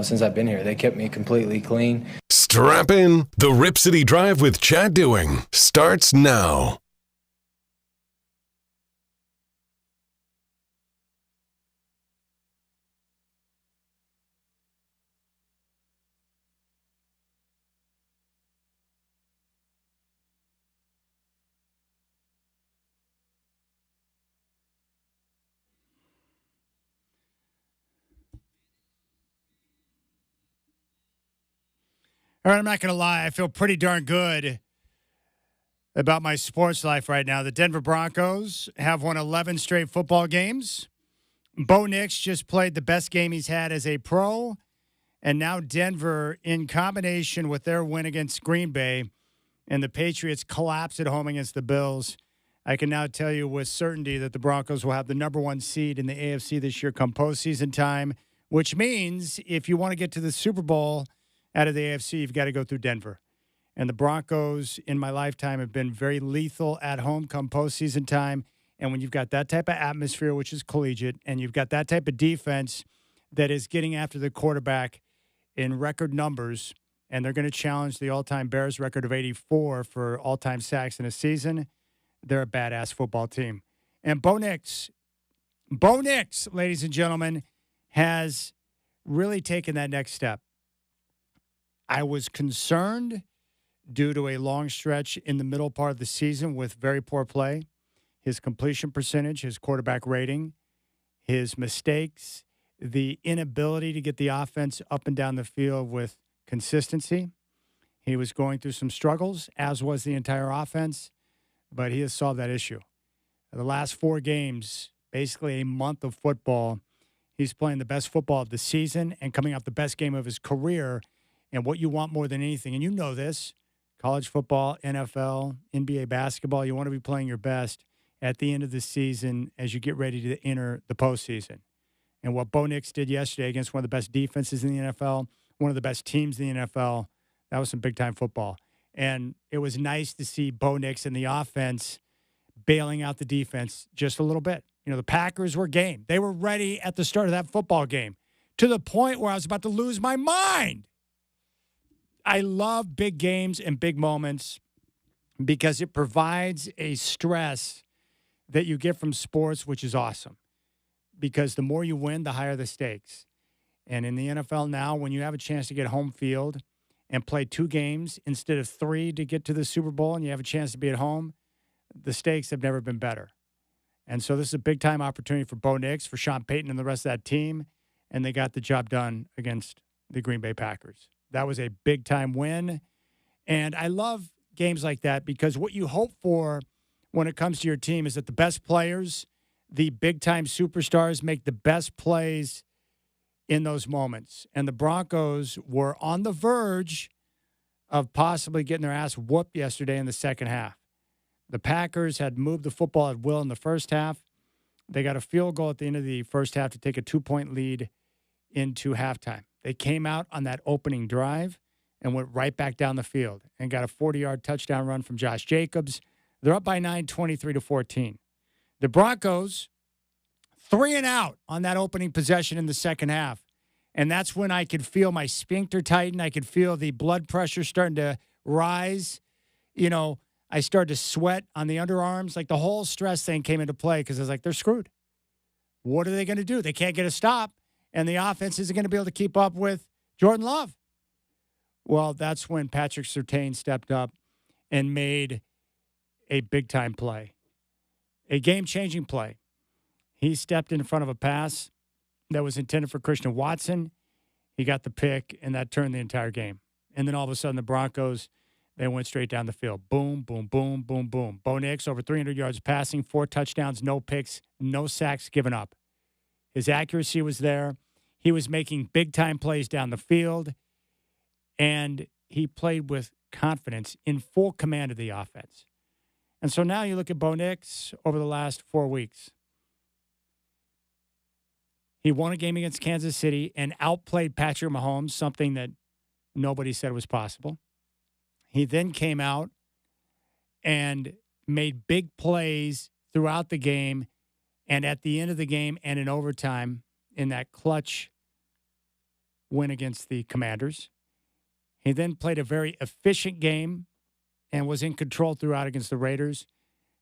since I've been here. They kept me completely clean. Strap in. The Rip City Drive with Chad Dewing starts now. All right, I'm not going to lie. I feel pretty darn good about my sports life right now. The Denver Broncos have won 11 straight football games. Bo Nix just played the best game he's had as a pro. And now Denver, in combination with their win against Green Bay and the Patriots' collapse at home against the Bills, I can now tell you with certainty that the Broncos will have the number one seed in the AFC this year come postseason time, which means if you want to get to the Super Bowl out of the AFC, you've got to go through Denver. And the Broncos in my lifetime have been very lethal at home come postseason time. And when you've got that type of atmosphere, which is collegiate, and you've got that type of defense that is getting after the quarterback in record numbers, and they're going to challenge the all-time Bears record of 84 for all-time sacks in a season, they're a badass football team. And Bo Nix, ladies and gentlemen, has really taken that next step. I was concerned due to a long stretch in the middle part of the season with very poor play, his completion percentage, his quarterback rating, his mistakes, the inability to get the offense up and down the field with consistency. He was going through some struggles, as was the entire offense, but he has solved that issue. The last 4 games, basically a month of football, he's playing the best football of the season and coming off the best game of his career. And what you want more than anything, and you know this, college football, NFL, NBA basketball, you want to be playing your best at the end of the season as you get ready to enter the postseason. And what Bo Nix did yesterday against one of the best defenses in the NFL, one of the best teams in the NFL, that was some big-time football. And it was nice to see Bo Nix and the offense bailing out the defense just a little bit. The Packers were game. They were ready at the start of that football game to the point where I was about to lose my mind. I love big games and big moments because it provides a stress that you get from sports, which is awesome. Because the more you win, the higher the stakes. And in the NFL now, when you have a chance to get home field and play 2 games instead of 3 to get to the Super Bowl and you have a chance to be at home, the stakes have never been better. And so this is a big-time opportunity for Bo Nix, for Sean Payton and the rest of that team, and they got the job done against the Green Bay Packers. That was a big-time win. And I love games like that because what you hope for when it comes to your team is that the best players, the big-time superstars, make the best plays in those moments. And the Broncos were on the verge of possibly getting their ass whooped yesterday in the second half. The Packers had moved the football at will in the first half. They got a field goal at the end of the first half to take a 2-point lead into halftime. They came out on that opening drive and went right back down the field and got a 40-yard touchdown run from Josh Jacobs. They're up by 9, 23-14. The Broncos, 3 and out on that opening possession in the second half. And that's when I could feel my sphincter tighten. I could feel the blood pressure starting to rise. I started to sweat on the underarms. Like the whole stress thing came into play because I was like, they're screwed. What are they going to do? They can't get a stop. And the offense isn't going to be able to keep up with Jordan Love. Well, that's when Patrick Surtain stepped up and made a big-time play, a game-changing play. He stepped in front of a pass that was intended for Christian Watson. He got the pick, and that turned the entire game. And then all of a sudden, the Broncos, they went straight down the field. Boom, boom, boom, boom, boom. Bo Nix, over 300 yards passing, 4 touchdowns, no picks, no sacks given up. His accuracy was there. He was making big-time plays down the field, and he played with confidence, in full command of the offense. And so now you look at Bo Nix over the last 4 weeks. He won a game against Kansas City and outplayed Patrick Mahomes, something that nobody said was possible. He then came out and made big plays throughout the game and at the end of the game and in overtime in that clutch win against the Commanders. He then played a very efficient game and was in control throughout against the Raiders.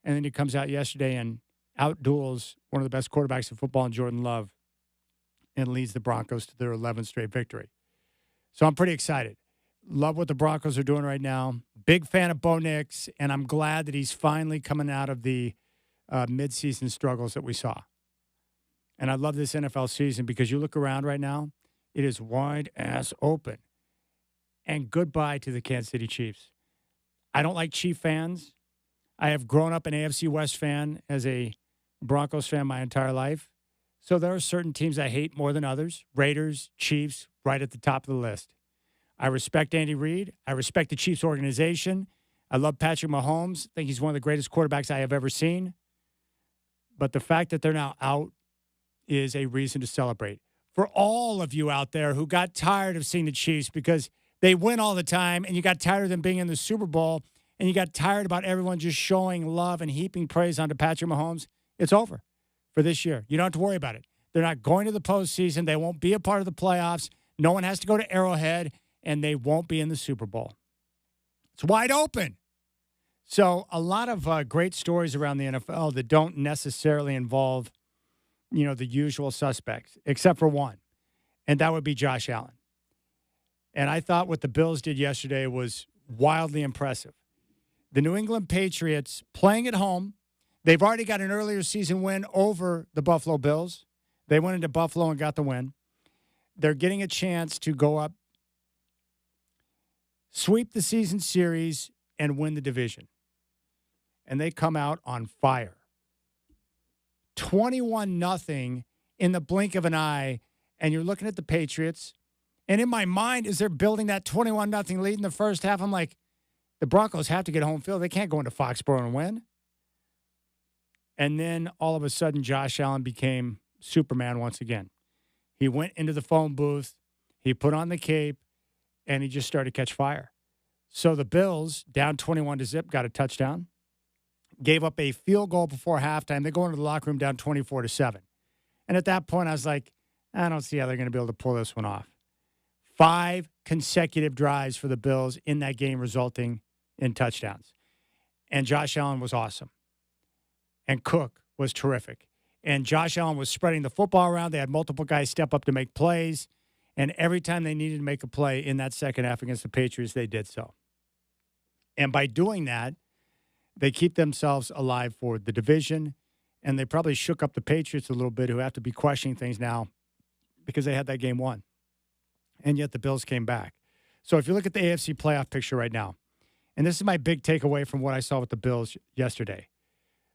And then he comes out yesterday and outduels one of the best quarterbacks in football, Jordan Love, and leads the Broncos to their 11th straight victory. So I'm pretty excited. Love what the Broncos are doing right now. Big fan of Bo Nix, and I'm glad that he's finally coming out of the midseason struggles that we saw. And I love this NFL season because you look around right now, it is wide ass open. And goodbye to the Kansas City Chiefs. I don't like Chief fans. I have grown up an AFC West fan as a Broncos fan my entire life. So there are certain teams I hate more than others. Raiders, Chiefs, right at the top of the list. I respect Andy Reid. I respect the Chiefs organization. I love Patrick Mahomes. I think he's one of the greatest quarterbacks I have ever seen. But the fact that they're now out is a reason to celebrate. For all of you out there who got tired of seeing the Chiefs because they win all the time and you got tired of them being in the Super Bowl and you got tired about everyone just showing love and heaping praise onto Patrick Mahomes, it's over for this year. You don't have to worry about it. They're not going to the postseason. They won't be a part of the playoffs. No one has to go to Arrowhead, and they won't be in the Super Bowl. It's wide open. So a lot of great stories around the NFL that don't necessarily involve, the usual suspects, except for one, and that would be Josh Allen. And I thought what the Bills did yesterday was wildly impressive. The New England Patriots playing at home. They've already got an earlier season win over the Buffalo Bills. They went into Buffalo and got the win. They're getting a chance to go up, sweep the season series, and win the division. And they come out on fire. 21-0 in the blink of an eye, and you're looking at the Patriots. And in my mind, as they're building that 21-0 lead in the first half, I'm like, the Broncos have to get home field. They can't go into Foxborough and win. And then all of a sudden, Josh Allen became Superman once again. He went into the phone booth, he put on the cape, and he just started to catch fire. So the Bills, down 21-0, got a touchdown, gave up a field goal before halftime. They go into the locker room down 24-7. And at that point, I was like, I don't see how they're going to be able to pull this one off. 5 consecutive drives for the Bills in that game, resulting in touchdowns. And Josh Allen was awesome. And Cook was terrific. And Josh Allen was spreading the football around. They had multiple guys step up to make plays. And every time they needed to make a play in that second half against the Patriots, they did so. And by doing that, they keep themselves alive for the division. And they probably shook up the Patriots a little bit, who have to be questioning things now because they had that game won. And yet the Bills came back. So if you look at the AFC playoff picture right now, and this is my big takeaway from what I saw with the Bills yesterday.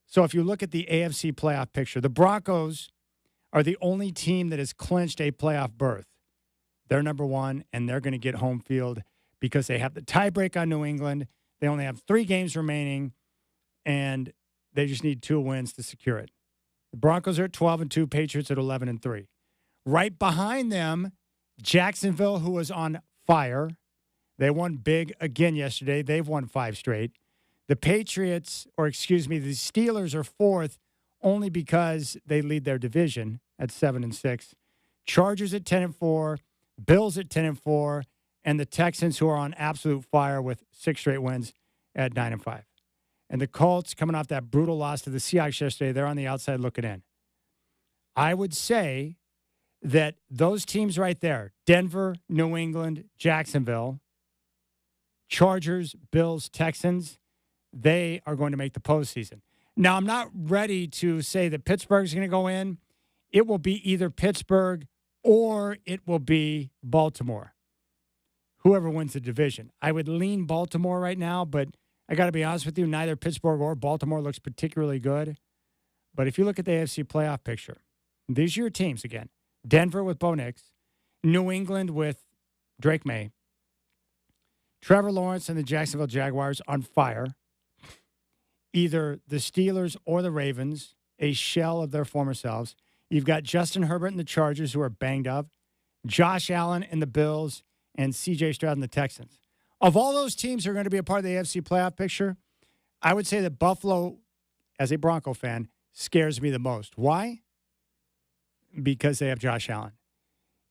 So if you look at the AFC playoff picture, the Broncos are the only team that has clinched a playoff berth. They're number one, and they're going to get home field because they have the tiebreak on New England. They only have 3 games remaining, and they just need 2 wins to secure it. The Broncos are at 12-2, Patriots at 11-3. Right behind them, Jacksonville, who was on fire. They won big again yesterday. They've won 5 straight. The Patriots, the Steelers are 4th only because they lead their division at 7-6. Chargers at 10-4, Bills at 10-4, and the Texans, who are on absolute fire with 6 straight wins at 9-5. And the Colts, coming off that brutal loss to the Seahawks yesterday, they're on the outside looking in. I would say that those teams right there, Denver, New England, Jacksonville, Chargers, Bills, Texans, they are going to make the postseason. Now, I'm not ready to say that Pittsburgh's going to go in. It will be either Pittsburgh or it will be Baltimore, whoever wins the division. I would lean Baltimore right now, but I got to be honest with you, neither Pittsburgh or Baltimore looks particularly good. But if you look at the AFC playoff picture, these are your teams again. Denver with Bo Nix, New England with Drake May, Trevor Lawrence and the Jacksonville Jaguars on fire. Either the Steelers or the Ravens, a shell of their former selves. You've got Justin Herbert and the Chargers, who are banged up. Josh Allen and the Bills, and C.J. Stroud and the Texans. Of all those teams who are going to be a part of the AFC playoff picture, I would say that Buffalo, as a Bronco fan, scares me the most. Why? Because they have Josh Allen.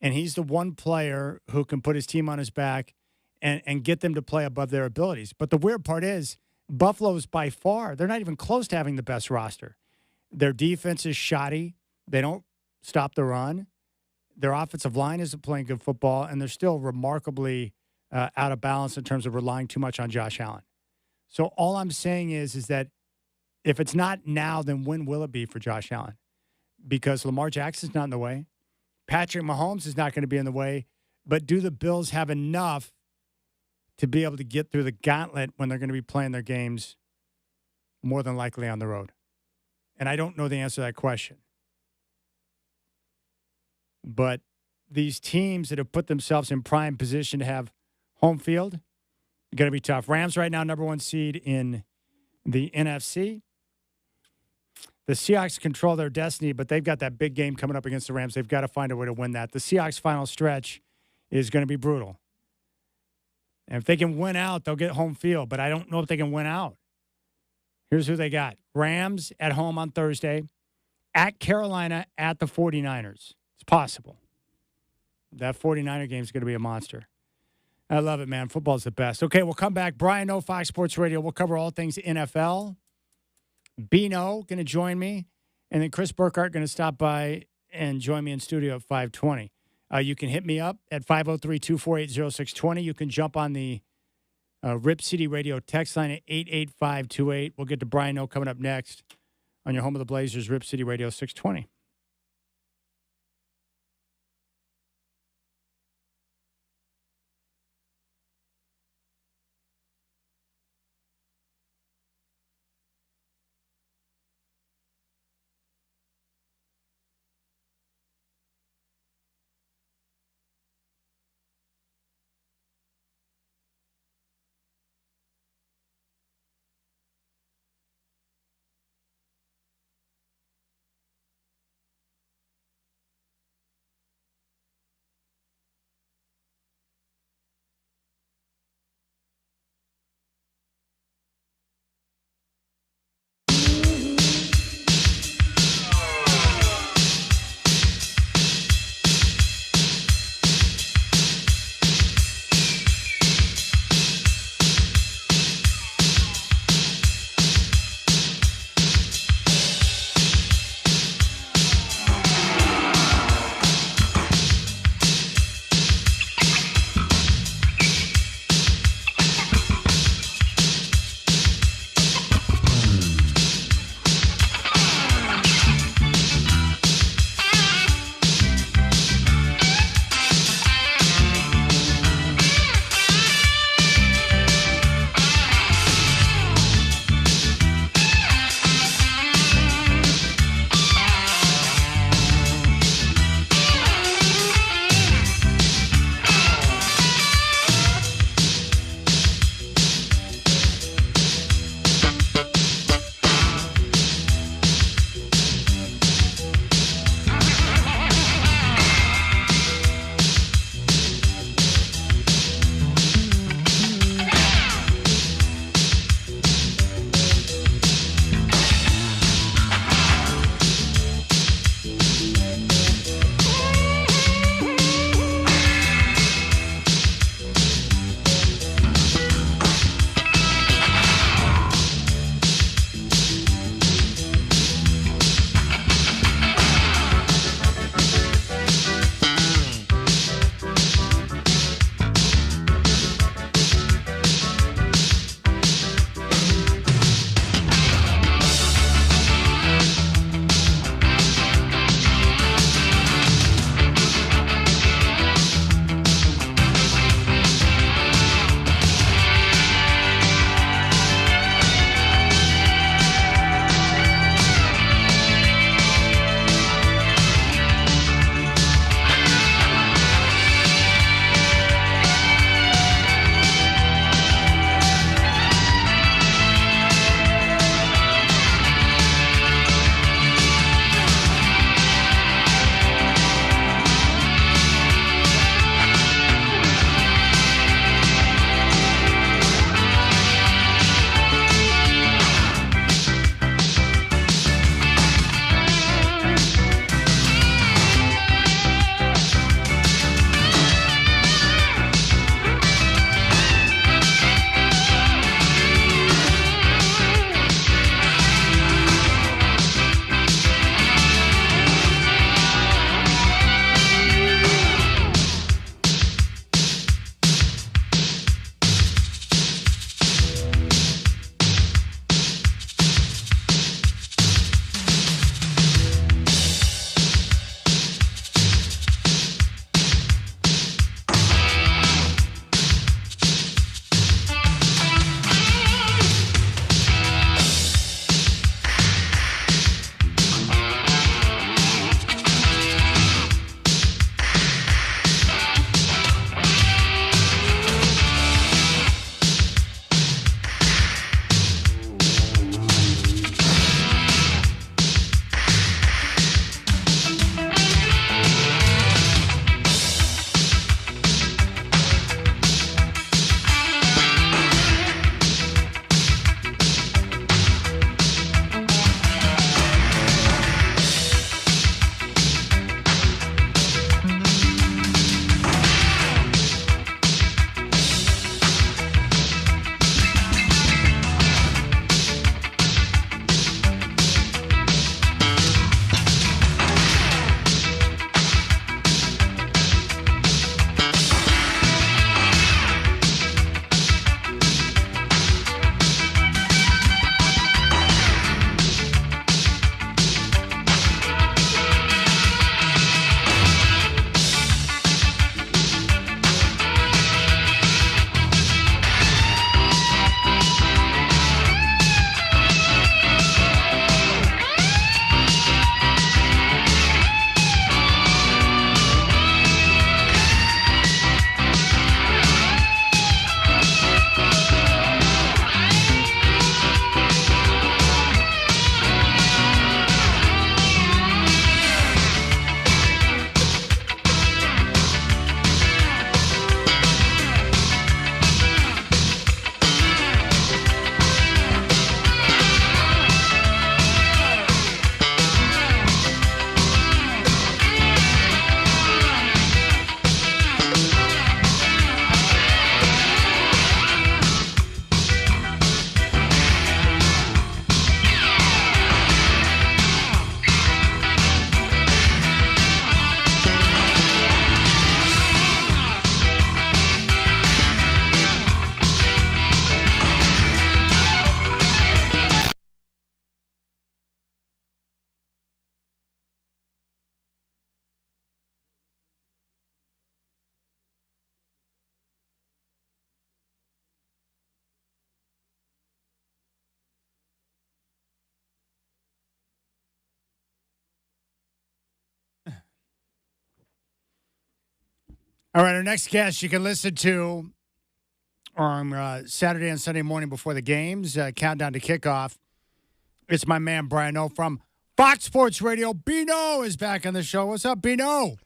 And he's the one player who can put his team on his back and get them to play above their abilities. But the weird part is Buffalo's by far, they're not even close to having the best roster. Their defense is shoddy. They don't stop the run. Their offensive line isn't playing good football, and they're still remarkably out of balance in terms of relying too much on Josh Allen. So all I'm saying is that if it's not now, then when will it be for Josh Allen? Because Lamar Jackson's not in the way. Patrick Mahomes is not going to be in the way. But do the Bills have enough to be able to get through the gauntlet when they're going to be playing their games more than likely on the road? And I don't know the answer to that question. But these teams that have put themselves in prime position to have home field, going to be tough. Rams right now, number 1 seed in the NFC. The Seahawks control their destiny, but they've got that big game coming up against the Rams. They've got to find a way to win that. The Seahawks' final stretch is going to be brutal. And if they can win out, they'll get home field, but I don't know if they can win out. Here's who they got. Rams at home on Thursday, at Carolina, at the 49ers. It's possible. That 49er game is going to be a monster. I love it, man. Football's the best. Okay, we'll come back. Brian O, Fox Sports Radio. We'll cover all things NFL. Bino going to join me, and then Chris Burkhart going to stop by and join me in studio at 5:20. You can hit me up at 503-248-0620. You can jump on the Rip City Radio text line at 88528. We'll get to Brian O coming up next on your home of the Blazers, Rip City Radio 620. All right, our next guest you can listen to on Saturday and Sunday morning before the games, countdown to kickoff. It's my man Brian O from Fox Sports Radio. Bino is back on the show. What's up, Bino?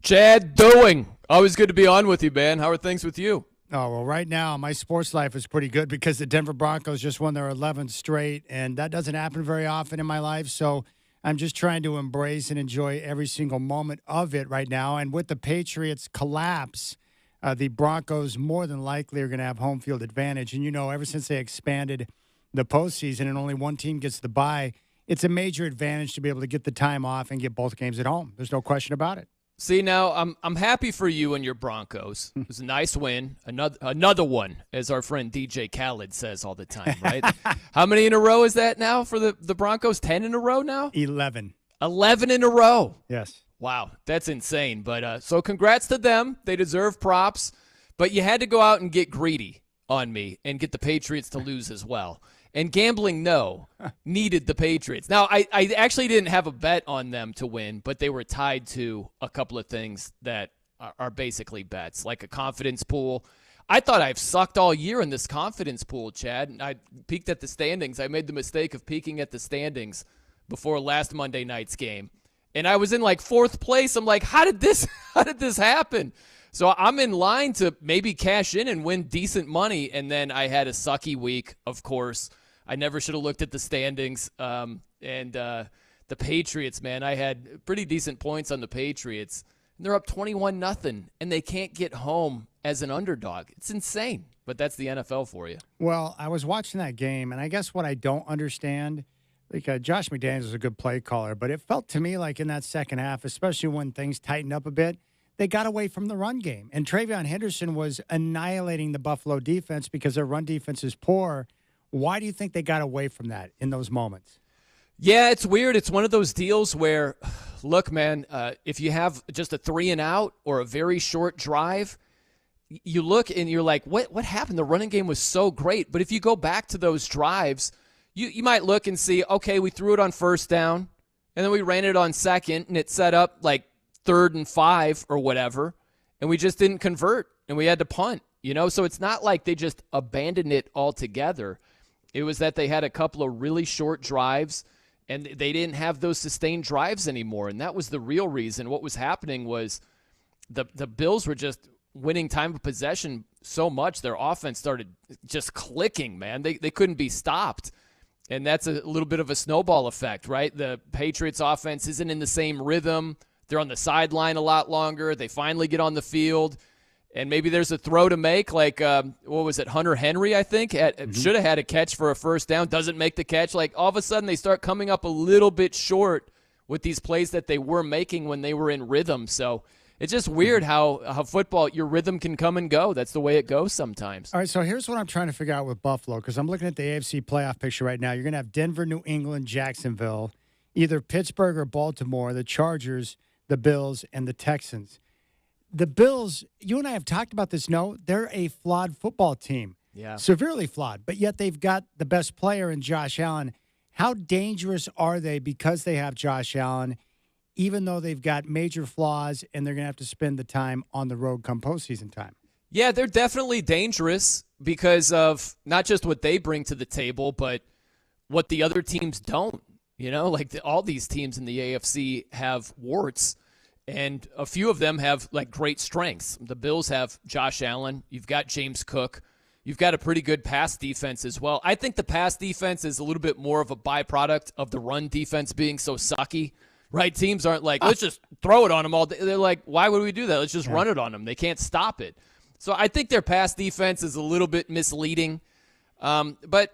Chad Doing. Always good to be on with you, man. How are things with you? Oh, well, right now my sports life is pretty good because the Denver Broncos just won their 11th straight, and that doesn't happen very often in my life. So I'm just trying to embrace and enjoy every single moment of it right now. And with the Patriots' collapse, the Broncos more than likely are going to have home field advantage. And, ever since they expanded the postseason and only one team gets the bye, it's a major advantage to be able to get the time off and get both games at home. There's no question about it. See, now I'm happy for you and your Broncos. It was a nice win. Another one, as our friend DJ Khaled says all the time, right? How many in a row is that now for the Broncos? 10 in a row now? 11. 11 in a row. Yes. Wow, that's insane. But so congrats to them. They deserve props. But you had to go out and get greedy on me and get the Patriots to lose as well. And Gambling needed the Patriots. Now, I actually didn't have a bet on them to win, but they were tied to a couple of things that are basically bets, like a confidence pool. I thought I've sucked all year in this confidence pool, Chad. I peeked at the standings. I made the mistake of peeking at the standings before last Monday night's game. And I was in like fourth place. I'm like, how did this happen? So I'm in line to maybe cash in and win decent money. And then I had a sucky week, of course. I never should have looked at the standings. And the Patriots, man, I had pretty decent points on the Patriots. And they're up 21-0, and they can't get home as an underdog. It's insane, but that's the NFL for you. Well, I was watching that game, and I guess what I don't understand, Josh McDaniels is a good play caller, but it felt to me like in that second half, especially when things tightened up a bit, they got away from the run game. And Travion Henderson was annihilating the Buffalo defense because their run defense is poor. Why do you think they got away from that in those moments? Yeah, it's weird. It's one of those deals where, look, man, if you have just a 3-and-out or a very short drive, you look and you're like, what happened? The running game was so great. But if you go back to those drives, you might look and see, okay, we threw it on first down, and then we ran it on second, and it set up like 3rd and 5 or whatever, and we just didn't convert, and we had to punt. So it's not like they just abandoned it altogether. It was that they had a couple of really short drives, and they didn't have those sustained drives anymore, and that was the real reason. What was happening was the Bills were just winning time of possession so much, their offense started just clicking, man. They couldn't be stopped, and that's a little bit of a snowball effect, right? The Patriots' offense isn't in the same rhythm. They're on the sideline a lot longer. They finally get on the field. And maybe there's a throw to make, like, Hunter Henry, I think, should have had a catch for a first down, doesn't make the catch. Like, all of a sudden they start coming up a little bit short with these plays that they were making when they were in rhythm. So it's just weird how football, your rhythm can come and go. That's the way it goes sometimes. All right, so here's what I'm trying to figure out with Buffalo, because I'm looking at the AFC playoff picture right now. You're going to have Denver, New England, Jacksonville, either Pittsburgh or Baltimore, the Chargers, the Bills, and the Texans. The Bills, you and I have talked about this, they're a flawed football team. Yeah. Severely flawed, but yet they've got the best player in Josh Allen. How dangerous are they because they have Josh Allen, even though they've got major flaws and they're going to have to spend the time on the road come postseason time? Yeah, they're definitely dangerous because of not just what they bring to the table, but what the other teams don't. All these teams in the AFC have warts. And a few of them have, great strengths. The Bills have Josh Allen. You've got James Cook. You've got a pretty good pass defense as well. I think the pass defense is a little bit more of a byproduct of the run defense being so sucky, right? Teams aren't like, let's just throw it on them all day. They're like, why would we do that? Let's just run it on them. They can't stop it. So I think their pass defense is a little bit misleading. But,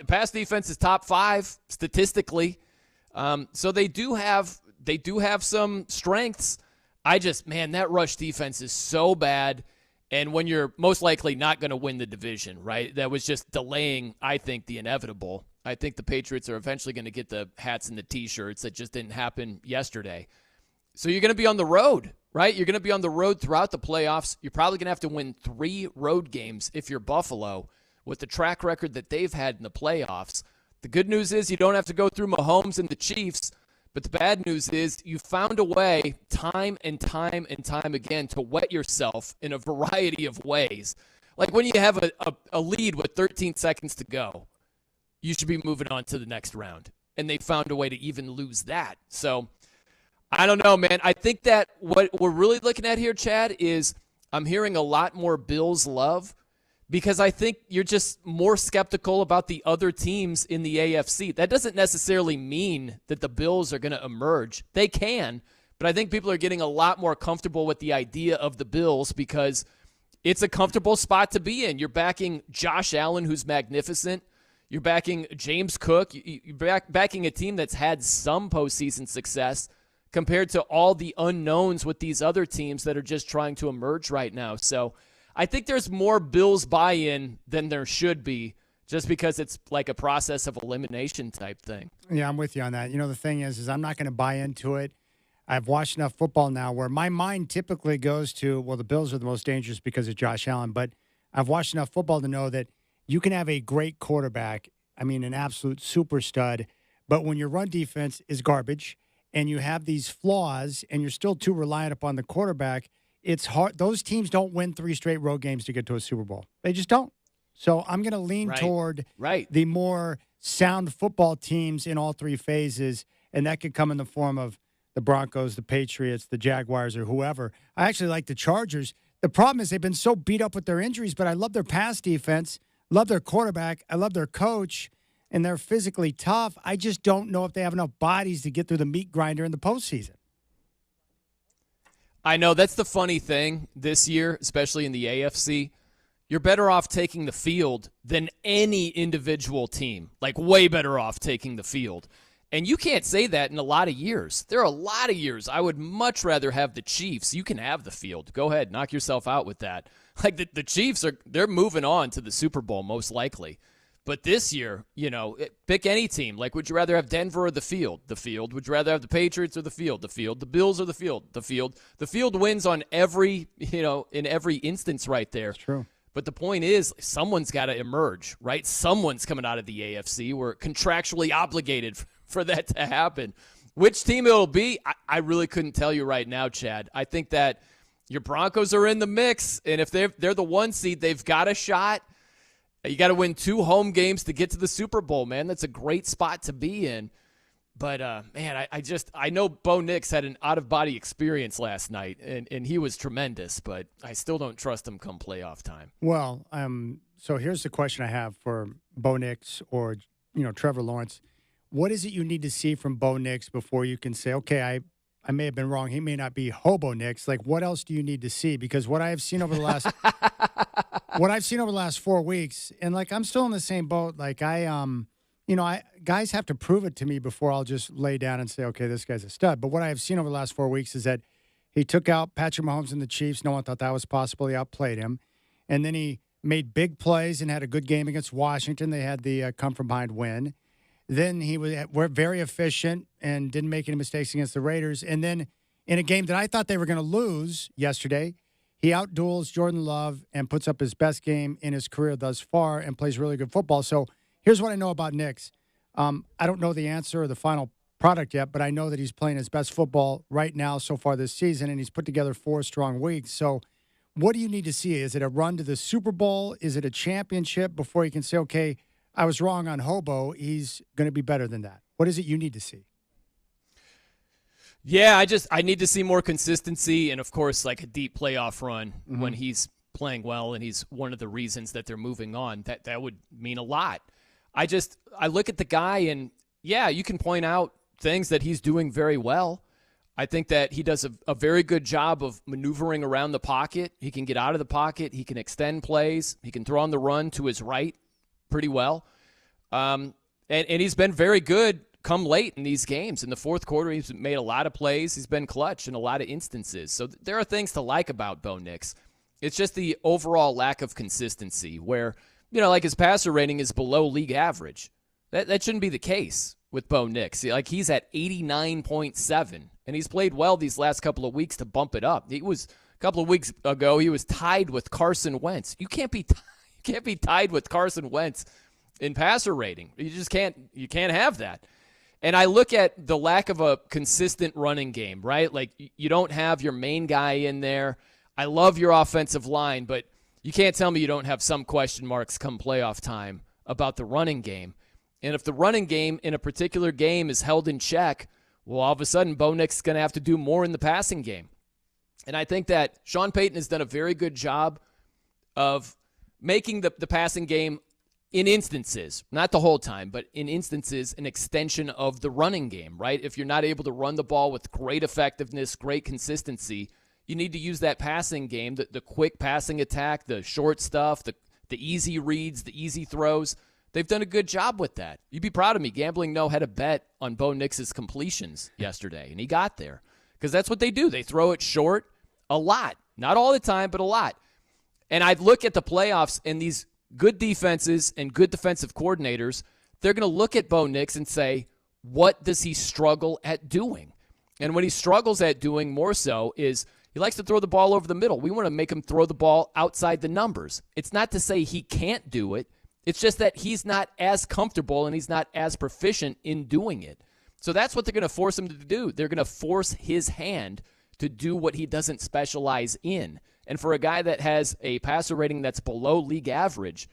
pass defense is top 5 statistically. So they do have some strengths. That rush defense is so bad. And when you're most likely not going to win the division, right? That was just delaying, I think, the inevitable. I think the Patriots are eventually going to get the hats and the T-shirts. That just didn't happen yesterday. So you're going to be on the road, right? You're going to be on the road throughout the playoffs. You're probably going to have to win 3 road games if you're Buffalo with the track record that they've had in the playoffs. The good news is you don't have to go through Mahomes and the Chiefs, But the bad news is you found a way time and time and time again to wet yourself in a variety of ways. Like when you have a lead with 13 seconds to go, you should be moving on to the next round. And they found a way to even lose that. So I don't know, man. I think that what we're really looking at here, Chad, is I'm hearing a lot more Bills love because I think you're just more skeptical about the other teams in the AFC. That doesn't necessarily mean that the Bills are going to emerge. They can, but I think people are getting a lot more comfortable with the idea of the Bills because it's a comfortable spot to be in. You're backing Josh Allen, who's magnificent. You're backing James Cook. You're backing a team that's had some postseason success compared to all the unknowns with these other teams that are just trying to emerge right now. So I think there's more Bills buy-in than there should be just because it's like a process of elimination type thing. Yeah, I'm with you on that. You know, the thing is I'm not going to buy into it. I've watched enough football now where my mind typically goes to, well, the Bills are the most dangerous because of Josh Allen. But I've watched enough football to know that you can have a great quarterback, an absolute super stud, but when your run defense is garbage and you have these flaws and you're still too reliant upon the quarterback, it's hard. Those teams don't win 3 straight road games to get to a Super Bowl. They just don't. So I'm going to lean toward the more sound football teams in all 3 phases, and that could come in the form of the Broncos, the Patriots, the Jaguars, or whoever. I actually like the Chargers. The problem is they've been so beat up with their injuries, but I love their pass defense, love their quarterback, I love their coach, and they're physically tough. I just don't know if they have enough bodies to get through the meat grinder in the postseason. I know that's the funny thing this year, especially in the AFC. You're better off taking the field than any individual team, like way better off taking the field. And you can't say that in a lot of years. There are a lot of years I would much rather have the Chiefs. You can have the field. Go ahead, knock yourself out with that. Like the Chiefs they're moving on to the Super Bowl most likely. But this year, pick any team. Like, would you rather have Denver or the field? The field. Would you rather have the Patriots or the field? The field. The Bills or the field? The field. The field wins on every, in every instance right there. That's true. But the point is, someone's got to emerge, right? Someone's coming out of the AFC. We're contractually obligated for that to happen. Which team it'll be, I really couldn't tell you right now, Chad. I think that your Broncos are in the mix, and if they're the 1 seed, they've got a shot. You got to win 2 home games to get to the Super Bowl, man. That's a great spot to be in. But, man, I know Bo Nix had an out-of-body experience last night, and he was tremendous, but I still don't trust him come playoff time. Well, so here's the question I have for Bo Nix or, Trevor Lawrence. What is it you need to see from Bo Nix before you can say, okay, I may have been wrong. He may not be Hobo Nix. Like, what else do you need to see? Because what I have seen over the last what I've seen over the last 4 weeks, and like I'm still in the same boat. Like guys have to prove it to me before I'll just lay down and say, okay, this guy's a stud. But what I have seen over the last 4 weeks is that he took out Patrick Mahomes and the Chiefs. No one thought that was possible. He outplayed him, and then he made big plays and had a good game against Washington. They had the come from behind win. Then he was very efficient and didn't make any mistakes against the Raiders. And then in a game that I thought they were going to lose yesterday, he outduels Jordan Love and puts up his best game in his career thus far and plays really good football. So here's what I know about Nix. I don't know the answer or the final product yet, but I know that he's playing his best football right now so far this season, and he's put together 4 strong weeks. So what do you need to see? Is it a run to the Super Bowl? Is it a championship before you can say, okay, I was wrong on Hobo. He's going to be better than that. What is it you need to see? Yeah, I need to see more consistency and, of course, like a deep playoff run when he's playing well and he's one of the reasons that they're moving on. That would mean a lot. I look at the guy and, yeah, you can point out things that he's doing very well. I think that he does a very good job of maneuvering around the pocket. He can get out of the pocket. He can extend plays. He can throw on the run to his right pretty well. And he's been very good come late in these games. In the fourth quarter, he's made a lot of plays. He's been clutch in a lot of instances. So there are things to like about Bo Nix. It's just the overall lack of consistency where, like his passer rating is below league average. That shouldn't be the case with Bo Nix. Like he's at 89.7, and he's played well these last couple of weeks to bump it up. A couple of weeks ago, he was tied with Carson Wentz. You can't be tied with Carson Wentz in passer rating. You just can't have that. And I look at the lack of a consistent running game, right? Like, you don't have your main guy in there. I love your offensive line, but you can't tell me you don't have some question marks come playoff time about the running game. And if the running game in a particular game is held in check, well, all of a sudden, Bo Nix is going to have to do more in the passing game. And I think that Sean Payton has done a very good job of making the passing game, in instances, not the whole time, but in instances, an extension of the running game, right? If you're not able to run the ball with great effectiveness, great consistency, you need to use that passing game, the quick passing attack, the short stuff, the easy reads, the easy throws. They've done a good job with that. You'd be proud of me. Gambling No had a bet on Bo Nix's completions yesterday, and he got there because that's what they do. They throw it short a lot. Not all the time, but a lot. And I'd look at the playoffs, and these good defenses and good defensive coordinators, they're going to look at Bo Nix and say, what does he struggle at doing? And what he struggles at doing more so is he likes to throw the ball over the middle. We want to make him throw the ball outside the numbers. It's not to say he can't do it. It's just that he's not as comfortable and he's not as proficient in doing it. So that's what they're going to force him to do. They're going to force his hand to do what he doesn't specialize in. And for a guy that has a passer rating that's below league average,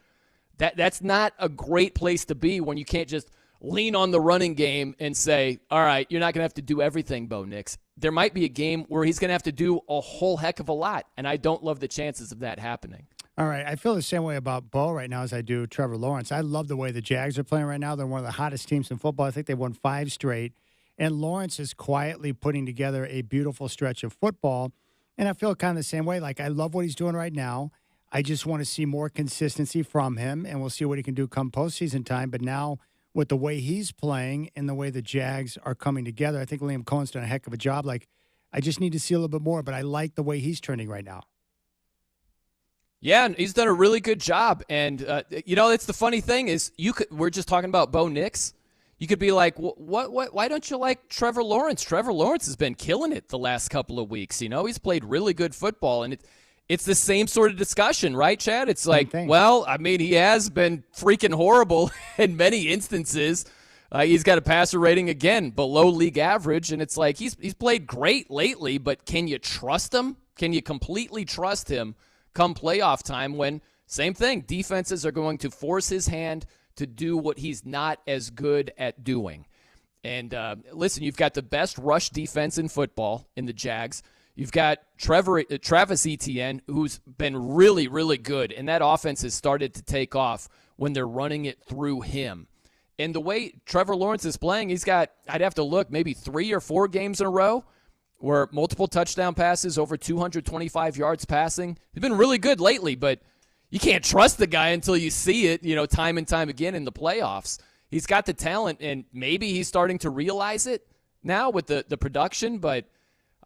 that's not a great place to be when you can't just lean on the running game and say, all right, you're not going to have to do everything, Bo Nix. There might be a game where he's going to have to do a whole heck of a lot, and I don't love the chances of that happening. All right, I feel the same way about Bo right now as I do Trevor Lawrence. I love the way the Jags are playing right now. They're one of the hottest teams in football. I think they've won 5 straight. And Lawrence is quietly putting together a beautiful stretch of football. And I feel kind of the same way. Like, I love what he's doing right now. I just want to see more consistency from him, and we'll see what he can do come postseason time. But now, with the way he's playing and the way the Jags are coming together, I think Liam Cohen's done a heck of a job. Like, I just need to see a little bit more, but I like the way he's trending right now. Yeah, and he's done a really good job. And, it's the funny thing is we're just talking about Bo Nix. You could be like, why don't you like Trevor Lawrence? Trevor Lawrence has been killing it the last couple of weeks. He's played really good football, and it's the same sort of discussion, right, Chad? It's like, well, I mean, he has been freaking horrible in many instances. He's got a passer rating, again, below league average, and it's like he's played great lately, but can you trust him? Can you completely trust him come playoff time when, same thing, defenses are going to force his hand to do what he's not as good at doing? And listen, you've got the best rush defense in football in the Jags. You've got Travis Etienne, who's been really, really good, and that offense has started to take off when they're running it through him. And the way Trevor Lawrence is playing, he's got, I'd have to look, maybe 3 or 4 games in a row where multiple touchdown passes, over 225 yards passing. He's been really good lately, but you can't trust the guy until you see it, time and time again in the playoffs. He's got the talent, and maybe he's starting to realize it now with the production, but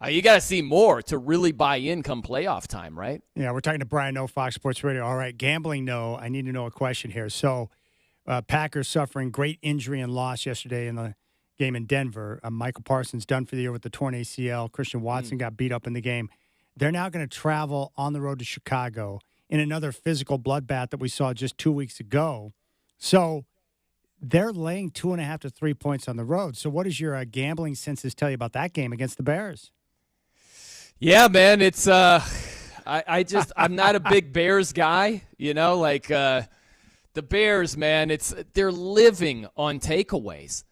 you got to see more to really buy in come playoff time, right? Yeah, we're talking to Brian No, Fox Sports Radio. All right, Gambling No, I need to know a question here. So, Packers suffering great injury and loss yesterday in the game in Denver. Michael Parsons done for the year with the torn ACL. Christian Watson got beat up in the game. They're now going to travel on the road to Chicago in another physical bloodbath that we saw just 2 weeks ago. So they're laying 2.5 to 3 points on the road. So what does your gambling senses tell you about that game against the Bears? Yeah, man, it's I'm not a big Bears guy, the Bears, man, they're living on takeaways.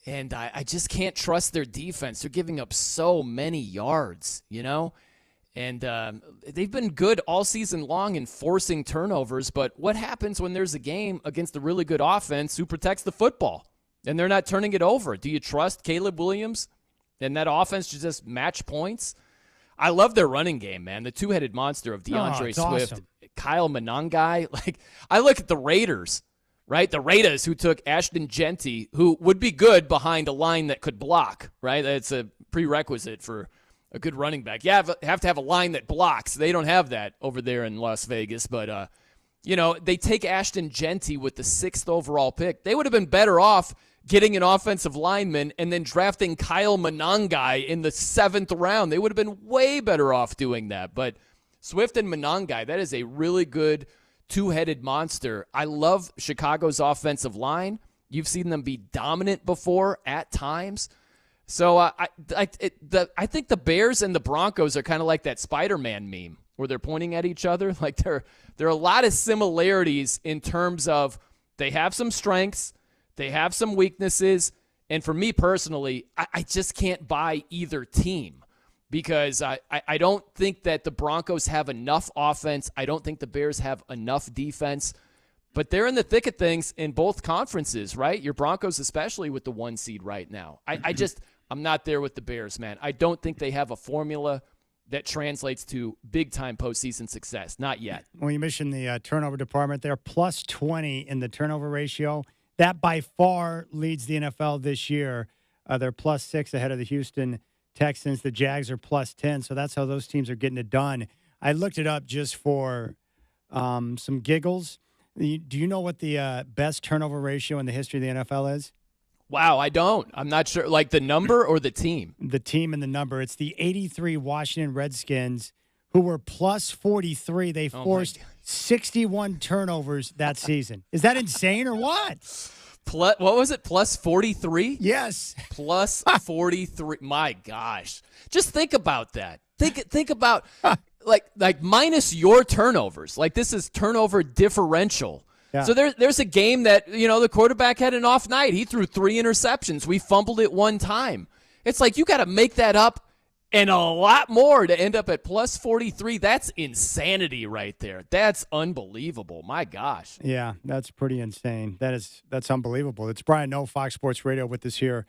And I just can't trust their defense. They're giving up so many yards, And they've been good all season long in forcing turnovers, but what happens when there's a game against a really good offense who protects the football and they're not turning it over? Do you trust Caleb Williams and that offense to just match points? I love their running game, man. The two-headed monster of DeAndre Swift, awesome. Kyle Monangai. Like, I look at the Raiders, right? The Raiders who took Ashton Genty, who would be good behind a line that could block, right? That's a prerequisite for a good running back. You have to have a line that blocks. They don't have that over there in Las Vegas. But, they take Ashton Genty with the 6th overall pick. They would have been better off getting an offensive lineman and then drafting Kyle Monangai in the 7th round. They would have been way better off doing that. But Swift and Monangai, that is a really good two-headed monster. I love Chicago's offensive line. You've seen them be dominant before at times. So I think the Bears and the Broncos are kind of like that Spider-Man meme where they're pointing at each other. Like there are a lot of similarities in terms of they have some strengths, they have some weaknesses, and for me personally, I just can't buy either team because I don't think that the Broncos have enough offense. I don't think the Bears have enough defense. But they're in the thick of things in both conferences, right? Your Broncos, especially with the 1 seed right now. I'm not there with the Bears, man. I don't think they have a formula that translates to big-time postseason success. Not yet. Well, you mentioned the turnover department. They're plus 20 in the turnover ratio. That by far leads the NFL this year. They're plus 6 ahead of the Houston Texans. The Jags are plus 10, so that's how those teams are getting it done. I looked it up just for some giggles. Do you know what the best turnover ratio in the history of the NFL is? Wow, I don't. I'm not sure. Like the number or the team? The team and the number. It's the 83 Washington Redskins, who were plus 43. They forced 61 turnovers that season. Is that insane or what? What was it? Plus 43? Yes. Plus 43. My gosh. Just think about that. Think about like minus your turnovers. Like this is turnover differential. Yeah. So there's a game that, the quarterback had an off night. He threw 3 interceptions. We fumbled it 1 time. It's like you got to make that up and a lot more to end up at plus 43. That's insanity right there. That's unbelievable. My gosh. Yeah, that's pretty insane. That's unbelievable. It's Brian Noe, Fox Sports Radio, with us here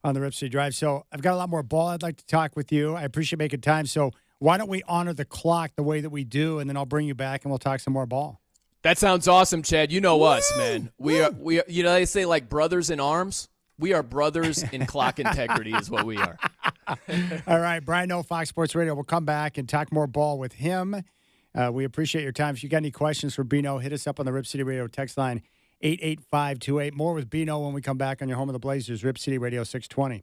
on the Rip City Drive. So I've got a lot more ball I'd like to talk with you. I appreciate making time. So why don't we honor the clock the way that we do, and then I'll bring you back and we'll talk some more ball. That sounds awesome, Chad. You know us, man. We are. They say like brothers in arms. We are brothers in clock integrity is what we are. All right, Brian Noe, Fox Sports Radio. We'll come back and talk more ball with him. We appreciate your time. If you got any questions for Bino, hit us up on the Rip City Radio text line 88528. More with Bino when we come back on your home of the Blazers, Rip City Radio 620.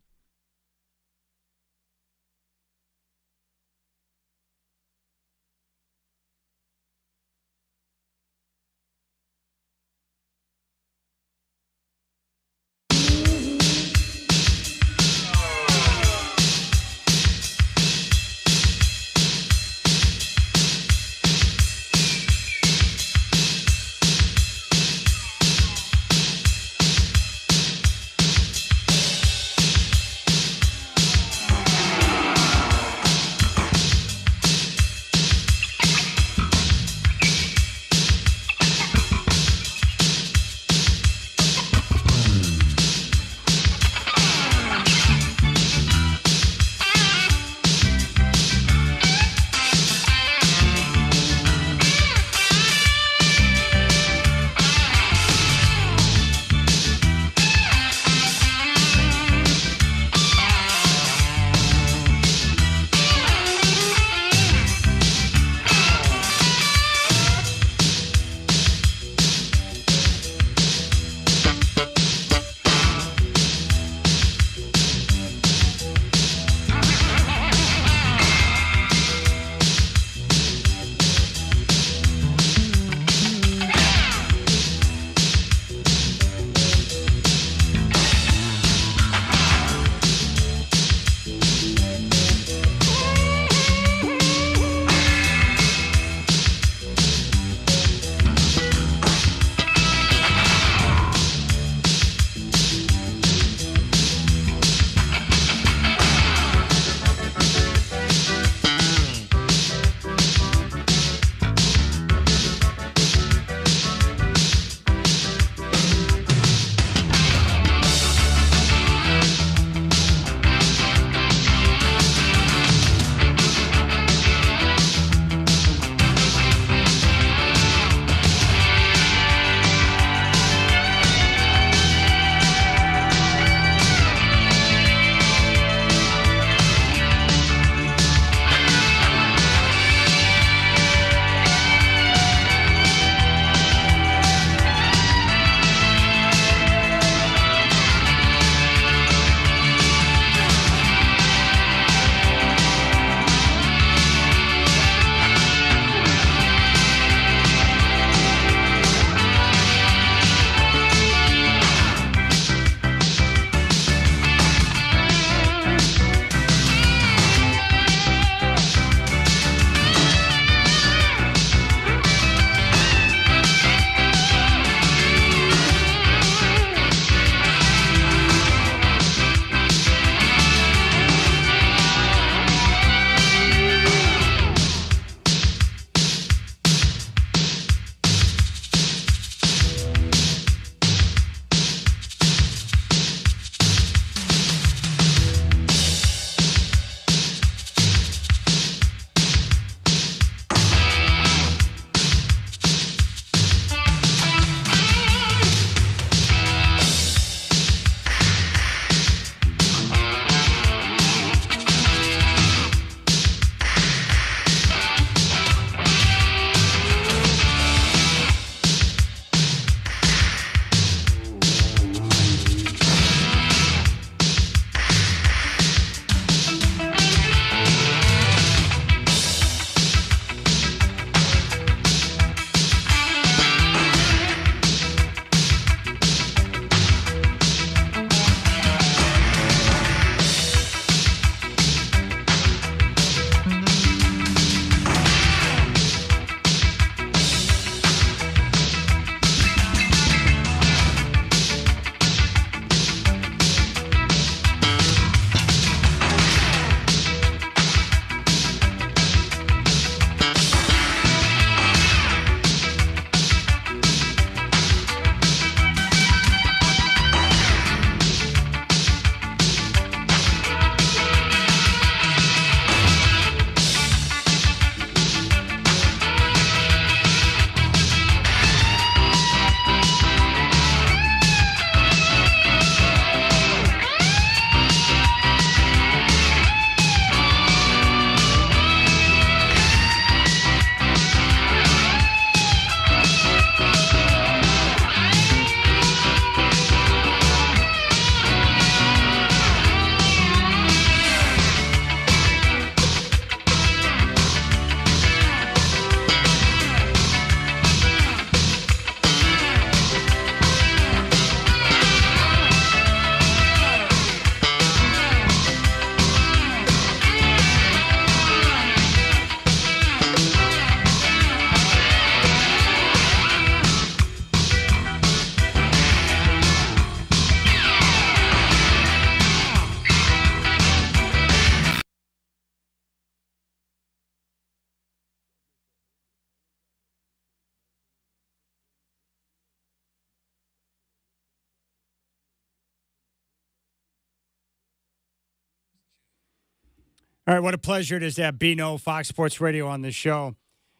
All right, what a pleasure it is to have Bino, Fox Sports Radio, on the show.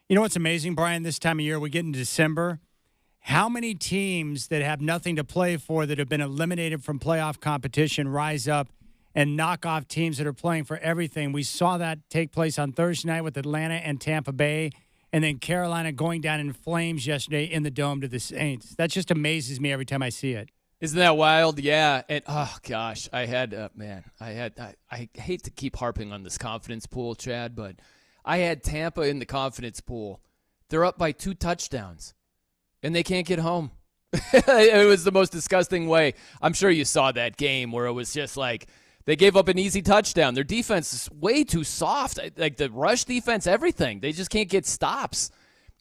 You know what's amazing, Brian? This time of year, we get into December. How many teams that have nothing to play for, that have been eliminated from playoff competition, rise up and knock off teams that are playing for everything? We saw that take place on Thursday night with Atlanta and Tampa Bay, and then Carolina going down in flames yesterday in the Dome to the Saints. That just amazes me every time I see it. Isn't that wild? Yeah. And oh gosh, I hate to keep harping on this confidence pool, Chad, but I had Tampa in the confidence pool. They're up by 2 touchdowns, and they can't get home. It was the most disgusting way. I'm sure you saw that game where it was just like they gave up an easy touchdown. Their defense is way too soft. Like the rush defense, everything. They just can't get stops.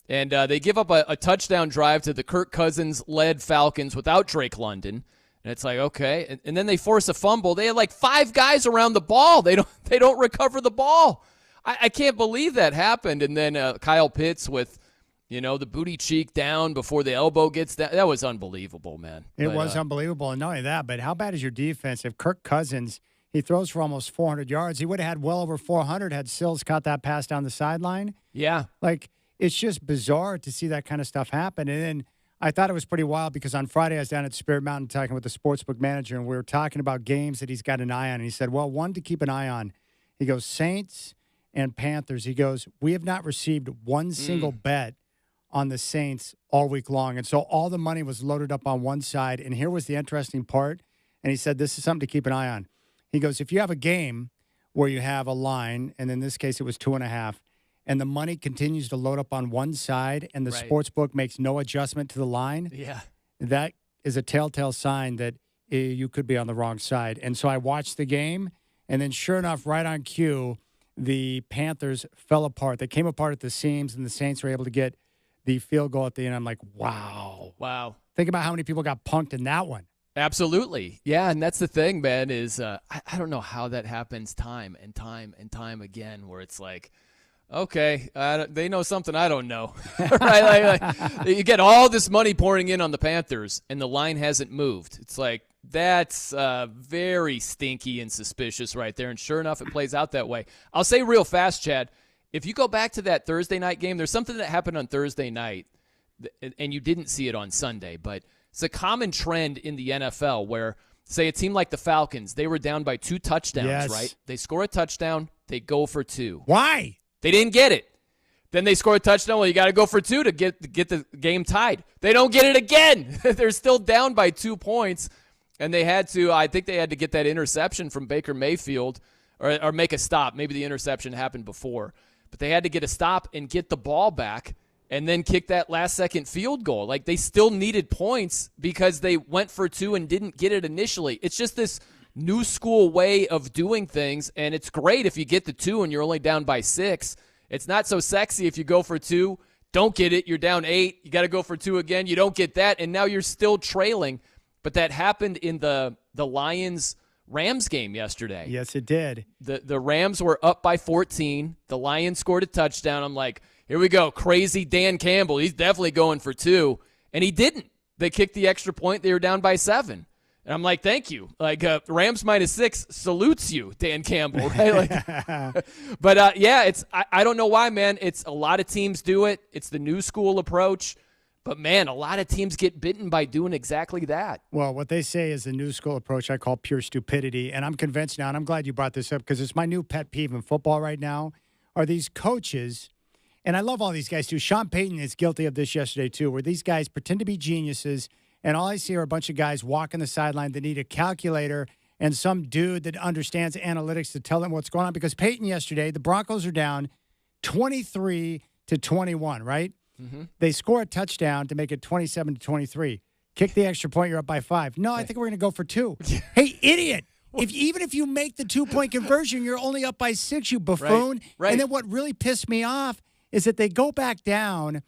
And they give up a touchdown drive to the Kirk Cousins-led Falcons without Drake London. And it's like, okay. And then they force a fumble. They had like 5 guys around the ball. They don't recover the ball. I can't believe that happened. And then Kyle Pitts with, the booty cheek down before the elbow gets down. That was unbelievable, man. It was unbelievable. And not only that, but how bad is your defense? If Kirk Cousins, he throws for almost 400 yards, he would have had well over 400 had Sills caught that pass down the sideline. Yeah. It's just bizarre to see that kind of stuff happen. And then I thought it was pretty wild because on Friday I was down at Spirit Mountain talking with the sportsbook manager, and we were talking about games that he's got an eye on. And he said, well, one to keep an eye on. He goes, Saints and Panthers. He goes, we have not received one single bet on the Saints all week long. And so all the money was loaded up on one side. And here was the interesting part. And he said, this is something to keep an eye on. He goes, if you have a game where you have a line, and in this case it was 2.5, and the money continues to load up on one side and the sports book makes no adjustment to the line, that is a telltale sign that you could be on the wrong side. And so I watched the game, and then sure enough, right on cue, the Panthers fell apart. They came apart at the seams, and the Saints were able to get the field goal at the end. I'm like, wow. Wow. Think about how many people got punked in that one. Absolutely. Yeah, and that's the thing, man, is I don't know how that happens time and time and time again, where it's like, okay, they know something I don't know, right? Like, you get all this money pouring in on the Panthers, and the line hasn't moved. It's like, that's very stinky and suspicious right there, and sure enough, it plays out that way. I'll say real fast, Chad, if you go back to that Thursday night game, there's something that happened on Thursday night, and you didn't see it on Sunday, but it's a common trend in the NFL where, say, a team like the Falcons, they were down by 2 touchdowns, right? They score a touchdown, they go for 2. Why? They didn't get it. Then they score a touchdown. Well, you got to go for 2 to get the game tied. They don't get it again. They're still down by 2 points, and I think they had to get that interception from Baker Mayfield or make a stop. Maybe the interception happened before. But they had to get a stop and get the ball back and then kick that last-second field goal. Like, they still needed points because they went for 2 and didn't get it initially. It's just this new school way of doing things, and it's great if you get the 2 and you're only down by 6. It's not so sexy if you go for 2, don't get it, you're down 8, you got to go for 2 again, you don't get that, and now you're still trailing. But that happened in the Lions-Rams game yesterday. Yes, it did. The Rams were up by 14. The Lions scored a touchdown. I'm like, here we go, crazy Dan Campbell. He's definitely going for 2, and he didn't. They kicked the extra point. They were down by 7. And I'm like, thank you. Like, Rams -6 salutes you, Dan Campbell, right? But, yeah, I don't know why, man. It's a lot of teams do it. It's the new school approach. But, man, a lot of teams get bitten by doing exactly that. Well, what they say is the new school approach I call pure stupidity. And I'm convinced now, and I'm glad you brought this up because it's my new pet peeve in football right now, are these coaches. And I love all these guys, too. Sean Payton is guilty of this yesterday, too, where these guys pretend to be geniuses. And all I see are a bunch of guys walking the sideline that need a calculator and some dude that understands analytics to tell them what's going on. Because Peyton yesterday, the Broncos are down 23-21, right? Mm-hmm. They score a touchdown to make it 27-23. Kick the extra point, you're up by 5. No, I think we're going to go for 2. Hey, idiot. Even if you make the 2-point conversion, you're only up by 6, you buffoon. Right. And then what really pissed me off is that they go back down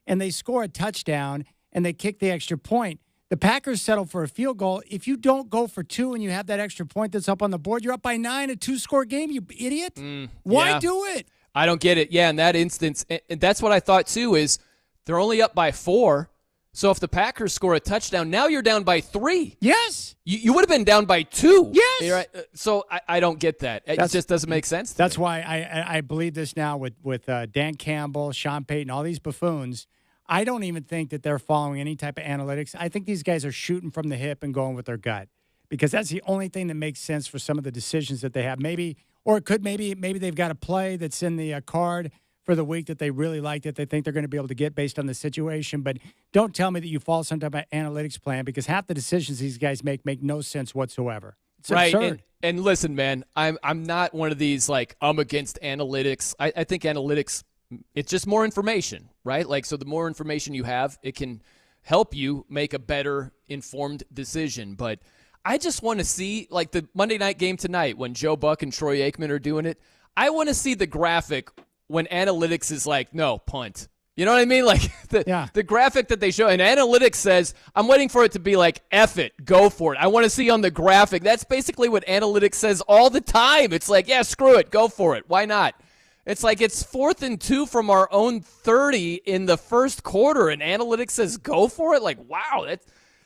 and they score a touchdown and they kick the extra point. The Packers settle for a field goal. If you don't go for 2 and you have that extra point that's up on the board, you're up by 9, a 2-score game, you idiot. Why do it? I don't get it. Yeah, in that instance, and that's what I thought too, is they're only up by 4. So if the Packers score a touchdown, now you're down by 3. Yes. You would have been down by 2. Yes. You're right. So I don't get that. It just doesn't make sense to That's me. why I believe this now with Dan Campbell, Sean Payton, all these buffoons. I don't even think that they're following any type of analytics. I think these guys are shooting from the hip and going with their gut because that's the only thing that makes sense for some of the decisions that they have. Maybe they've got a play that's in the card for the week that they really like that they think they're going to be able to get based on the situation. But don't tell me that you follow some type of analytics plan because half the decisions these guys make no sense whatsoever. It's right. absurd. And listen, man, I'm not one of these like I'm against analytics. I think analytics, it's just more information, right? Like, so the more information you have, it can help you make a better informed decision. But I just want to see, like the Monday night game tonight when Joe Buck and Troy Aikman are doing it, I want to see the graphic when analytics is like, no, punt. You know what I mean? Like the graphic that they show, and analytics says, I'm waiting for it to be like, F it, go for it. I want to see on the graphic. That's basically what analytics says all the time. It's like, yeah, screw it, go for it. Why not? It's like it's 4th and 2 from our own 30 in the first quarter, and analytics says go for it? Like, wow,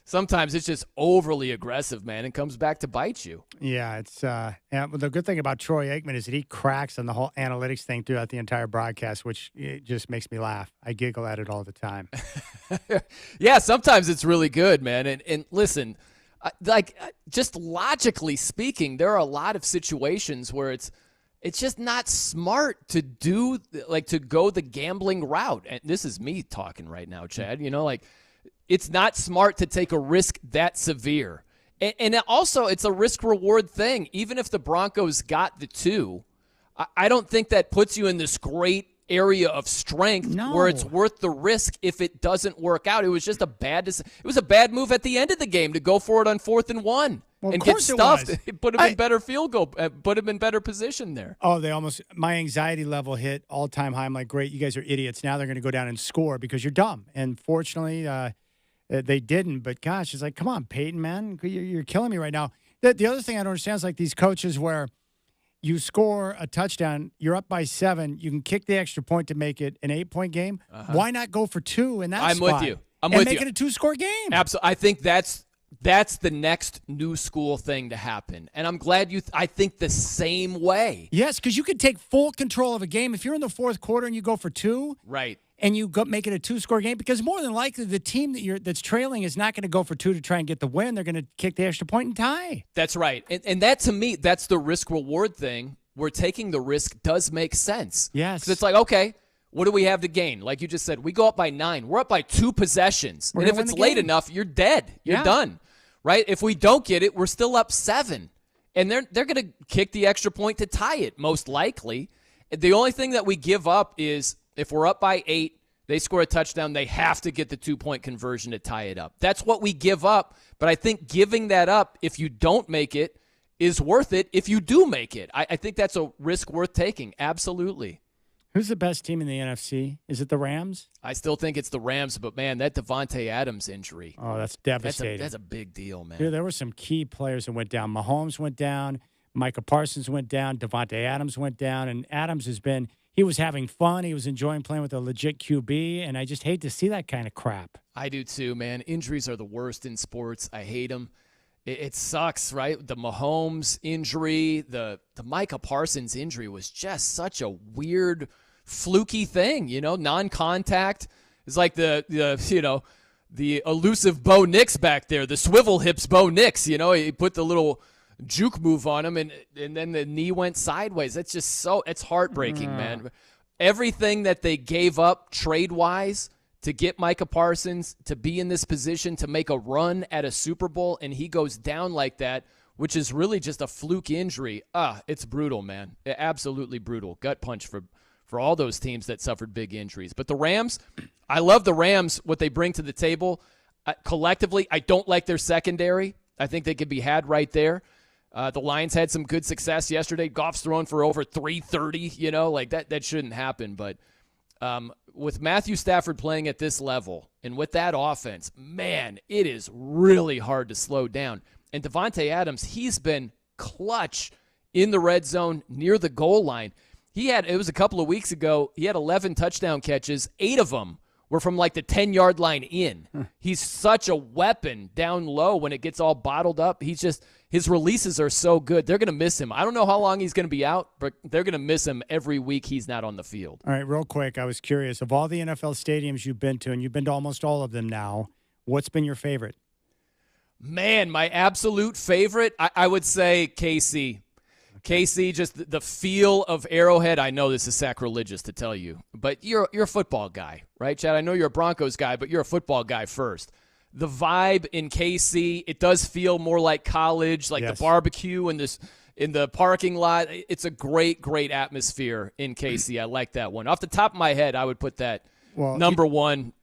sometimes it's just overly aggressive, man, and comes back to bite you. Yeah, it's the good thing about Troy Aikman is that he cracks on the whole analytics thing throughout the entire broadcast, which it just makes me laugh. I giggle at it all the time. Yeah, sometimes it's really good, man. And listen, just logically speaking, there are a lot of situations where it's just not smart to to go the gambling route. And this is me talking right now, Chad. You know, like it's not smart to take a risk that severe. And also, it's a risk-reward thing. Even if the Broncos got the 2, I don't think that puts you in this great area of strength where it's worth the risk if it doesn't work out. It was just it was a bad move at the end of the game to go for it on 4th and 1 and get stuffed. It put him in better field goal, put him in better position there. Oh, my anxiety level hit all-time high. I'm like, great, you guys are idiots. Now they're going to go down and score because you're dumb. And fortunately, they didn't, but gosh, it's like, come on, Peyton, man, you're killing me right now. The other thing I don't understand is like these coaches where you score a touchdown, you're up by 7, you can kick the extra point to make it an 8-point game. Why not go for 2 in that spot? I'm with you. And make it a 2-score game. Absolutely. I think that's the next new school thing to happen. And I'm glad I think the same way. Yes, because you could take full control of a game. If you're in the 4th quarter and you go for 2. Right. And you make it a 2-score game because more than likely the team that's trailing is not going to go for 2 to try and get the win. They're going to kick the extra point and tie. That's right. And that, to me, that's the risk-reward thing where taking the risk does make sense. Yes. Because it's like, okay, what do we have to gain? Like you just said, we go up by 9. We're up by 2 possessions. And if it's late enough, you're dead. You're done. Right? If we don't get it, we're still up 7. And they're going to kick the extra point to tie it, most likely. The only thing that we give up is if we're up by 8, they score a touchdown, they have to get the 2-point conversion to tie it up. That's what we give up. But I think giving that up, if you don't make it, is worth it if you do make it. I think that's a risk worth taking. Absolutely. Who's the best team in the NFC? Is it the Rams? I still think it's the Rams, but, man, that Devontae Adams injury. Oh, that's devastating. That's a big deal, man. Dude, there were some key players that went down. Mahomes went down. Micah Parsons went down. Devontae Adams went down. And Adams he was having fun. He was enjoying playing with a legit QB, and I just hate to see that kind of crap. I do too, man. Injuries are the worst in sports. I hate them. It sucks, right? The Mahomes injury, the Micah Parsons injury was just such a weird, fluky thing, non-contact. It's like the elusive Bo Nix back there, the swivel hips Bo Nix, he put the little juke move on him and then the knee went sideways. It's just it's heartbreaking, man. Everything that they gave up trade-wise to get Micah Parsons to be in this position to make a run at a Super Bowl, and he goes down like that, which is really just a fluke injury. It's brutal, man. Absolutely brutal. Gut punch for all those teams that suffered big injuries. But the Rams, I love the Rams, what they bring to the table. Collectively, I don't like their secondary. I think they could be had right there. The Lions had some good success yesterday. Goff's thrown for over 330, like that shouldn't happen. But with Matthew Stafford playing at this level and with that offense, man, it is really hard to slow down. And Devontae Adams, he's been clutch in the red zone near the goal line. It was a couple of weeks ago, he had 11 touchdown catches. 8 of them We're from like the 10-yard line in. He's such a weapon down low when it gets all bottled up. His releases are so good. They're going to miss him. I don't know how long he's going to be out, but they're going to miss him every week he's not on the field. All right, real quick, I was curious. Of all the NFL stadiums you've been to, and you've been to almost all of them now, what's been your favorite? Man, my absolute favorite, I would say KC. KC, just the feel of Arrowhead. I know this is sacrilegious to tell you, but you're a football guy, right, Chad? I know you're a Broncos guy, but you're a football guy first. The vibe in KC, it does feel more like college, like the barbecue and this in the parking lot. It's a great, great atmosphere in KC. I like that one. Off the top of my head, I would put that number one,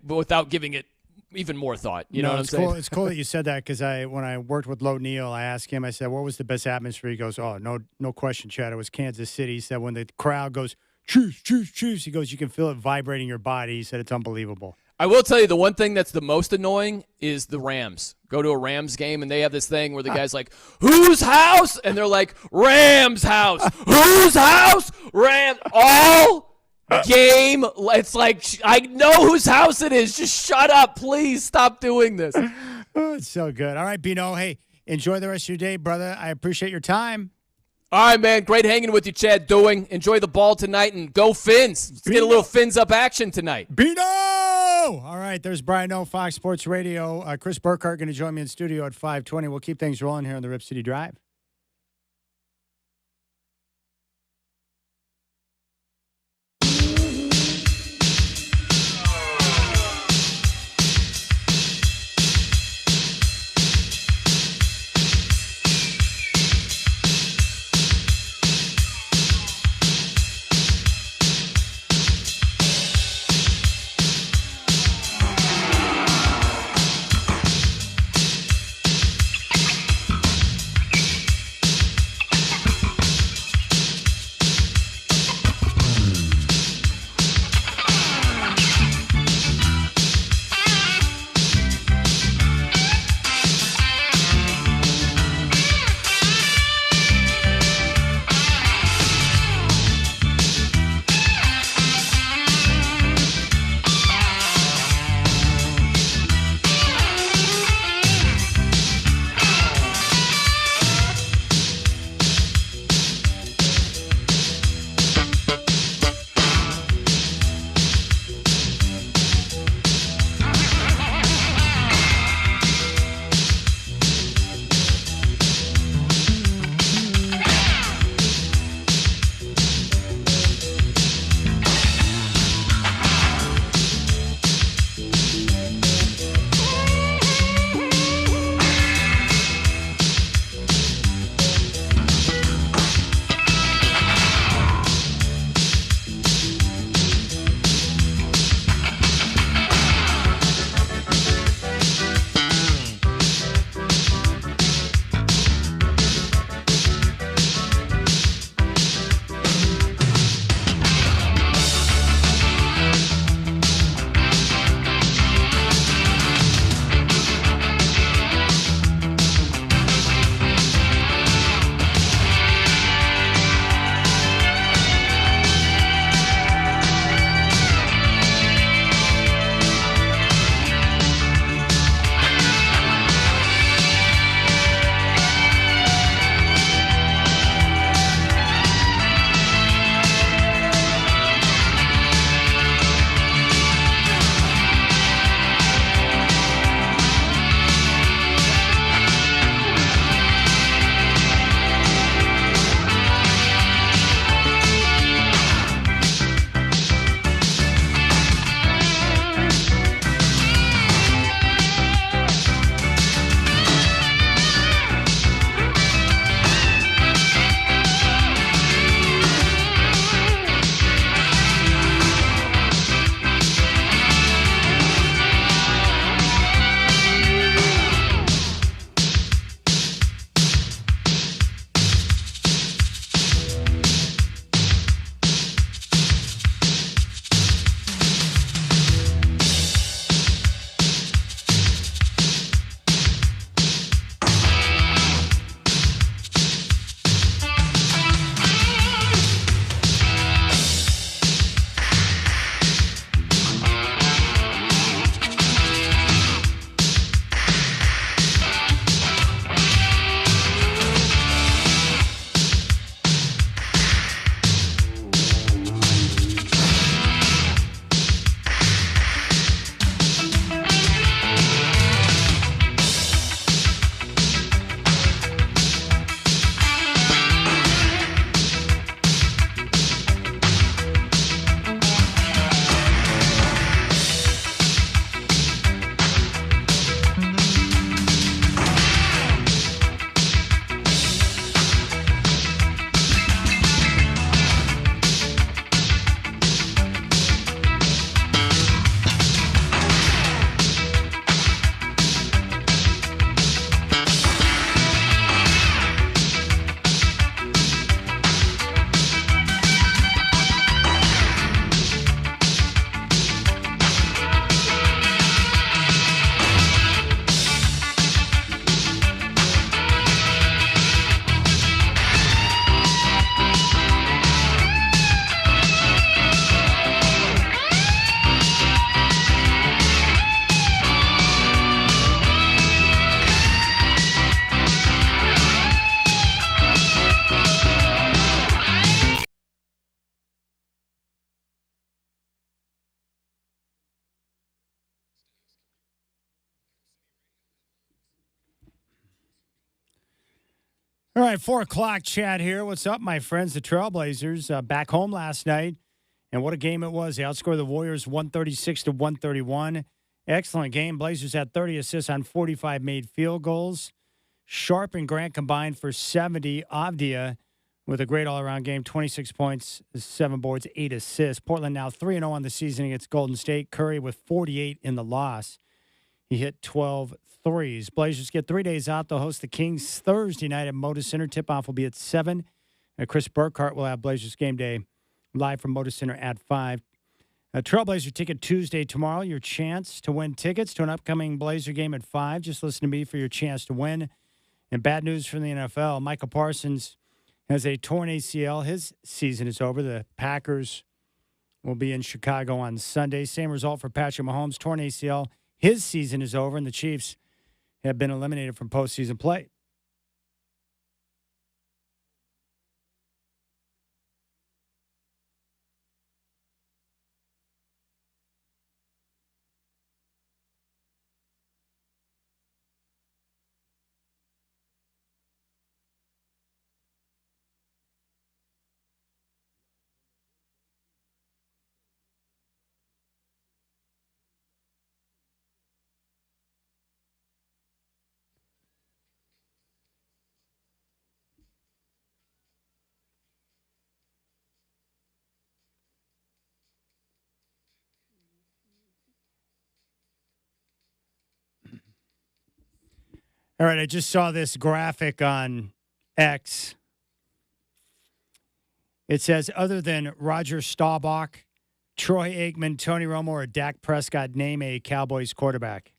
without giving it even more thought. You know what I'm saying? Cool. It's cool that you said that, because when I worked with Lo Neal, I asked him, I said, what was the best atmosphere? He goes, oh, no question, Chad. It was Kansas City. He said when the crowd goes, Chiefs, Chiefs, Chiefs, he goes, you can feel it vibrating your body. He said it's unbelievable. I will tell you, the one thing that's the most annoying is the Rams. Go to a Rams game, and they have this thing where the guy's like, whose house? And they're like, Rams house. Whose house? Rams. All game. It's like, I know whose house it is. Just shut up. Please stop doing this. Oh, it's so good. All right, Bino. Hey, enjoy the rest of your day, brother. I appreciate your time. All right, man. Great hanging with you, Chad Doing. Enjoy the ball tonight, and go Fins. Let's get a little Fins up action tonight. Bino! All right, there's Brian O, Fox Sports Radio. Chris Burkhart going to join me in studio at 5:20. We'll keep things rolling here on the Rip City Drive. All right, 4 o'clock chat here. What's up, my friends? The Trailblazers back home last night, and what a game it was. They outscored the Warriors 136 to 131. Excellent game. Blazers had 30 assists on 45 made field goals. Sharp and Grant combined for 70. Avdia with a great all-around game, 26 points, 7 boards, 8 assists. Portland now 3-0 on the season against Golden State. Curry with 48 in the loss. He hit 12 threes. Blazers get 3 days out. They'll host the Kings Thursday night at Moda Center. Tip-off will be at 7. Chris Burkhart will have Blazers Game Day live from Moda Center at 5. Trailblazer Ticket Tuesday tomorrow. Your chance to win tickets to an upcoming Blazer game at 5. Just listen to me for your chance to win. And bad news from the NFL. Michael Parsons has a torn ACL. His season is over. The Packers will be in Chicago on Sunday. Same result for Patrick Mahomes. Torn ACL. His season is over, and the Chiefs have been eliminated from postseason play. All right, I just saw this graphic on X. It says, other than Roger Staubach, Troy Aikman, Tony Romo, or Dak Prescott, name a Cowboys quarterback.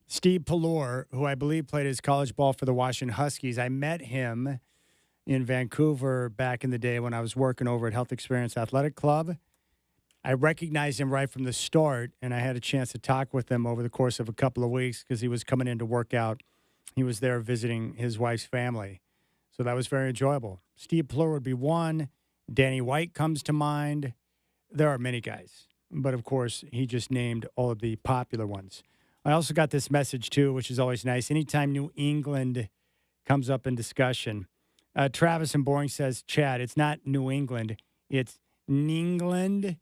Steve Pallor, who I believe played his college ball for the Washington Huskies, I met him in Vancouver back in the day when I was working over at Health Experience Athletic Club. I recognized him right from the start, and I had a chance to talk with him over the course of a couple of weeks because he was coming in to work out. He was there visiting his wife's family. So that was very enjoyable. Steve Pallor would be one. Danny White comes to mind. There are many guys. But, of course, he just named all of the popular ones. I also got this message, too, which is always nice. Anytime New England comes up in discussion, Travis and Boring says, Chad, it's not New England. It's Ningland.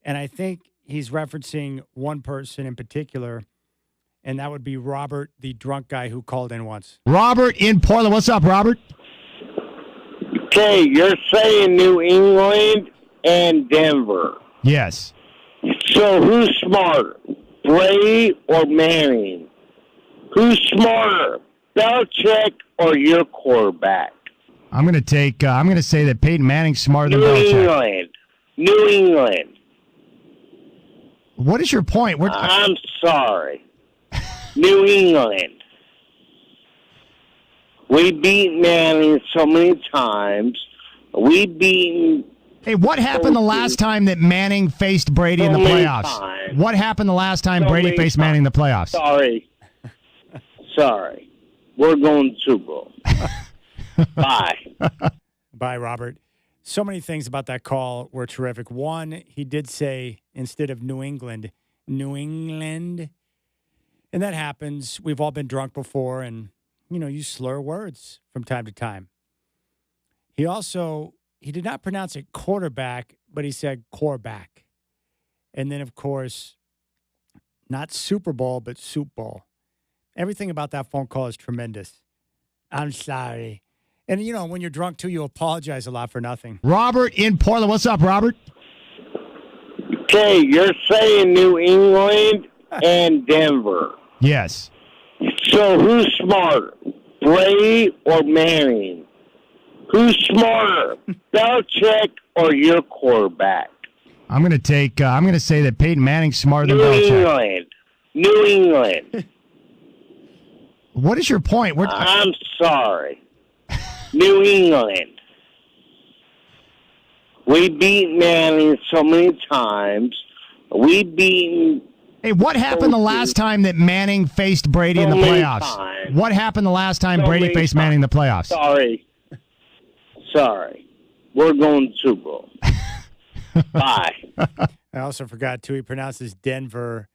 And I think he's referencing one person in particular, and that would be Robert, the drunk guy who called in once. Robert in Portland. What's up, Robert? Okay, you're saying New England and Denver. Yes. So who's smarter, Brady or Manning? Who's smarter, Belichick or your quarterback? I'm going to say that Peyton Manning's smarter than New Belichick. New England. What is your point? I'm sorry. New England. We beat Manning so many times. We beat. Hey, what happened the last time that Manning faced Brady in the playoffs? What happened the last time Brady faced Manning in the playoffs? Sorry. We're going to Super Bowl. Bye. Bye, Robert. So many things about that call were terrific. One, he did say, instead of New England, New England. And that happens. We've all been drunk before, and, you slur words from time to time. He did not pronounce it quarterback, but he said quarterback. And then, of course, not Super Bowl, but Soup Bowl. Everything about that phone call is tremendous. I'm sorry. And, when you're drunk, too, you apologize a lot for nothing. Robert in Portland. What's up, Robert? Okay, you're saying New England and Denver. Yes. So who's smarter, Brady or Manning? Who's smarter, Belichick or your quarterback? I'm going to say that Peyton Manning's smarter than Belichick. New England. What is your point? I'm sorry. New England. We beat Manning so many times. We beat. Hey, what happened the last time that Manning faced Brady in the playoffs? What happened the last time Brady faced Manning in the playoffs? Sorry. We're going to Super Bowl. Bye. I also forgot, too, he pronounces Denver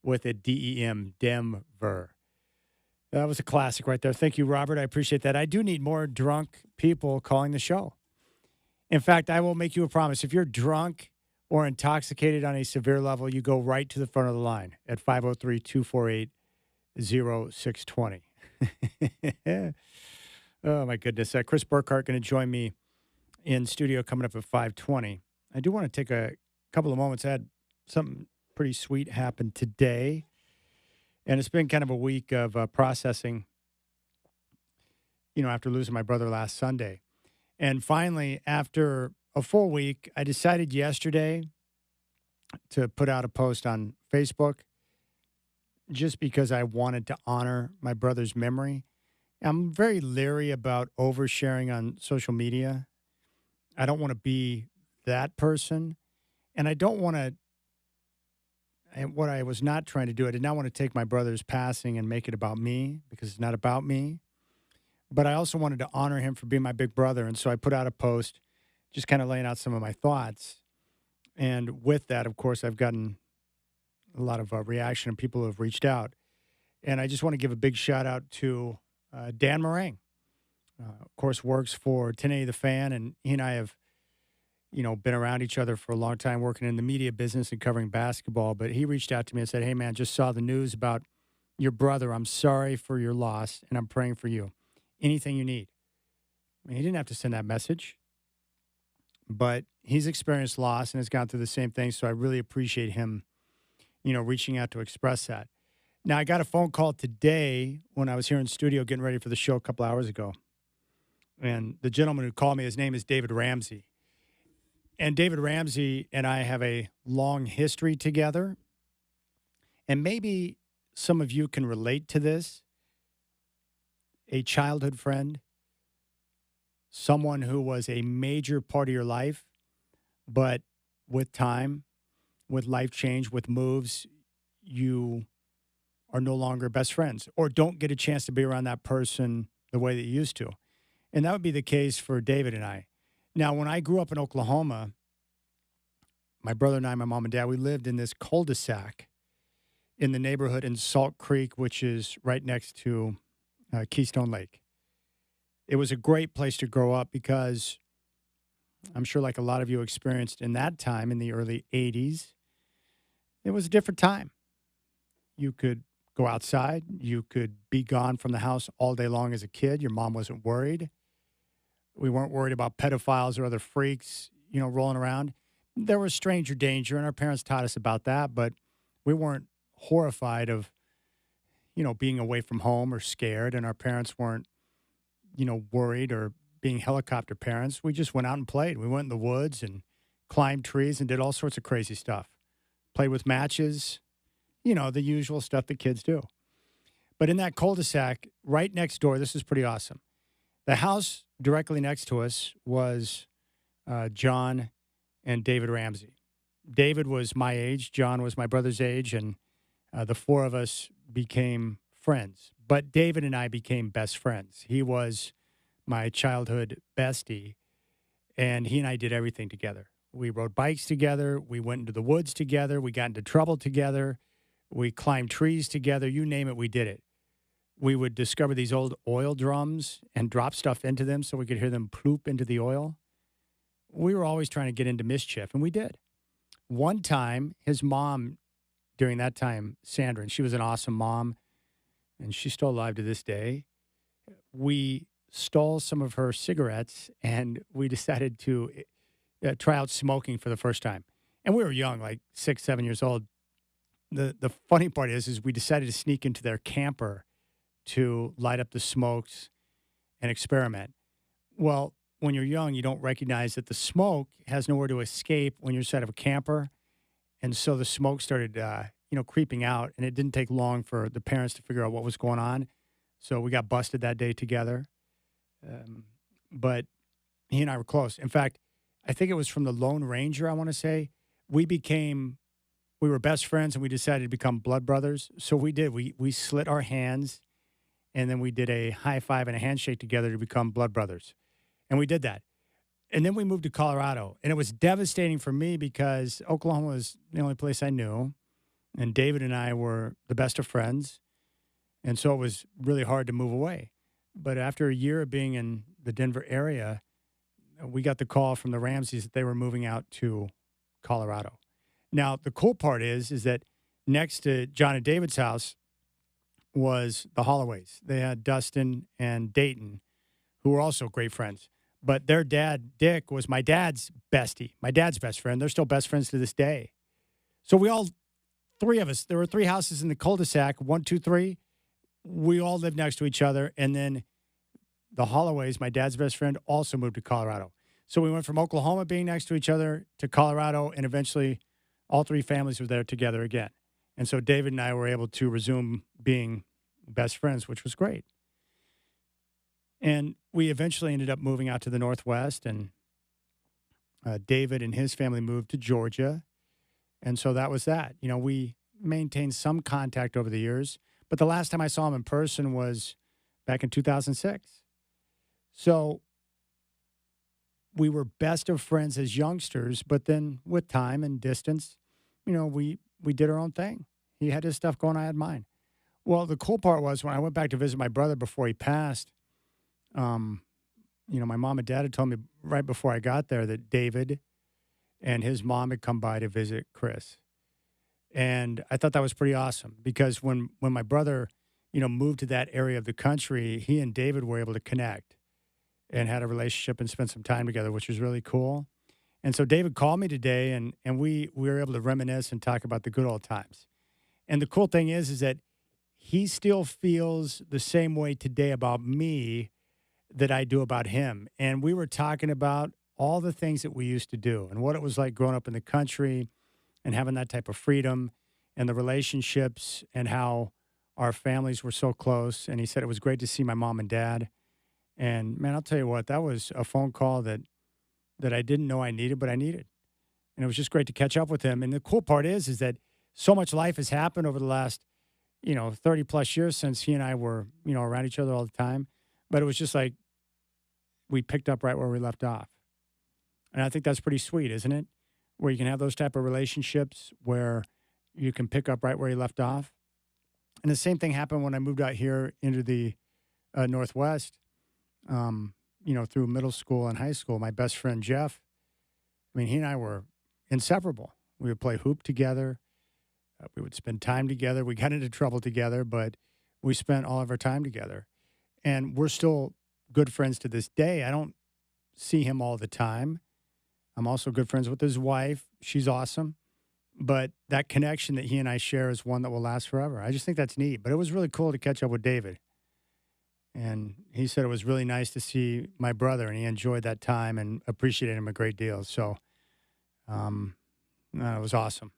with a D-E-M, Denver. That was a classic right there. Thank you, Robert. I appreciate that. I do need more drunk people calling the show. In fact, I will make you a promise. If you're drunk or intoxicated on a severe level, you go right to the front of the line at 503-248-0620. Oh, my goodness. Chris Burkhart going to join me in studio coming up at 5:20. I do want to take a couple of moments. I had something pretty sweet happen today, and it's been kind of a week of processing, after losing my brother last Sunday. And finally, after a full week, I decided yesterday to put out a post on Facebook just because I wanted to honor my brother's memory. I'm very leery about oversharing on social media. I don't want to be that person. And I don't want to, and what I was not trying to do, I did not want to take my brother's passing and make it about me because it's not about me. But I also wanted to honor him for being my big brother. And so I put out a post just kind of laying out some of my thoughts. And with that, of course, I've gotten a lot of reaction and people who have reached out. And I just want to give a big shout out to Dan Meringue. Of course, works for 1080 The Fan, and he and I have, been around each other for a long time, working in the media business and covering basketball. But he reached out to me and said, "Hey, man, just saw the news about your brother. I'm sorry for your loss, and I'm praying for you. Anything you need." I mean, he didn't have to send that message, but he's experienced loss and has gone through the same thing. So I really appreciate him, reaching out to express that. Now, I got a phone call today when I was here in studio getting ready for the show a couple hours ago. And the gentleman who called me, his name is David Ramsey. And David Ramsey and I have a long history together. And maybe some of you can relate to this. A childhood friend, someone who was a major part of your life, but with time, with life change, with moves, you are no longer best friends or don't get a chance to be around that person the way that you used to. And that would be the case for David and I. Now, when I grew up in Oklahoma, my brother and I, my mom and dad, we lived in this cul-de-sac in the neighborhood in Salt Creek, which is right next to Keystone Lake. It was a great place to grow up because I'm sure like a lot of you experienced in that time in the early 80s, it was a different time. You could go outside. You could be gone from the house all day long as a kid. Your mom wasn't worried. We weren't worried about pedophiles or other freaks, rolling around. There was stranger danger, and our parents taught us about that, but we weren't horrified of, being away from home or scared, and our parents weren't, worried or being helicopter parents. We just went out and played. We went in the woods and climbed trees and did all sorts of crazy stuff. Played with matches, the usual stuff that kids do. But in that cul-de-sac, right next door, this is pretty awesome. The house directly next to us was John and David Ramsey. David was my age. John was my brother's age. And the four of us became friends. But David and I became best friends. He was my childhood bestie. And he and I did everything together. We rode bikes together. We went into the woods together. We got into trouble together. We climbed trees together. You name it, we did it. We would discover these old oil drums and drop stuff into them so we could hear them ploop into the oil. We were always trying to get into mischief, and we did. One time, his mom, during that time, Sandra, and she was an awesome mom, and she's still alive to this day. We stole some of her cigarettes, and we decided to try out smoking for the first time. And we were young, like 6, 7 years old. The funny part is we decided to sneak into their camper to light up the smokes and experiment. Well, when you're young, you don't recognize that the smoke has nowhere to escape when you're inside of a camper. And so the smoke started, creeping out, and it didn't take long for the parents to figure out what was going on. So we got busted that day together. But he and I were close. In fact, I think it was from the Lone Ranger, I want to say. We were best friends, and we decided to become blood brothers. So we did. We slit our hands, and then we did a high five and a handshake together to become blood brothers. And we did that. And then we moved to Colorado. And it was devastating for me because Oklahoma was the only place I knew. And David and I were the best of friends. And so it was really hard to move away. But after a year of being in the Denver area, we got the call from the Ramseys that they were moving out to Colorado. Now, the cool part is that next to John and David's house was the Holloways. They had Dustin and Dayton, who were also great friends. But their dad, Dick, was my dad's bestie, my dad's best friend. They're still best friends to this day. So we all, three of us, there were 3 houses in the cul-de-sac, 1, 2, 3. We all lived next to each other. And then the Holloways, my dad's best friend, also moved to Colorado. So we went from Oklahoma being next to each other to Colorado, and eventually all 3 families were there together again. And so David and I were able to resume being best friends, which was great. And we eventually ended up moving out to the Northwest, and David and his family moved to Georgia. And so that was that. You know, we maintained some contact over the years, but the last time I saw him in person was back in 2006. So we were best of friends as youngsters, but then with time and distance, you know, we did our own thing. He had his stuff going, I had mine. Well, the cool part was when I went back to visit my brother before he passed, you know, my mom and dad had told me right before I got there that David and his mom had come by to visit Chris. And I thought that was pretty awesome because when my brother, you know, moved to that area of the country, he and David were able to connect and had a relationship and spent some time together, which was really cool. And so David called me today, and we were able to reminisce and talk about the good old times. And the cool thing is that he still feels the same way today about me that I do about him. And we were talking about all the things that we used to do and what it was like growing up in the country and having that type of freedom and the relationships and how our families were so close. And he said it was great to see my mom and dad. And man, I'll tell you what, that was a phone call that I didn't know I needed, but I needed. And it was just great to catch up with him. And the cool part is that so much life has happened over the last, 30 plus years since he and I were, around each other all the time. But it was just like we picked up right where we left off. And I think that's pretty sweet, isn't it? Where you can have those type of relationships where you can pick up right where you left off. And the same thing happened when I moved out here into the Northwest, through middle school and high school. My best friend, Jeff, he and I were inseparable. We would play hoop together. We would spend time together. We got into trouble together, but we spent all of our time together. And we're still good friends to this day. I don't see him all the time. I'm also good friends with his wife. She's awesome. But that connection that he and I share is one that will last forever. I just think that's neat. But it was really cool to catch up with David. And he said it was really nice to see my brother, and he enjoyed that time and appreciated him a great deal. So it was awesome.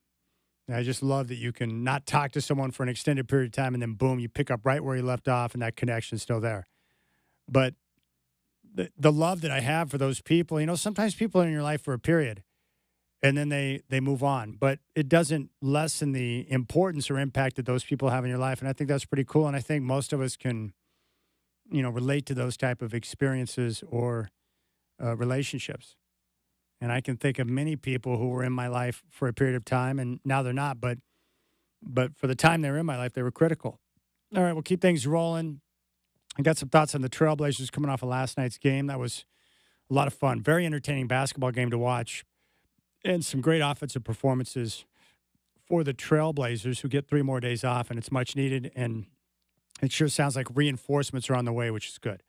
I just love that you can not talk to someone for an extended period of time and then, boom, you pick up right where you left off and that connection's still there. But the love that I have for those people, sometimes people are in your life for a period and then they move on. But it doesn't lessen the importance or impact that those people have in your life. And I think that's pretty cool. And I think most of us can, relate to those type of experiences or relationships. And I can think of many people who were in my life for a period of time, and now they're not. But for the time they were in my life, they were critical. All right, we'll keep things rolling. I got some thoughts on the Trailblazers coming off of last night's game. That was a lot of fun. Very entertaining basketball game to watch. And some great offensive performances for the Trailblazers, who get 3 more days off, and it's much needed. And it sure sounds like reinforcements are on the way, which is good.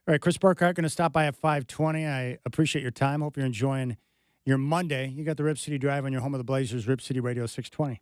All right, Chris Burkhardt going to stop by at 5:20. I appreciate your time. Hope you're enjoying your Monday. You got the Rip City Drive on your home of the Blazers, Rip City Radio 620.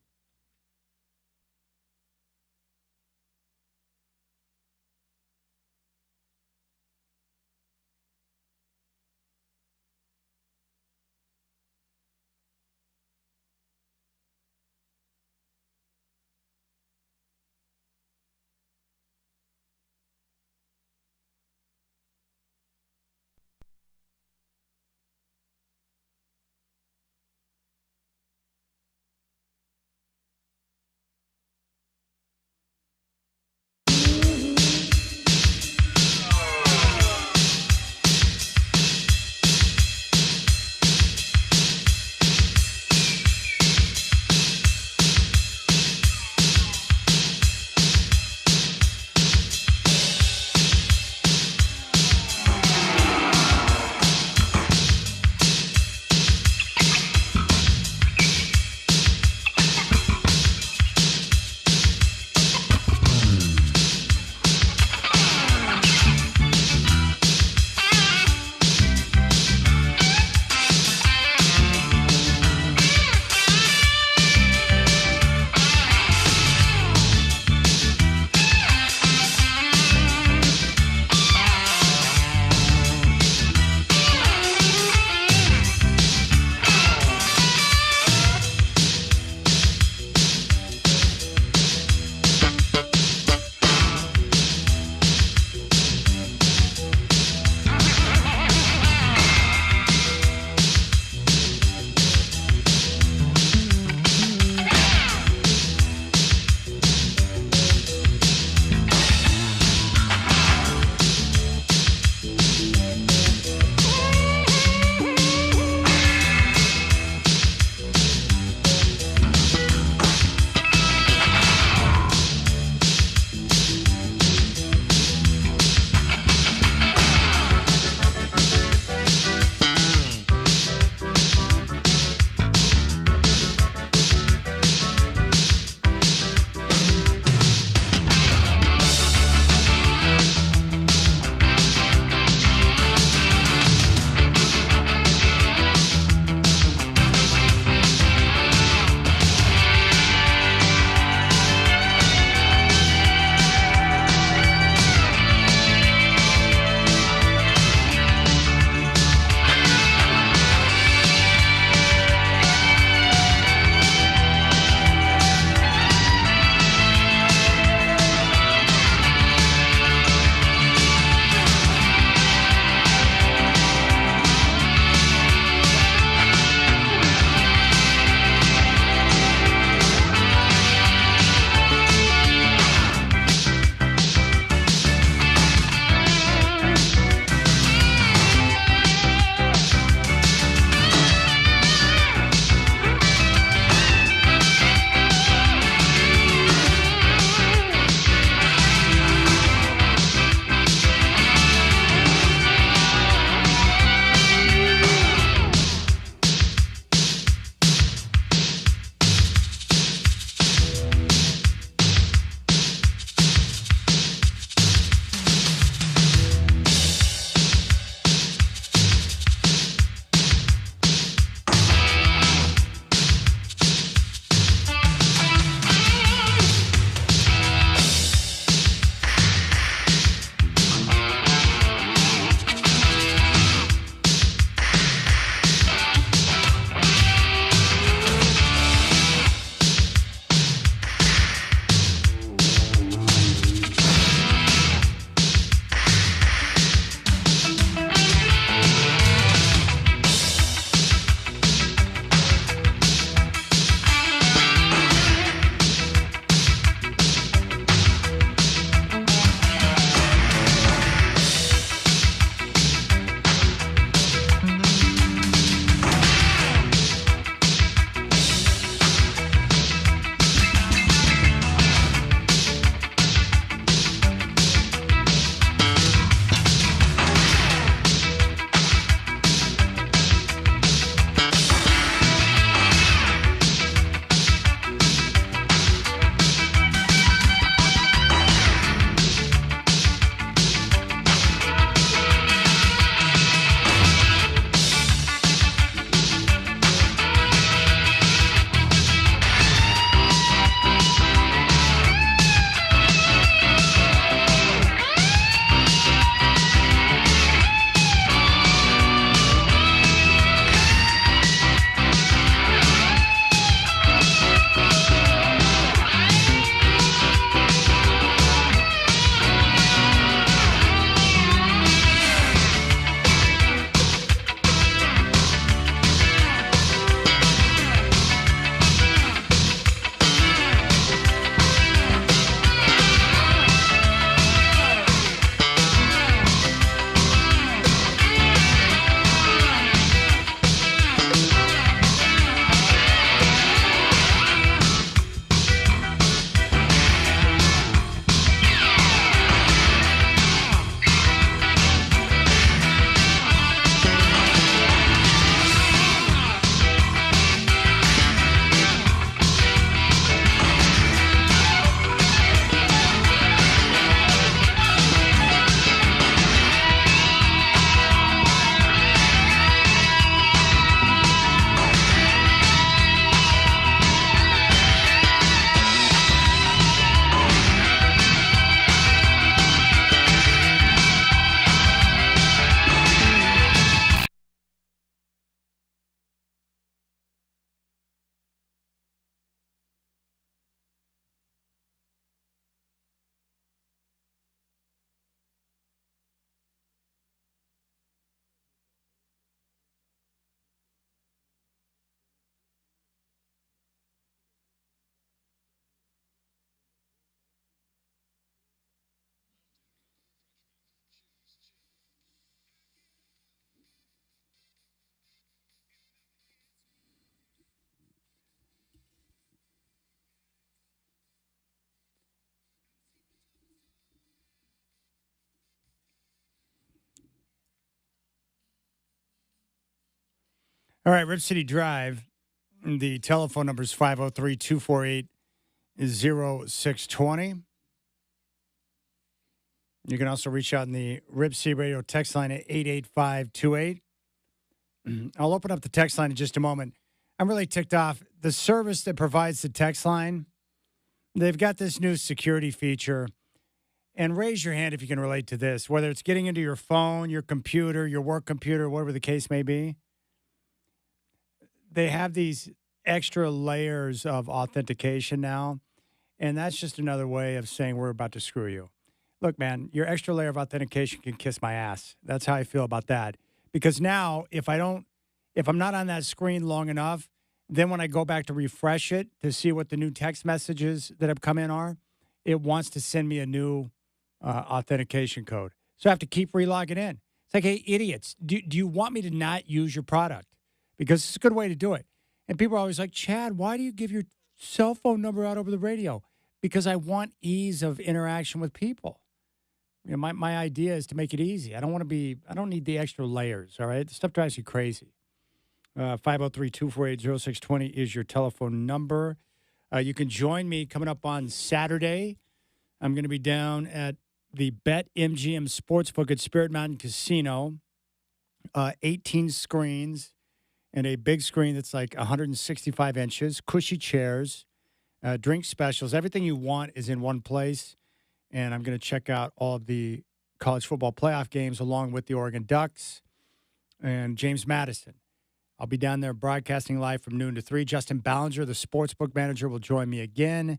All right, Rip City Drive. The telephone number is 503-248-0620. You can also reach out in the Rip City Radio text line at 88528. I'll open up the text line in just a moment. I'm really ticked off. The service that provides the text line, they've got this new security feature. And raise your hand if you can relate to this, whether it's getting into your phone, your computer, your work computer, whatever the case may be. They have these extra layers of authentication now, and that's just another way of saying we're about to screw you. Look, man, your extra layer of authentication can kiss my ass. That's how I feel about that. Because now, if I'm not on that screen long enough, then when I go back to refresh it to see what the new text messages that have come in are, it wants to send me a new authentication code. So I have to keep relogging in. It's like, hey, idiots, do you want me to not use your product? Because it's a good way to do it. And people are always like, Chad, why do you give your cell phone number out over the radio? Because I want ease of interaction with people. You know, my idea is to make it easy. I don't need the extra layers, all right? The stuff drives you crazy. 503-248-0620 is your telephone number. You can join me coming up on Saturday. I'm going to be down at the BetMGM Sportsbook at Spirit Mountain Casino. 18 screens and a big screen that's like 165 inches, cushy chairs, drink specials. Everything you want is in one place. And I'm going to check out all of the college football playoff games along with the Oregon Ducks and James Madison. I'll be down there broadcasting live from noon to 3. Justin Ballinger, the sportsbook manager, will join me again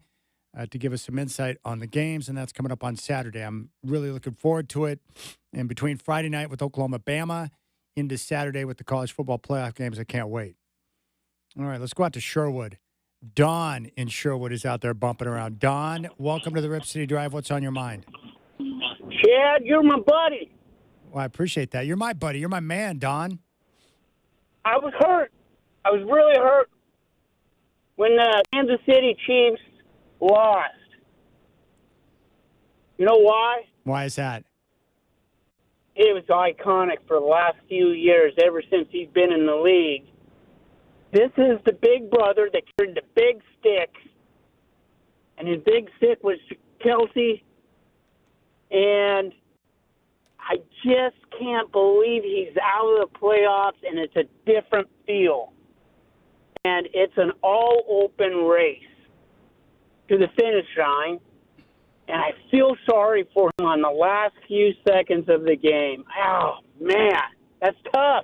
to give us some insight on the games, and that's coming up on Saturday. I'm really looking forward to it. And between Friday night with Oklahoma, Bama, into Saturday with the college football playoff games, I can't wait. All right, let's go out to Sherwood. Don in Sherwood is out there bumping around. Don, welcome to the Rip City Drive. What's on your mind? Chad, you're my buddy. Well, I appreciate that. You're my buddy. You're my man, Don. I was hurt. I was really hurt when the Kansas City Chiefs lost. You know why? Why is that? It was iconic for the last few years, ever since he's been in the league. This is the big brother that carried the big stick, and his big stick was Kelsey, and I just can't believe he's out of the playoffs, and it's a different feel. And it's an all-open race to the finish line, and I feel sorry for him on the last few seconds of the game. Oh, man, that's tough.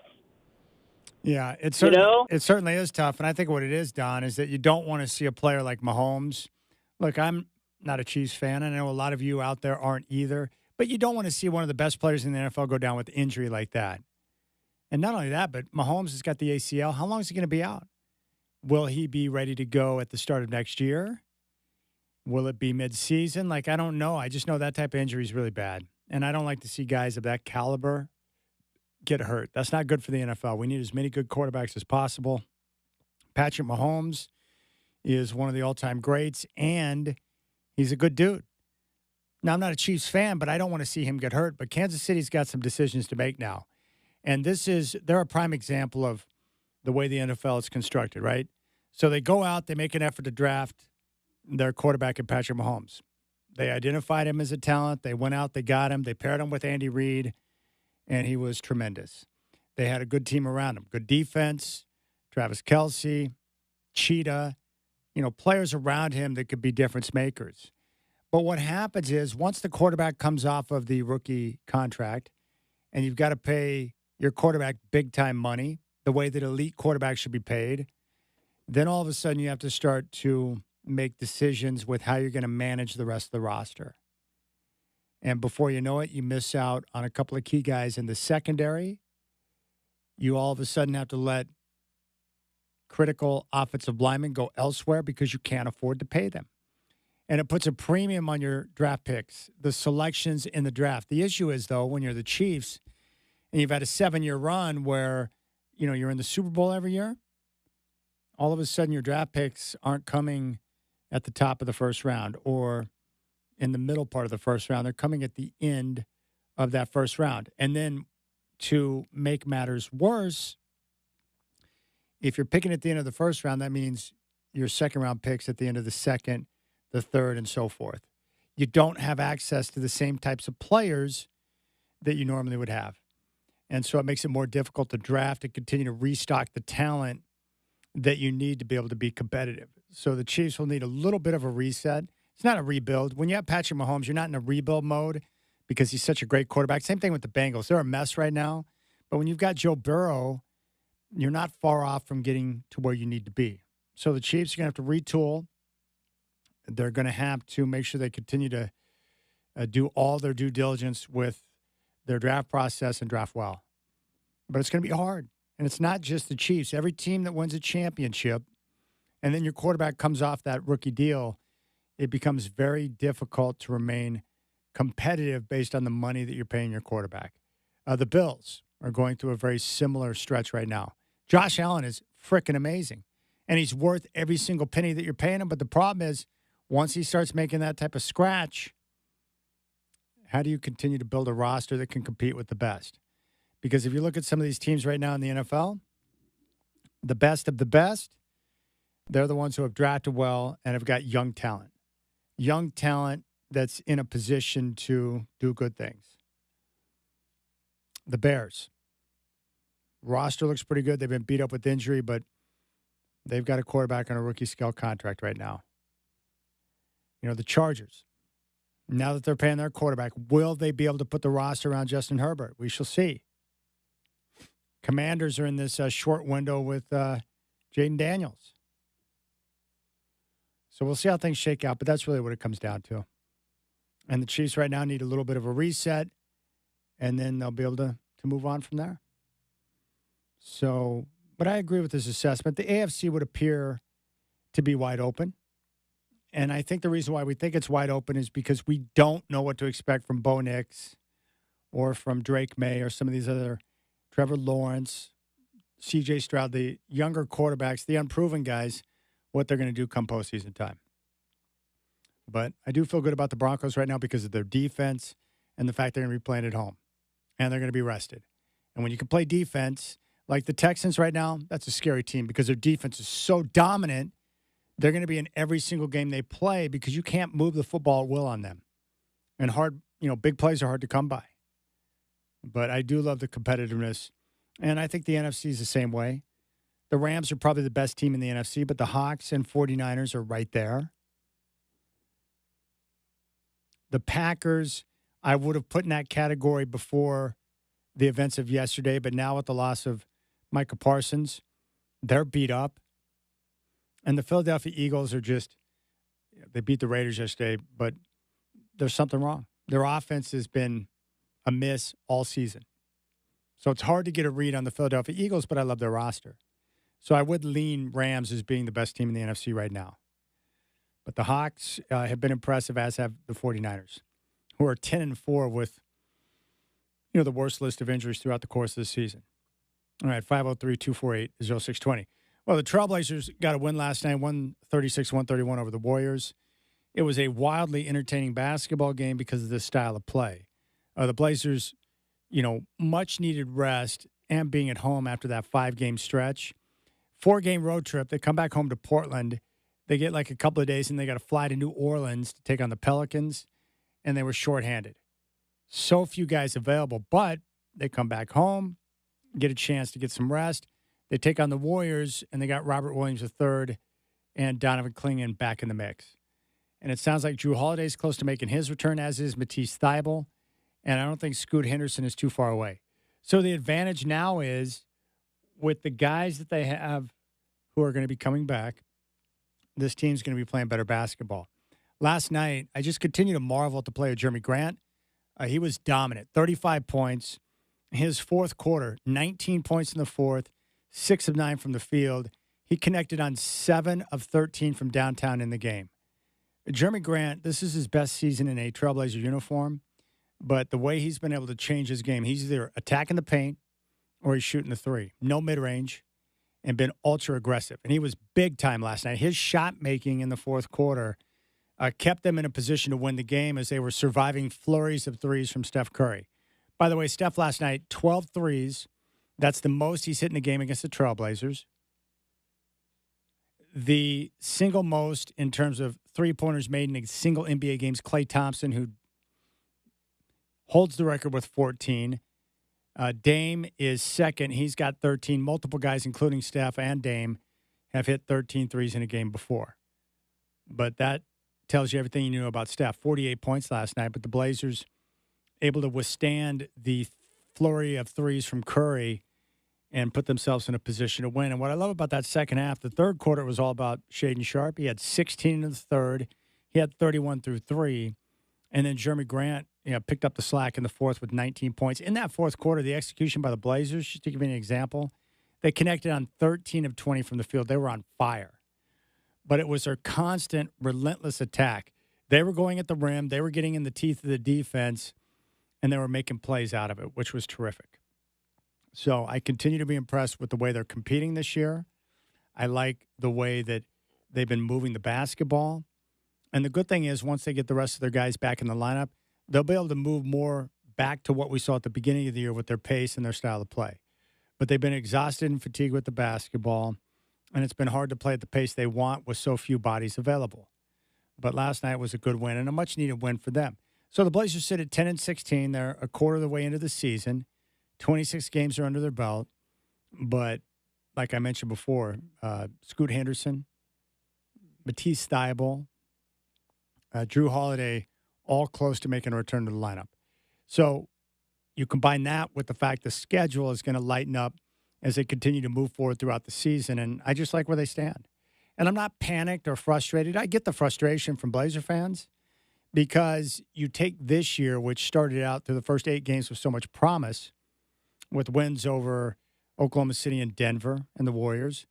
Yeah, it certainly is tough. And I think what it is, Don, is that you don't want to see a player like Mahomes. Look, I'm not a Chiefs fan. I know a lot of you out there aren't either. But you don't want to see one of the best players in the NFL go down with injury like that. And not only that, but Mahomes has got the ACL. How long is he going to be out? Will he be ready to go at the start of next year? Will it be midseason? Like, I don't know. I just know that type of injury is really bad. And I don't like to see guys of that caliber get hurt. That's not good for the NFL. We need as many good quarterbacks as possible. Patrick Mahomes is one of the all-time greats, and he's a good dude. Now, I'm not a Chiefs fan, but I don't want to see him get hurt. But Kansas City's got some decisions to make now. And they're a prime example of the way the NFL is constructed, right? So they go out, they make an effort to draft their quarterback in Patrick Mahomes. They identified him as a talent. They went out, they got him. They paired him with Andy Reid, and he was tremendous. They had a good team around him. Good defense, Travis Kelce, Cheetah, players around him that could be difference makers. But what happens is once the quarterback comes off of the rookie contract and you've got to pay your quarterback big-time money, the way that elite quarterbacks should be paid, then all of a sudden you have to start to make decisions with how you're going to manage the rest of the roster. And before you know it, you miss out on a couple of key guys in the secondary. You all of a sudden have to let critical offensive linemen go elsewhere because you can't afford to pay them. And it puts a premium on your draft picks, the selections in the draft. The issue is, though, when you're the Chiefs and you've had a 7-year run where, you're in the Super Bowl every year, all of a sudden your draft picks aren't coming at the top of the first round or in the middle part of the first round. They're coming at the end of that first round. And then to make matters worse, If you're picking at the end of the first round, that means your second-round picks at the end of the second, the third, and so forth. You don't have access to the same types of players that you normally would have. And so it makes it more difficult to draft and continue to restock the talent that you need to be able to be competitive. So the Chiefs will need a little bit of a reset. It's not a rebuild. When you have Patrick Mahomes, you're not in a rebuild mode because he's such a great quarterback. Same thing with the Bengals. They're a mess right now. But when you've got Joe Burrow, you're not far off from getting to where you need to be. So the Chiefs are going to have to retool. They're going to have to make sure they continue to do all their due diligence with their draft process and draft well. But it's going to be hard. And it's not just the Chiefs. Every team that wins a championship and then your quarterback comes off that rookie deal, it becomes very difficult to remain competitive based on the money that you're paying your quarterback. The Bills are going through a very similar stretch right now. Josh Allen is freaking amazing, and he's worth every single penny that you're paying him. But the problem is, once he starts making that type of scratch, how do you continue to build a roster that can compete with the best? Because if you look at some of these teams right now in the NFL, the best of the best, they're the ones who have drafted well and have got young talent. Young talent that's in a position to do good things. The Bears. Roster looks pretty good. They've been beat up with injury, but they've got a quarterback on a rookie scale contract right now. You know, the Chargers. Now that they're paying their quarterback, will they be able to put the roster around Justin Herbert? We shall see. Commanders are in this short window with Jaden Daniels. So we'll see how things shake out, but that's really what it comes down to. And the Chiefs right now need a little bit of a reset, and then they'll be able to move on from there. So, but I agree with this assessment. The AFC would appear to be wide open. And I think the reason why we think it's wide open is because we don't know what to expect from Bo Nix or from Drake May or some of these other Trevor Lawrence, C.J. Stroud, the younger quarterbacks, the unproven guys, what they're going to do come postseason time. But I do feel good about the Broncos right now because of their defense and the fact they're going to be playing at home. And they're going to be rested. And when you can play defense, like the Texans right now, that's a scary team because their defense is so dominant. They're going to be in every single game they play because you can't move the football at will on them. And big plays are hard to come by. But I do love the competitiveness. And I think the NFC is the same way. The Rams are probably the best team in the NFC, but the Hawks and 49ers are right there. The Packers, I would have put in that category before the events of yesterday, but now with the loss of Micah Parsons, they're beat up. And the Philadelphia Eagles are they beat the Raiders yesterday, but there's something wrong. Their offense has been a miss all season. So it's hard to get a read on the Philadelphia Eagles, but I love their roster. So I would lean Rams as being the best team in the NFC right now. But the Hawks have been impressive, as have the 49ers, who are 10-4 with, the worst list of injuries throughout the course of the season. All right, 503-248-0620. Well, the Trailblazers got a win last night, 136-131 over the Warriors. It was a wildly entertaining basketball game because of the style of play. The Blazers, much needed rest and being at home after that 5-game stretch. 4-game road trip. They come back home to Portland. They get like a couple of days, and they got to fly to New Orleans to take on the Pelicans, and they were shorthanded. So few guys available, but they come back home, get a chance to get some rest. They take on the Warriors, and they got Robert Williams III and Donovan Clingan back in the mix. And it sounds like Drew Holiday's close to making his return, as is Matisse Thybulle, and I don't think Scoot Henderson is too far away. So the advantage now is with the guys that they have who are going to be coming back, this team's going to be playing better basketball. Last night, I just continue to marvel at the play of Jeremy Grant. He was dominant, 35 points. His fourth quarter, 19 points in the fourth, 6 of 9 from the field. He connected on 7 of 13 from downtown in the game. Jeremy Grant, this is his best season in a Trailblazer uniform, but the way he's been able to change his game, he's either attacking the paint or he's shooting the three. No mid-range, and been ultra aggressive. And he was big time last night. His shot making in the fourth quarter kept them in a position to win the game as they were surviving flurries of threes from Steph Curry. By the way, Steph last night, 12 threes. That's the most he's hit in the game against the Trailblazers. The single most in terms of three-pointers made in a single NBA games, Klay Thompson, who holds the record with 14. Dame is second. He's got 13. Multiple guys, including Steph and Dame, have hit 13 threes in a game before. But that tells you everything you knew about Steph. 48 points last night, but the Blazers able to withstand the flurry of threes from Curry and put themselves in a position to win. And what I love about that second half, the third quarter was all about Shaedon Sharpe. He had 16 in the third. He had 31 through 3. And then Jeremy Grant picked up the slack in the fourth with 19 points. In that fourth quarter, the execution by the Blazers, just to give you an example, they connected on 13 of 20 from the field. They were on fire. But it was their constant, relentless attack. They were going at the rim. They were getting in the teeth of the defense, and they were making plays out of it, which was terrific. So I continue to be impressed with the way they're competing this year. I like the way that they've been moving the basketball. And the good thing is once they get the rest of their guys back in the lineup, they'll be able to move more back to what we saw at the beginning of the year with their pace and their style of play. But they've been exhausted and fatigued with the basketball, and it's been hard to play at the pace they want with so few bodies available. But last night was a good win and a much-needed win for them. So the Blazers sit at 10-16. They're a quarter of the way into the season. 26 games are under their belt. But like I mentioned before, Scoot Henderson, Matisse Thybulle, Drew Holiday, all close to making a return to the lineup. So you combine that with the fact the schedule is going to lighten up as they continue to move forward throughout the season, and I just like where they stand. And I'm not panicked or frustrated. I get the frustration from Blazer fans because you take this year, which started out through the first 8 games with so much promise, with wins over Oklahoma City and Denver and the Warriors,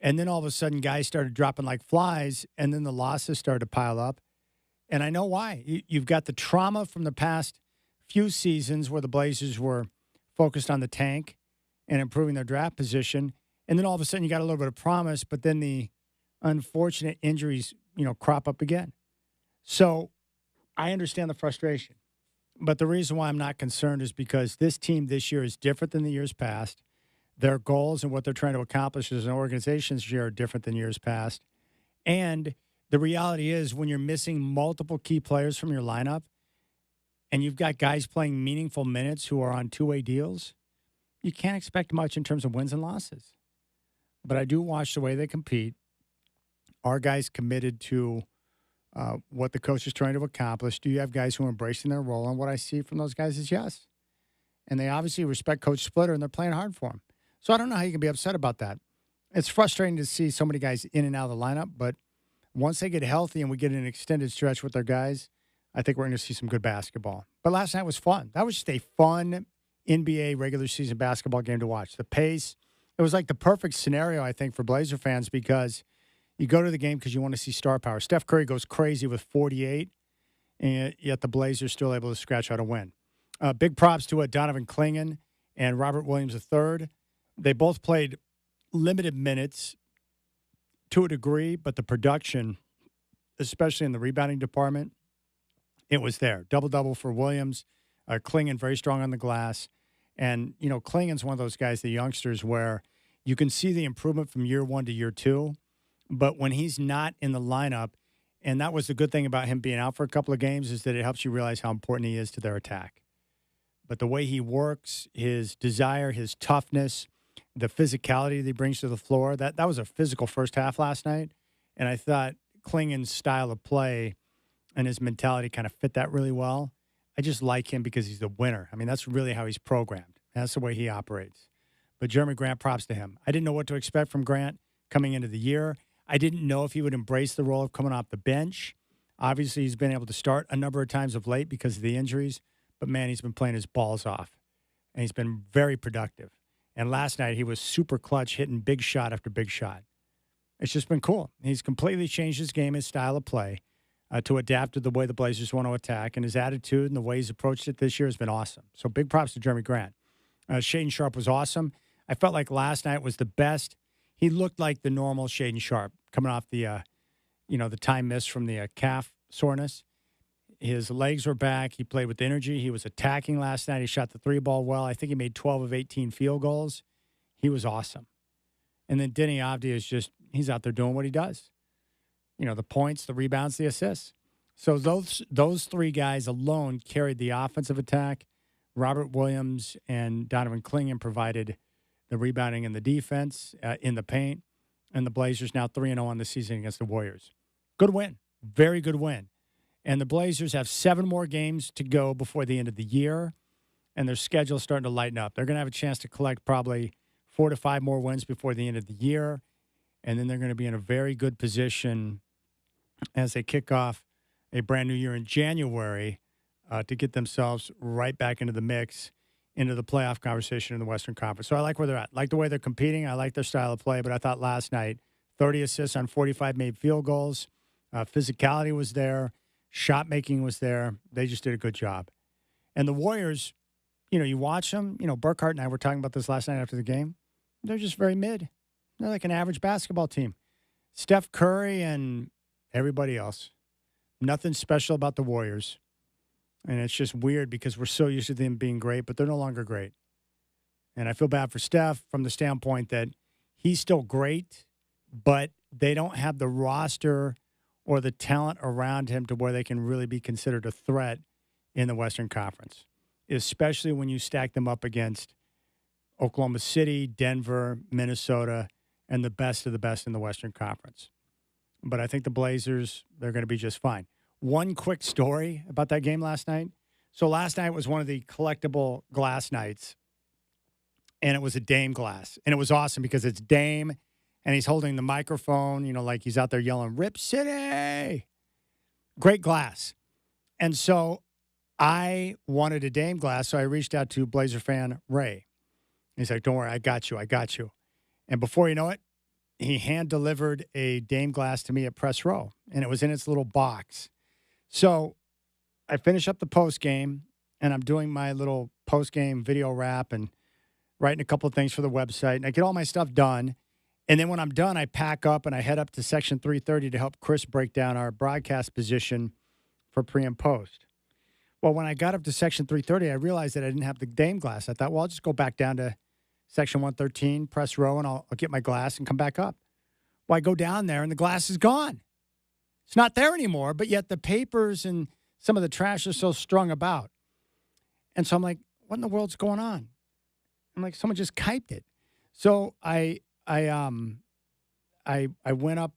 and then all of a sudden guys started dropping like flies, and then the losses started to pile up. And I know why. You've got the trauma from the past few seasons where the Blazers were focused on the tank and improving their draft position. And then all of a sudden you got a little bit of promise, but then the unfortunate injuries, crop up again. So I understand the frustration. But the reason why I'm not concerned is because this team this year is different than the years past. Their goals and what they're trying to accomplish as an organization this year are different than years past. And the reality is when you're missing multiple key players from your lineup and you've got guys playing meaningful minutes who are on two-way deals, you can't expect much in terms of wins and losses. But I do watch the way they compete. Are guys committed to what the coach is trying to accomplish? Do you have guys who are embracing their role? And what I see from those guys is yes. And they obviously respect Coach Splitter, and they're playing hard for him. So I don't know how you can be upset about that. It's frustrating to see so many guys in and out of the lineup, but once they get healthy and we get an extended stretch with their guys, I think we're going to see some good basketball. But last night was fun. That was just a fun NBA regular season basketball game to watch. The pace, it was like the perfect scenario, I think, for Blazer fans because you go to the game because you want to see star power. Steph Curry goes crazy with 48, and yet the Blazers still able to scratch out a win. Big props to Donovan Clingan and Robert Williams III. They both played limited minutes to a degree, but the production, especially in the rebounding department, it was there. Double-double for Williams. Clingan very strong on the glass. And, Clingan's one of those guys, the youngsters, where you can see the improvement from year 1 to year 2. But when he's not in the lineup, and that was the good thing about him being out for a couple of games, is that it helps you realize how important he is to their attack. But the way he works, his desire, his toughness, the physicality that he brings to the floor, that was a physical first half last night. And I thought Clingan's style of play and his mentality kind of fit that really well. I just like him because he's the winner. I mean, that's really how he's programmed. That's the way he operates. But Jeremy Grant, props to him. I didn't know what to expect from Grant coming into the year. I didn't know if he would embrace the role of coming off the bench. Obviously, he's been able to start a number of times of late because of the injuries. But, man, he's been playing his balls off. And he's been very productive. And last night, he was super clutch, hitting big shot after big shot. It's just been cool. He's completely changed his game, his style of play, to adapt to the way the Blazers want to attack. And his attitude and the way he's approached it this year has been awesome. So big props to Jeremy Grant. Shaedon Sharpe was awesome. I felt like last night was the best. He looked like the normal Shaedon Sharpe coming off the time miss from the calf soreness. His legs were back. He played with energy. He was attacking last night. He shot the 3-ball well. I think he made 12 of 18 field goals. He was awesome. And then Denny Avdia is just he's out there doing what he does. The points, the rebounds, the assists. So those three guys alone carried the offensive attack. Robert Williams and Donovan Clingan provided the rebounding and the defense in the paint. And the Blazers now 3-0 on the season against the Warriors. Good win. Very good win. And the Blazers have 7 more games to go before the end of the year, and their schedule is starting to lighten up. They're going to have a chance to collect probably 4 to 5 more wins before the end of the year, and then they're going to be in a very good position as they kick off a brand new year in January to get themselves right back into the mix, into the playoff conversation in the Western Conference. So I like where they're at. I like the way they're competing. I like their style of play, but I thought last night 30 assists on 45 made field goals. Physicality was there. Shot making was there. They just did a good job. And the Warriors, you watch them. Burkhart and I were talking about this last night after the game. They're just very mid. They're like an average basketball team. Steph Curry and everybody else. Nothing special about the Warriors. And it's just weird because we're so used to them being great, but they're no longer great. And I feel bad for Steph from the standpoint that he's still great, but they don't have the roster or the talent around him to where they can really be considered a threat in the Western Conference, especially when you stack them up against Oklahoma City, Denver, Minnesota, and the best of the best in the Western Conference. But I think the Blazers, they're going to be just fine. One quick story about that game last night. So last night was one of the collectible glass nights, and it was a Dame glass. And it was awesome because it's Dame, and he's holding the microphone, like he's out there yelling, "Rip City!" Great glass. And so I wanted a Dame glass, so I reached out to Blazer fan Ray. He's like, "Don't worry, I got you. And before you know it, he hand-delivered a Dame glass to me at Press Row, and it was in its little box. So I finish up the post-game, and I'm doing my little post-game video wrap and writing a couple of things for the website, and I get all my stuff done. And then when I'm done, I pack up and I head up to Section 330 to help Chris break down our broadcast position for pre and post. Well, when I got up to Section 330, I realized that I didn't have the Dame glass. I thought, well, I'll just go back down to Section 113, Press Row, and I'll get my glass and come back up. Well, I go down there, and the glass is gone. It's not there anymore, but yet the papers and some of the trash are so strung about. And so I'm like, what in the world's going on? I'm like, someone just kiped it. So I went up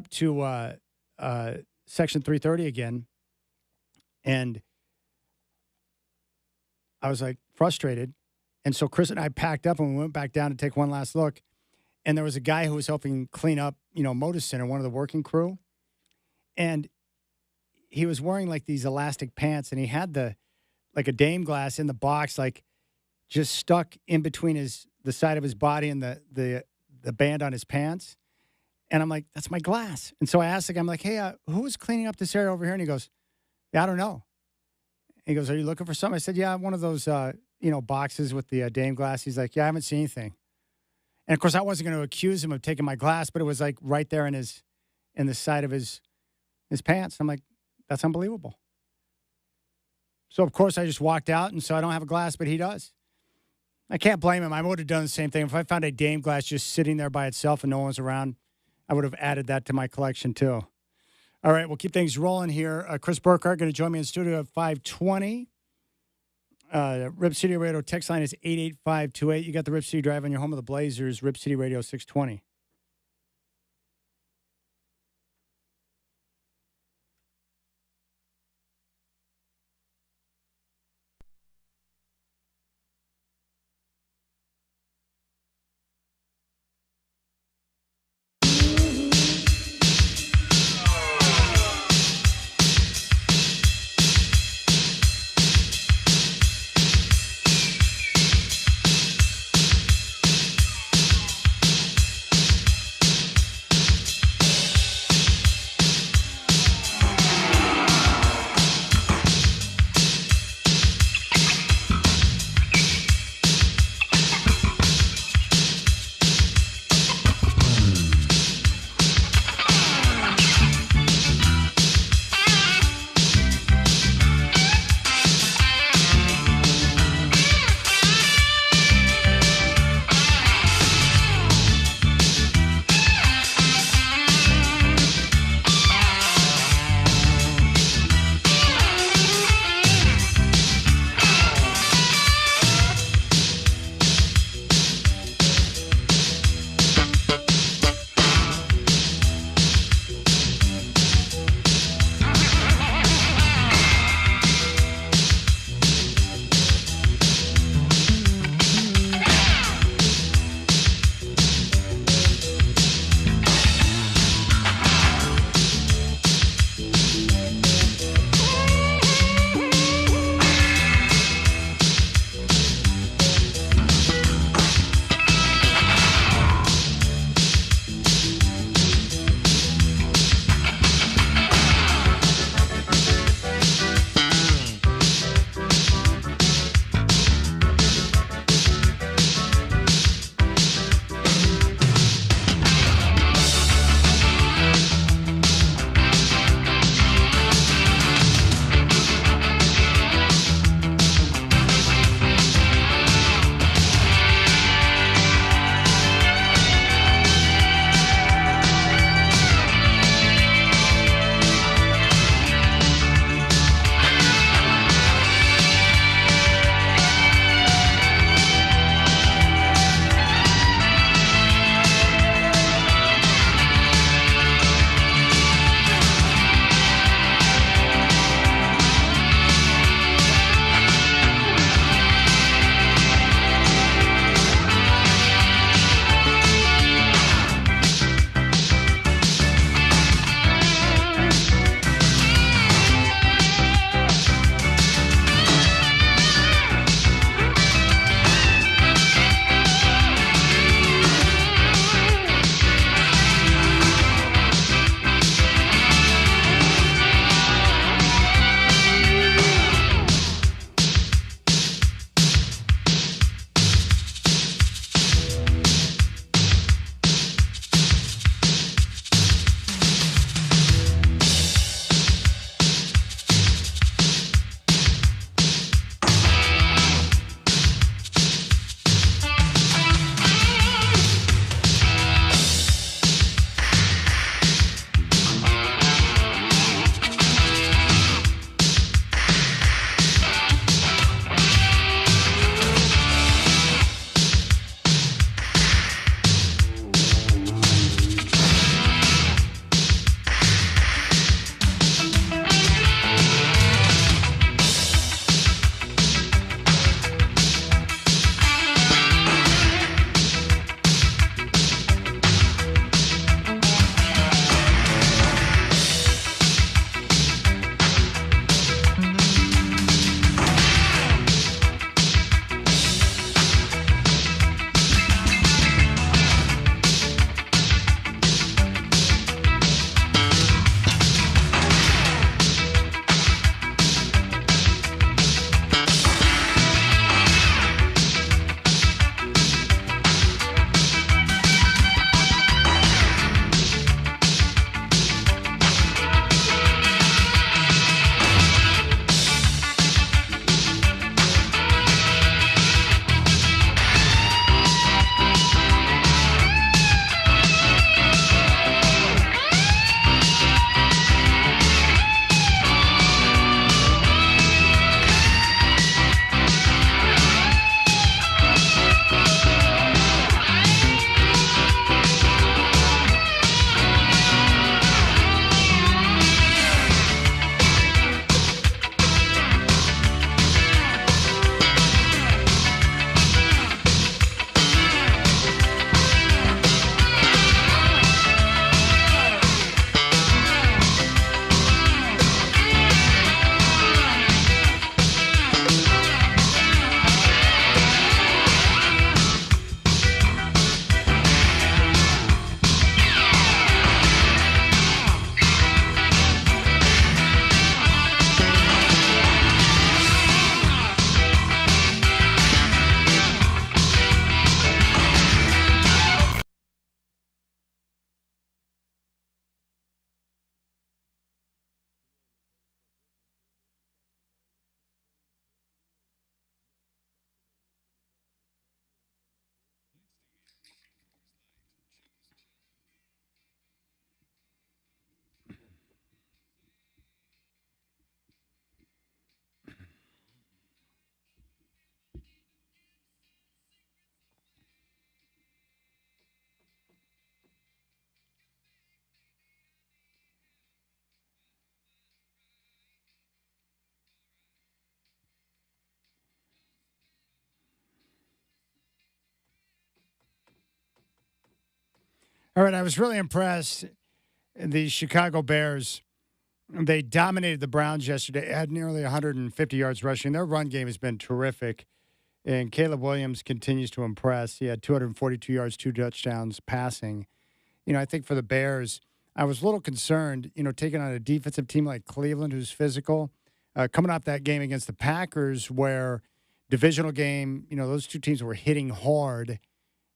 to Section 330 again, and I was like frustrated. And so Chris and I packed up and we went back down to take one last look. And there was a guy who was helping clean up, Moda Center, one of the working crew. And he was wearing like these elastic pants, and he had a Dame glass in the box, like just stuck in between the side of his body and the band on his pants. And I'm like, that's my glass. And so I asked the guy, I'm like, hey, who is cleaning up this area over here? And he goes, yeah, I don't know. He goes, are you looking for something? I said, yeah, one of those, boxes with the Dame glass. He's like, yeah, I haven't seen anything. And of course, I wasn't going to accuse him of taking my glass, but it was like right there in the side of his pants. I'm like, that's unbelievable. So of course, I just walked out, and so I don't have a glass, but he does. I can't blame him. I would have done the same thing. If I found a Dame glass just sitting there by itself and no one's around, I would have added that to my collection too. All right, we'll keep things rolling here. Chris Burkhart going to join me in the studio at 5:20. Rip City Radio text line is 88528. You got the Rip City Drive on your home of the Blazers, Rip City Radio 620. All right, I was really impressed. The Chicago Bears, they dominated the Browns yesterday, had nearly 150 yards rushing. Their run game has been terrific, and Caleb Williams continues to impress. He had 242 yards, 2 touchdowns passing. I think for the Bears, I was a little concerned, taking on a defensive team like Cleveland, who's physical, coming off that game against the Packers, where divisional game, those two teams were hitting hard.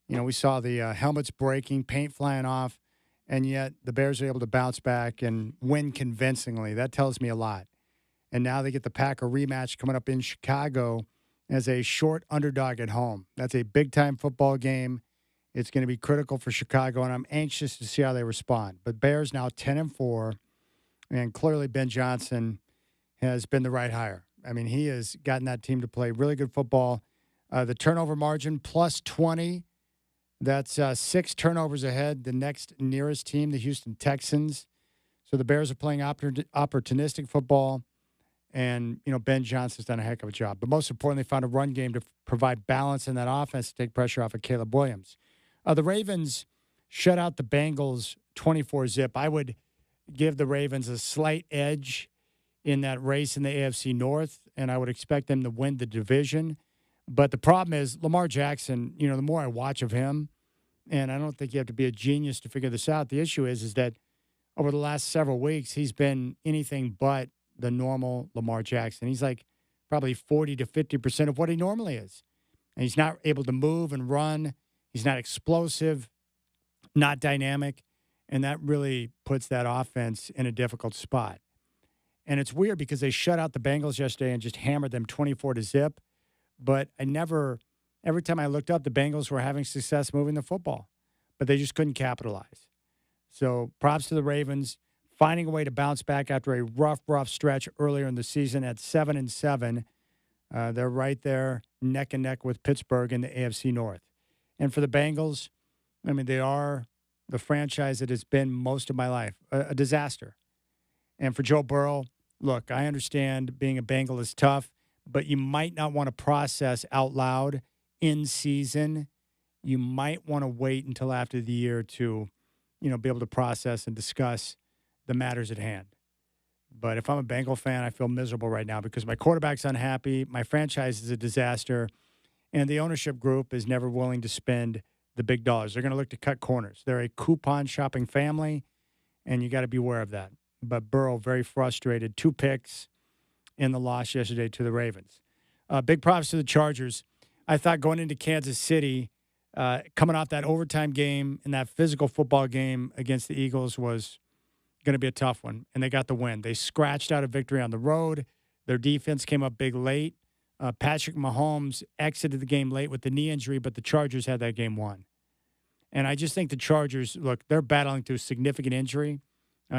We saw the helmets breaking, paint flying off, and yet the Bears are able to bounce back and win convincingly. That tells me a lot. And now they get the Packer rematch coming up in Chicago as a short underdog at home. That's a big-time football game. It's going to be critical for Chicago, and I'm anxious to see how they respond. But Bears now 10-4, and clearly Ben Johnson has been the right hire. I mean, he has gotten that team to play really good football. The turnover margin, plus 20. That's 6 turnovers ahead. The next nearest team, the Houston Texans. So the Bears are playing opportunistic football, and, Ben Johnson's done a heck of a job. But most importantly, they found a run game to provide balance in that offense to take pressure off of Caleb Williams. The Ravens shut out the Bengals 24-zip. I would give the Ravens a slight edge in that race in the AFC North, and I would expect them to win the division. But the problem is Lamar Jackson, the more I watch of him, and I don't think you have to be a genius to figure this out, the issue is that over the last several weeks, he's been anything but the normal Lamar Jackson. He's like probably 40 to 50% of what he normally is. And he's not able to move and run. He's not explosive, not dynamic, and that really puts that offense in a difficult spot. And it's weird because they shut out the Bengals yesterday and just hammered them 24-zip. But every time I looked up, the Bengals were having success moving the football, but they just couldn't capitalize. So props to the Ravens, finding a way to bounce back after a rough stretch earlier in the season at 7-7. They're right there neck and neck with Pittsburgh in the AFC North. And for the Bengals, I mean, they are the franchise that has been most of my life, a disaster. And for Joe Burrow, look, I understand being a Bengal is tough, but you might not want to process out loud in season. You might want to wait until after the year to, be able to process and discuss the matters at hand. But if I'm a Bengal fan, I feel miserable right now because my quarterback's unhappy, my franchise is a disaster, and the ownership group is never willing to spend the big dollars. They're going to look to cut corners. They're a coupon shopping family, and you got to be aware of that. But Burrow, very frustrated. 2 picks in the loss yesterday to the Ravens. Big props to the Chargers. I thought going into Kansas City, coming off that overtime game and that physical football game against the Eagles was going to be a tough one, and they got the win. They scratched out a victory on the road. Their defense came up big late. Patrick Mahomes exited the game late with the knee injury, but the Chargers had that game won. And I just think the Chargers, look, they're battling through significant injury.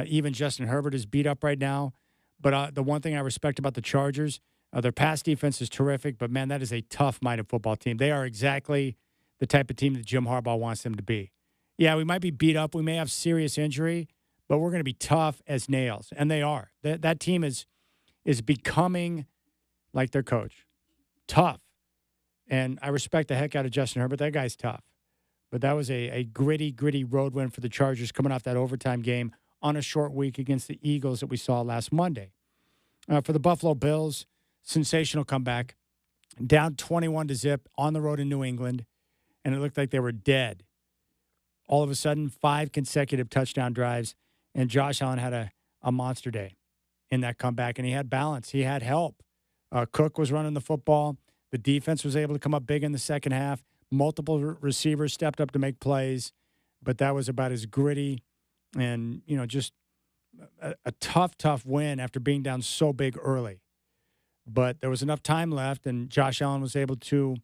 Even Justin Herbert is beat up right now. But the one thing I respect about the Chargers, their pass defense is terrific, but, man, that is a tough-minded football team. They are exactly the type of team that Jim Harbaugh wants them to be. Yeah, we might be beat up. We may have serious injury, but we're going to be tough as nails, and they are. That team is becoming like their coach, tough. And I respect the heck out of Justin Herbert. That guy's tough. But that was a gritty road win for the Chargers coming off that overtime game on a short week against the Eagles that we saw last Monday. For the Buffalo Bills, sensational comeback. Down 21-zip on the road in New England, and it looked like they were dead. All of a sudden, 5 consecutive touchdown drives, and Josh Allen had a monster day in that comeback, and he had balance. He had help. Cook was running the football. The defense was able to come up big in the second half. Multiple receivers stepped up to make plays, but that was about as gritty and, just a tough win after being down so big early. But there was enough time left, and Josh Allen was able to,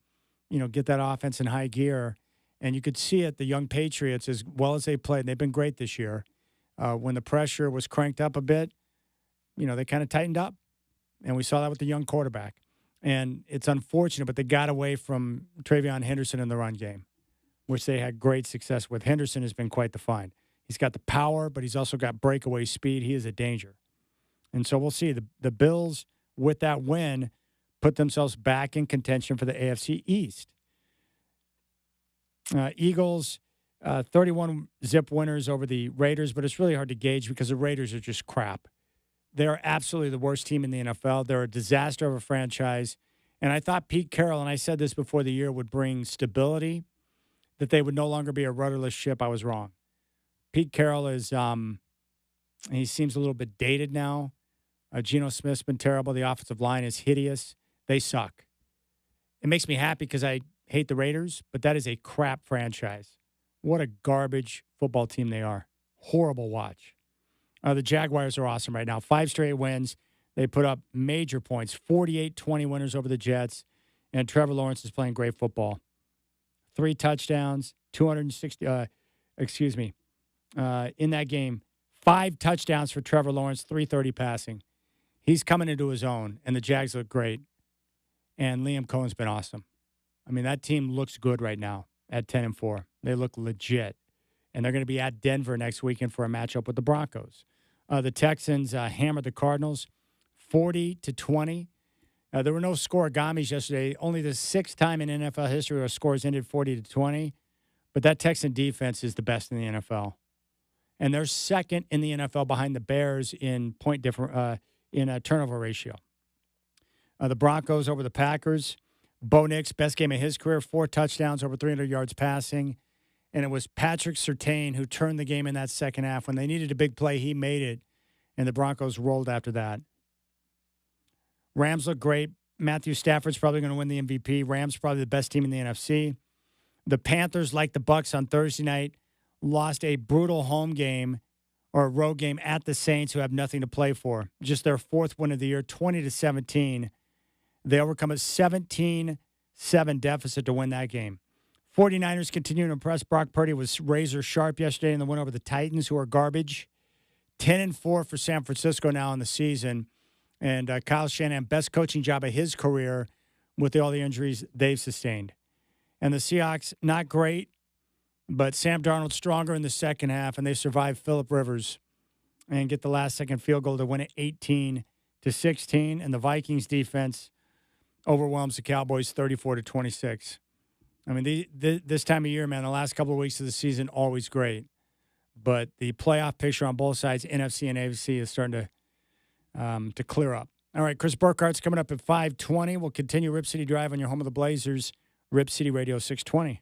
get that offense in high gear. And you could see it, the young Patriots, as well as they played, and they've been great this year, when the pressure was cranked up a bit, they kind of tightened up. And we saw that with the young quarterback. And it's unfortunate, but they got away from Travion Henderson in the run game, which they had great success with. Henderson has been quite the find. He's got the power, but he's also got breakaway speed. He is a danger. And so we'll see. The Bills, with that win, put themselves back in contention for the AFC East. Eagles, 31 zip winners over the Raiders, but it's really hard to gauge because the Raiders are just crap. They're absolutely the worst team in the NFL. They're a disaster of a franchise. And I thought Pete Carroll, and I said this before the year, would bring stability, that they would no longer be a rudderless ship. I was wrong. Pete Carroll is, he seems a little bit dated now. Geno Smith's been terrible. The offensive line is hideous. They suck. It makes me happy because I hate the Raiders, but that is a crap franchise. What a garbage football team they are. Horrible watch. The Jaguars are awesome right now. 5 straight wins. They put up major points, 48-20 winners over the Jets, and Trevor Lawrence is playing great football. 3 touchdowns, 260, in that game, 5 touchdowns for Trevor Lawrence, 330 passing. He's coming into his own, and the Jags look great. And Liam Cohen's been awesome. I mean, that team looks good right now at 10-4. They look legit. And they're going to be at Denver next weekend for a matchup with the Broncos. The Texans hammered the Cardinals 40-20. There were no scoregamis yesterday. Only the 6th time in NFL history where scores ended 40-20. But that Texan defense is the best in the NFL. And they're second in the NFL behind the Bears in turnover ratio. The Broncos over the Packers. Bo Nix, best game of his career, 4 touchdowns, over 300 yards passing. And it was Patrick Surtain who turned the game in that second half. When they needed a big play, he made it, and the Broncos rolled after that. Rams look great. Matthew Stafford's probably going to win the MVP. Rams probably the best team in the NFC. The Panthers, like the Bucs on Thursday night, lost a brutal home game or a road game at the Saints, who have nothing to play for. Just their 4th win of the year, 20-17. They overcome a 17-7 deficit to win that game. 49ers continue to impress. Brock Purdy was razor sharp yesterday in the win over the Titans, who are garbage. 10-4 for San Francisco now in the season. And Kyle Shanahan, best coaching job of his career with all the injuries they've sustained. And the Seahawks, not great, but Sam Darnold stronger in the second half, and they survive Phillip Rivers and get the last-second field goal to win it 18-16. And the Vikings defense overwhelms the Cowboys 34-26. I mean, this time of year, man, the last couple of weeks of the season, always great. But the playoff picture on both sides, NFC and AFC, is starting to clear up. All right, Chris Burkhart's coming up at 5:20. We'll continue Rip City Drive on your home of the Blazers, Rip City Radio 620.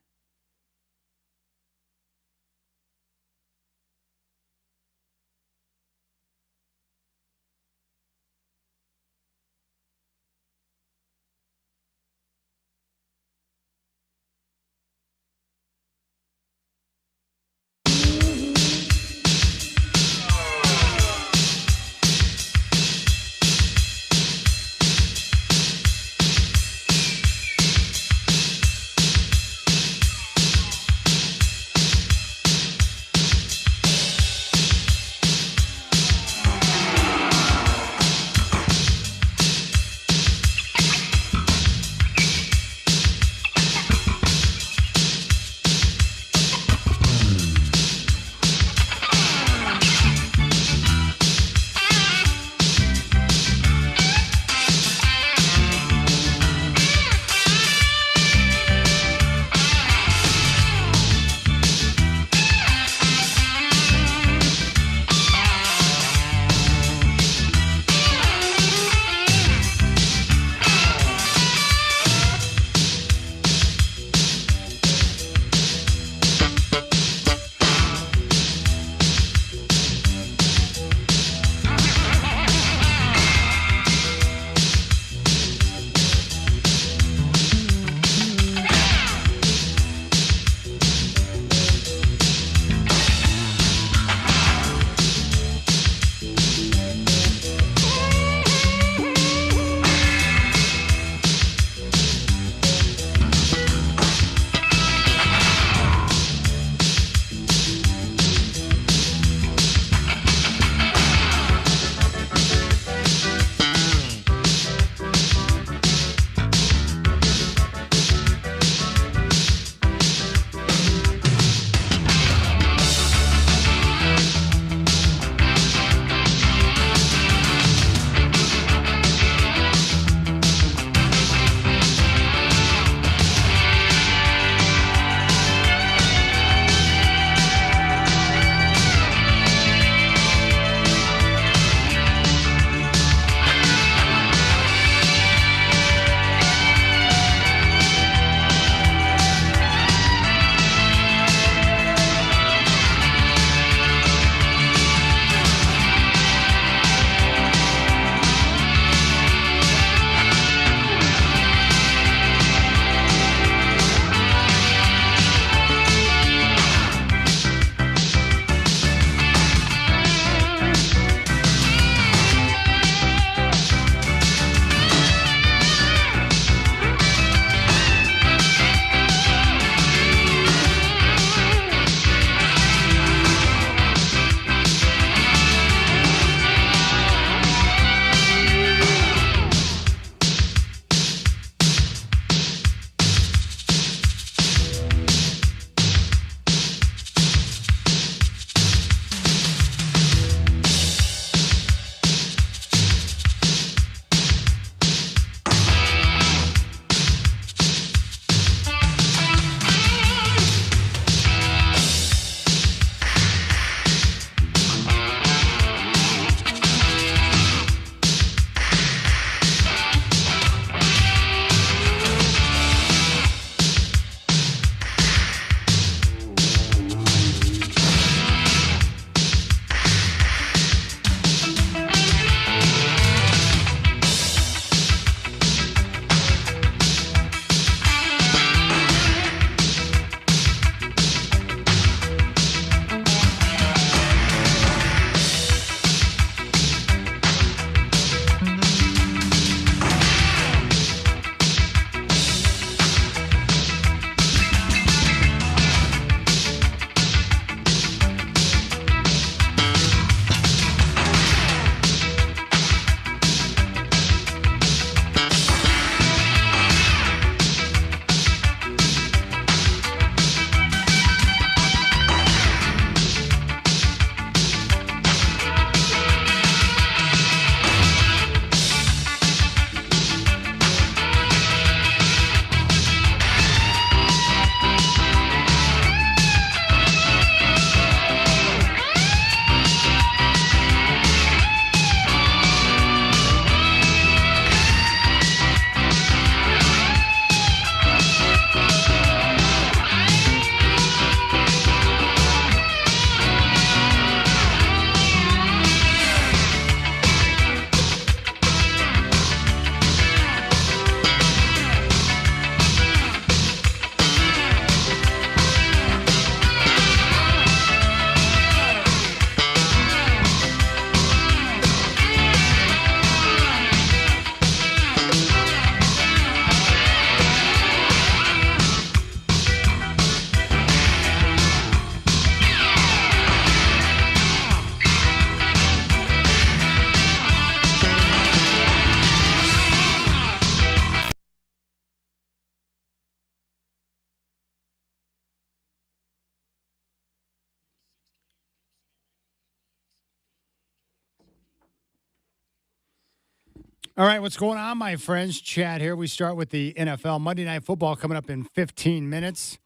All right, what's going on, my friends? Chad here. We start with the NFL. Monday Night Football coming up in 15 minutes.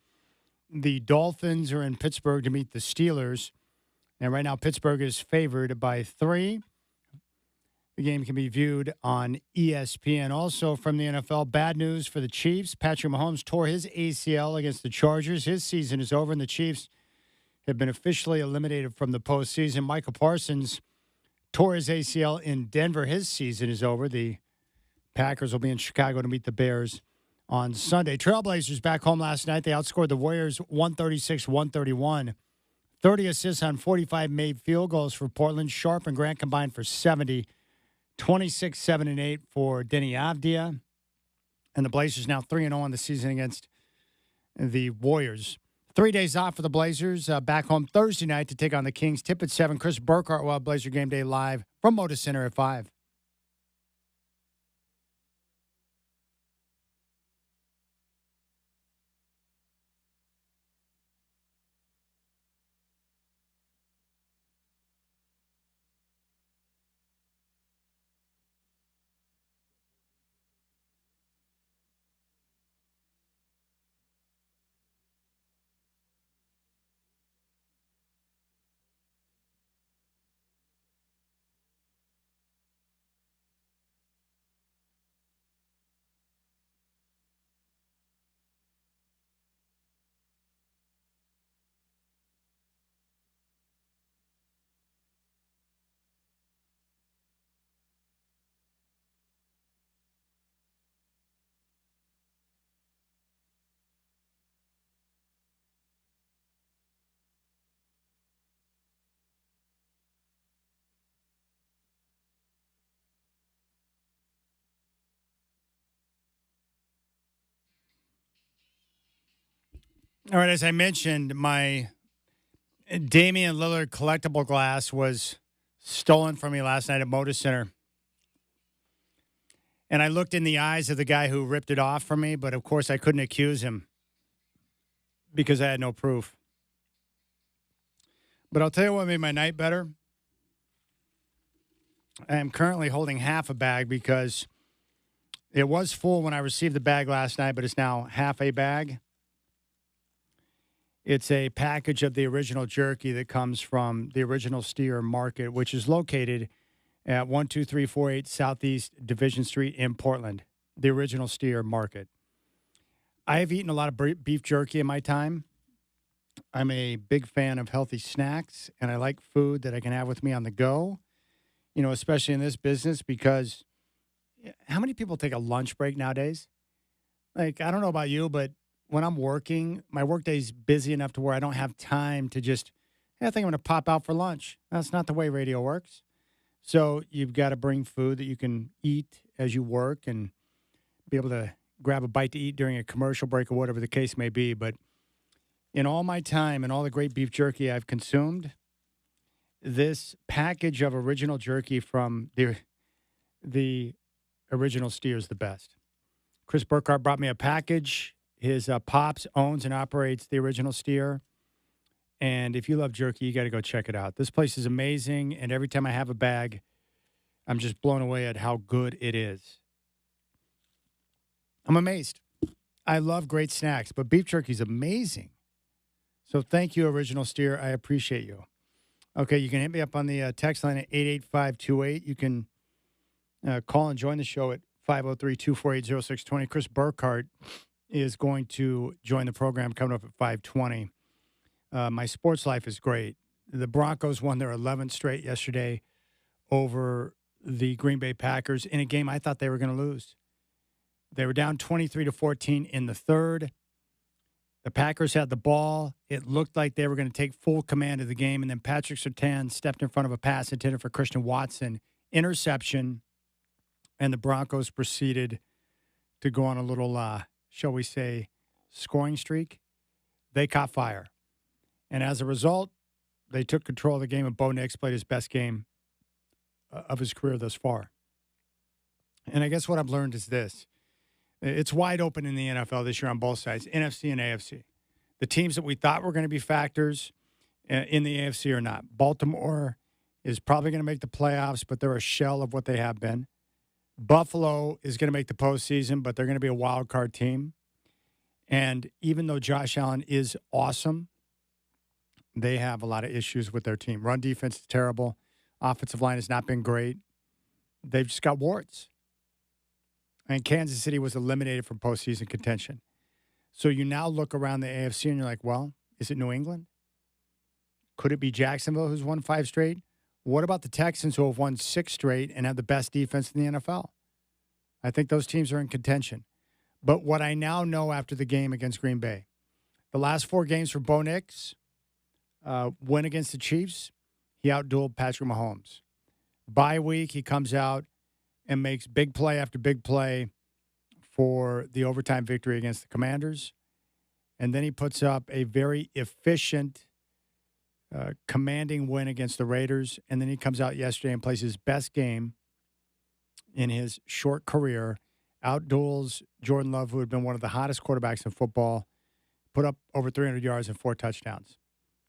The Dolphins are in Pittsburgh to meet the Steelers. And right now, Pittsburgh is favored by 3. The game can be viewed on ESPN. Also from the NFL, bad news for the Chiefs. Patrick Mahomes tore his ACL against the Chargers. His season is over, and the Chiefs have been officially eliminated from the postseason. Michael Parsons tore his ACL in Denver. His season is over. The Packers will be in Chicago to meet the Bears on Sunday. Trailblazers back home last night. They outscored the Warriors 136-131. 30 assists on 45 made field goals for Portland. Sharp and Grant combined for 70. 26, 7, and 8 for Denny Avdia. And the Blazers now 3-0 on the season against the Warriors. 3 days off for the Blazers. Back home Thursday night to take on the Kings. Tip at 7. Chris Burkhardt will have Blazer Game Day live from Moda Center at 5. All right, as I mentioned, my Damian Lillard collectible glass was stolen from me last night at Moda Center. And I looked in the eyes of the guy who ripped it off from me, but of course I couldn't accuse him because I had no proof. But I'll tell you what made my night better. I am currently holding half a bag because it was full when I received the bag last night, but it's now half a bag. It's a package of the original jerky that comes from the Original Steer Market, which is located at 12348 Southeast Division Street in Portland, the Original Steer Market. I have eaten a lot of beef jerky in my time. I'm a big fan of healthy snacks, and I like food that I can have with me on the go, you know, especially in this business, because how many people take a lunch break nowadays? Like, I don't know about you, but when I'm working, my workday's busy enough to where I don't have time to just, hey, I think I'm going to pop out for lunch. That's not the way radio works. So you've got to bring food that you can eat as you work and be able to grab a bite to eat during a commercial break or whatever the case may be. But in all my time and all the great beef jerky I've consumed, this package of original jerky from the Original Steer is the best. Chris Burkhardt brought me a package. His Pops owns and operates the Original Steer. And if you love jerky, you got to go check it out. This place is amazing. And every time I have a bag, I'm just blown away at how good it is. I'm amazed. I love great snacks, but beef jerky is amazing. So thank you, Original Steer. I appreciate you. Okay, you can hit me up on the text line at 88528. You can call and join the show at 503-248-0620. Chris Burkhardt is going to join the program coming up at 520. My sports life is great. The Broncos won their 11th straight yesterday over the Green Bay Packers in a game I thought they were going to lose. They were down 23-14 in the third. The Packers had the ball. It looked like they were going to take full command of the game, and then Patrick Surtain stepped in front of a pass intended for Christian Watson. Interception, and the Broncos proceeded to go on a little, shall we say, scoring streak. They caught fire. And as a result, they took control of the game, and Bo Nix played his best game of his career thus far. And I guess what I've learned is this. It's wide open in the NFL this year on both sides, NFC and AFC. The teams that we thought were going to be factors in the AFC are not. Baltimore is probably going to make the playoffs, but they're a shell of what they have been. Buffalo is going to make the postseason, but they're going to be a wild card team. And even though Josh Allen is awesome, they have a lot of issues with their team. Run defense is terrible. Offensive line has not been great. They've just got warts. And Kansas City was eliminated from postseason contention. So you now look around the AFC and you're like, well, is it New England? Could it be Jacksonville who's won 5 straight? What about the Texans who have won 6 straight and have the best defense in the NFL? I think those teams are in contention. But what I now know after the game against Green Bay, the last 4 games for Bo Nix, win against the Chiefs, he outdueled Patrick Mahomes. Bye week, he comes out and makes big play after big play for the overtime victory against the Commanders. And then he puts up a very efficient, commanding win against the Raiders. And then he comes out yesterday and plays his best game in his short career, outduels Jordan Love, who had been one of the hottest quarterbacks in football, put up over 300 yards and 4 touchdowns.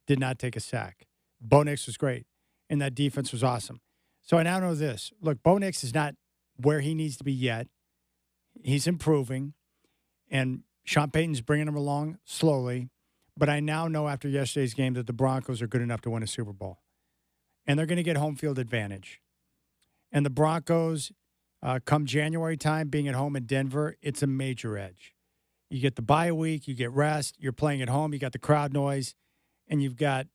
Did not take a sack. Bo Nix was great, and that defense was awesome. So I now know this. Look, Bo Nix is not where he needs to be yet. He's improving, and Sean Payton's bringing him along slowly. But I now know after yesterday's game that the Broncos are good enough to win a Super Bowl, and they're going to get home field advantage. And the Broncos, come January time, being at home in Denver, it's a major edge. You get the bye week, you get rest, you're playing at home, you got the crowd noise, and you've got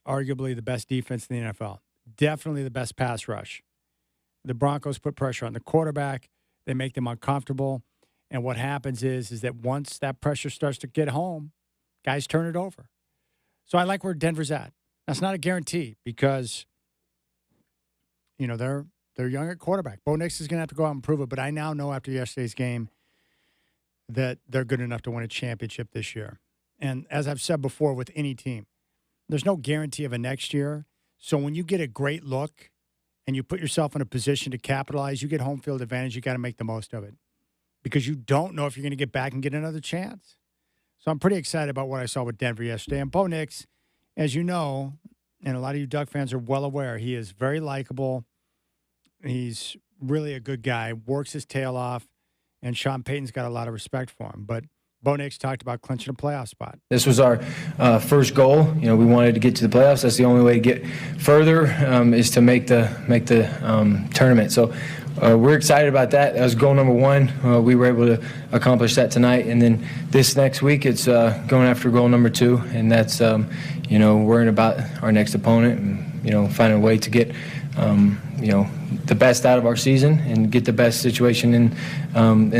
arguably the best defense in the NFL. Definitely the best pass rush. The Broncos put pressure on the quarterback. They make them uncomfortable. And what happens is that once that pressure starts to get home, guys turn it over. So I like where Denver's at. That's not a guarantee because, they're young at quarterback. Bo Nix is going to have to go out and prove it. But I now know after yesterday's game that they're good enough to win a championship this year. And as I've said before with any team, there's no guarantee of a next year. So when you get a great look and you put yourself in a position to capitalize, you get home field advantage, you got to make the most of it because you don't know if you're going to get back and get another chance. So I'm pretty excited about what I saw with Denver yesterday. And Bo Nix, as you know, and a lot of you Duck fans are well aware, he is very likable. He's really a good guy, works his tail off, and Sean Payton's got a lot of respect for him. But Bo Nix talked about clinching a playoff spot. This was our first goal. We wanted to get to the playoffs. That's the only way to get further is to make the tournament. So we're excited about that. That was goal number 1. We were able to accomplish that tonight. And then this next week, it's going after goal number 2, and that's worrying about our next opponent and finding a way to get the best out of our season and get the best situation in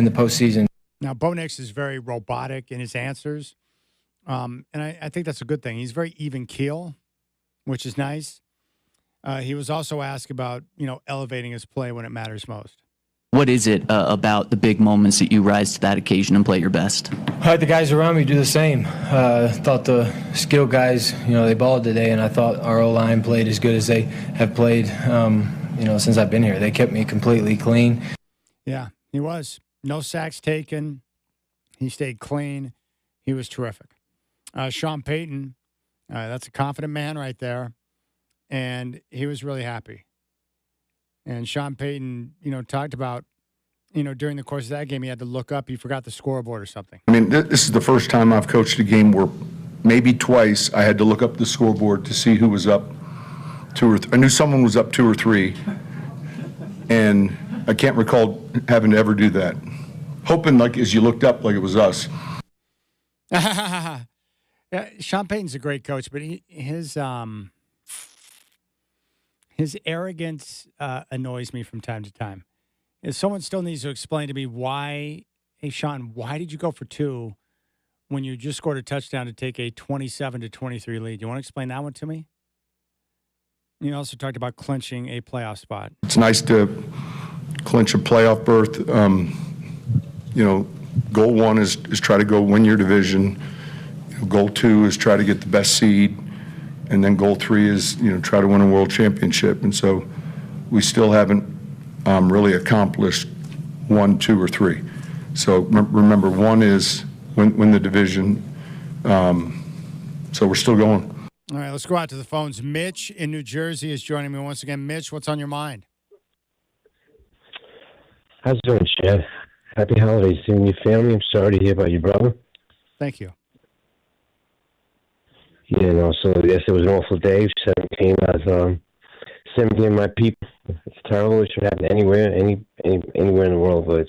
the postseason. Now, Bo Nix is very robotic in his answers, and I think that's a good thing. He's very even keel, which is nice. He was also asked about, elevating his play when it matters most. What is it about the big moments that you rise to that occasion and play your best? The guys around me do the same. Thought the skill guys, they balled today, and I thought our O-line played as good as they have played, since I've been here. They kept me completely clean. Yeah, he was. No sacks taken. He stayed clean. He was terrific. Sean Payton, that's a confident man right there. And he was really happy. And Sean Payton, talked about, during the course of that game, he had to look up. He forgot the scoreboard or something. I mean, this is the first time I've coached a game where maybe twice I had to look up the scoreboard to see who was up 2 or 3. I knew someone was up 2 or 3. And I can't recall having to ever do that. Hoping, as you looked up, like it was us. Yeah, Sean Payton's a great coach, but his arrogance annoys me from time to time. If someone still needs to explain to me why, hey, Sean, why did you go for 2 when you just scored a touchdown to take a 27-23 lead? You want to explain that one to me? You also talked about clinching a playoff spot. It's nice to clinch a playoff berth. Goal 1 is try to go win your division. Goal 2 is try to get the best seed. And then goal 3 is, try to win a world championship. And so we still haven't really accomplished 1, 2, or 3. So remember, 1 is win the division. So we're still going. All right, let's go out to the phones. Mitch in New Jersey is joining me once again. Mitch, what's on your mind? How's it going, Chad? Happy holidays to you and your family. I'm sorry to hear about your brother. Thank you. Yeah, and also, yes, it was an awful day. 17 as 17 of my people. It's terrible. It should happen anywhere, anywhere in the world. But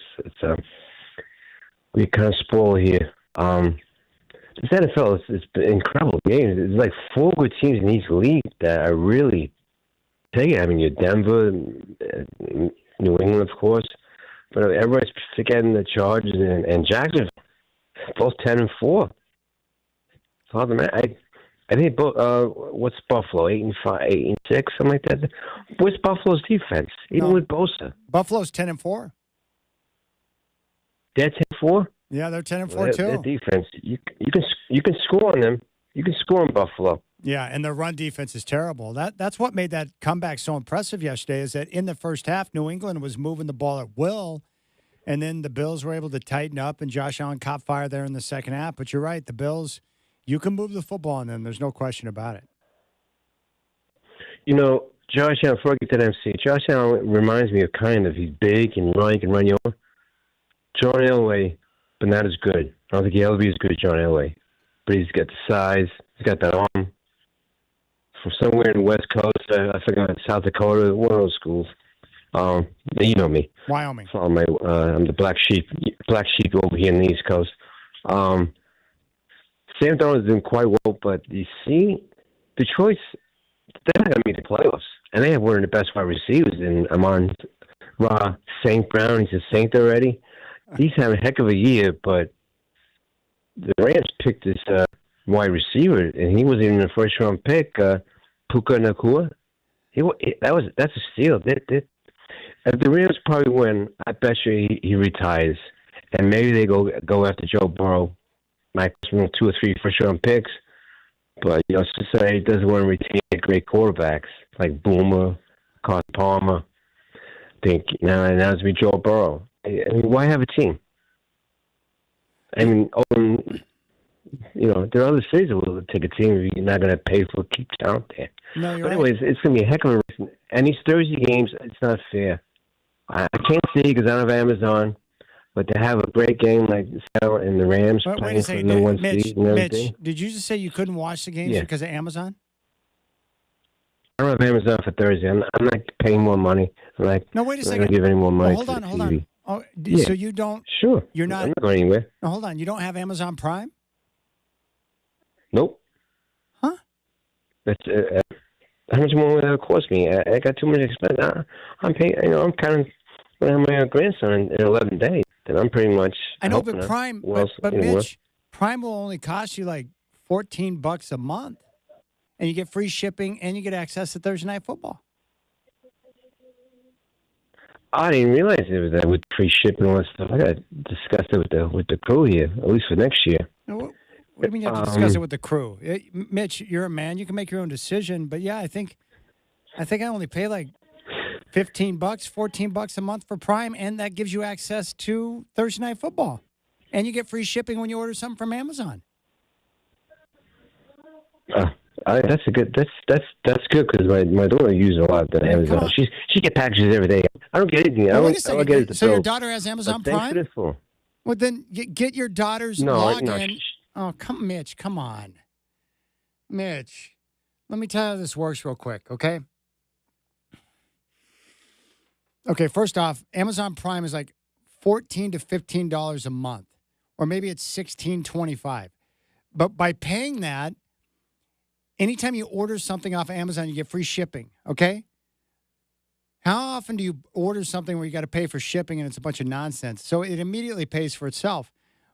we kind of spoiled here. This NFL, it's been incredible games. There's like 4 good teams in each league that are really taking. I mean, you're Denver, New England, of course, but everybody's forgetting the Chargers and Jacksonville, both 10-4. It's hard to imagine. I think both. What's Buffalo? 8-5, 8-6, something like that. What's Buffalo's defense? Even with Bosa, Buffalo's 10-4. They're 10-4. Yeah, they're 10-4 too. Their defense, you can score on them. You can score on Buffalo. Yeah, and their run defense is terrible. That's what made that comeback so impressive yesterday. Is that in the first half, New England was moving the ball at will, and then the Bills were able to tighten up, and Josh Allen caught fire there in the second half. But you're right, the Bills. You can move the football on them. There's no question about it. You know, Josh Allen, before I get to the MC, Josh Allen reminds me of he's big and can run you over. John Elway, but not as good. I don't think he'll ever be as good as John Elway. But he's got the size. He's got that arm. From somewhere in the West Coast, I forgot, South Dakota, one of those schools. You know me. Wyoming. So I'm the black sheep over here in the East Coast. Sam Darnold's doing quite well, but you see, Detroit's, they're not going to make the playoffs. And they have one of the best wide receivers in Amon-Ra St. Brown. He's a Saint already. He's having a heck of a year, but the Rams picked this wide receiver, and he wasn't even a first-round pick, Puka Nacua. That's a steal. If the Rams probably win, I bet you he retires. And maybe they go after Joe Burrow. Might cost 2 or 3 first-round picks, but Cincinnati doesn't want to retain great quarterbacks like Boomer, Carson Palmer. I think now it's be Joe Burrow. I mean, why have a team? I mean, there are other cities that will take a team if you're not going to pay for keep talent there. No, you're but anyways, it's going to be a heck of a race. And these Thursday games, it's not fair. I can't see because I don't have Amazon. But to have a great game like Seattle and the Rams playing for the number 1 seed and everything. Mitch, did you just say you couldn't watch the games because of Amazon? I don't have Amazon for Thursday. I'm not paying more money. No, wait a second. I'm not going to give any more money hold on. TV. Oh, so you don't? Sure. You're not. I'm not going anywhere. No, hold on. You don't have Amazon Prime? Nope. Huh? That's how much more will it cost me? I got too much expense. I'm paying. I'm kind of. When I have my grandson in 11 days, then I'm pretty much. I know, but Prime. But Mitch, Prime will only cost you like $14 a month, and you get free shipping, and you get access to Thursday Night Football. I didn't realize it was that with free shipping and all that stuff. I got to discuss it with the crew here, at least for next year. What do you mean you have to discuss it with the crew? Mitch, you're a man. You can make your own decision. But yeah, I think I only pay like $15, $14 a month for Prime, and that gives you access to Thursday Night Football, and you get free shipping when you order something from Amazon. That's a good. That's good because my daughter uses a lot of the Amazon. She gets packages every day. I don't get anything. Well, I don't get it. So your daughter has Amazon Prime? Thanks for this for. Well, then get your daughter's login. Oh, Mitch, come on, Mitch. Let me tell you how this works real quick, okay? Okay, first off, Amazon Prime is like $14 to $15 a month, or maybe it's $16.25. But by paying that, anytime you order something off Amazon, you get free shipping, okay? How often do you order something where you got to pay for shipping and it's a bunch of nonsense? So it immediately pays for itself.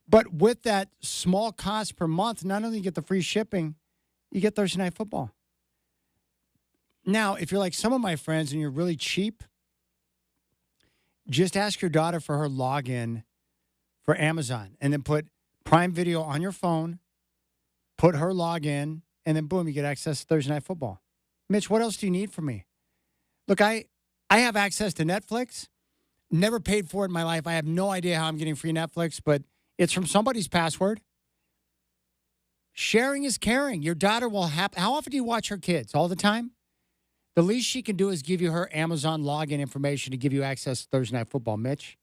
But with that small cost per month, not only you get the free shipping, you get Thursday Night Football. Now, if you're like some of my friends and you're really cheap, just ask your daughter for her login for Amazon and then put Prime Video on your phone, put her login, and then boom, you get access to Thursday Night Football. Mitch, what else do you need from me? Look, I have access to Netflix. Never paid for it in my life. I have no idea how I'm getting free Netflix, but it's from somebody's password. Sharing is caring. Your daughter will have. How often do you watch her kids? All the time? The least she can do is give you her Amazon login information to give you access to Thursday Night Football, Mitch.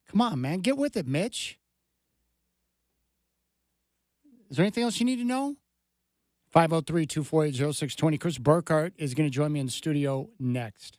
Come on, man. Get with it, Mitch. Is there anything else you need to know? 503-248-0620. Chris Burkhardt is going to join me in the studio next.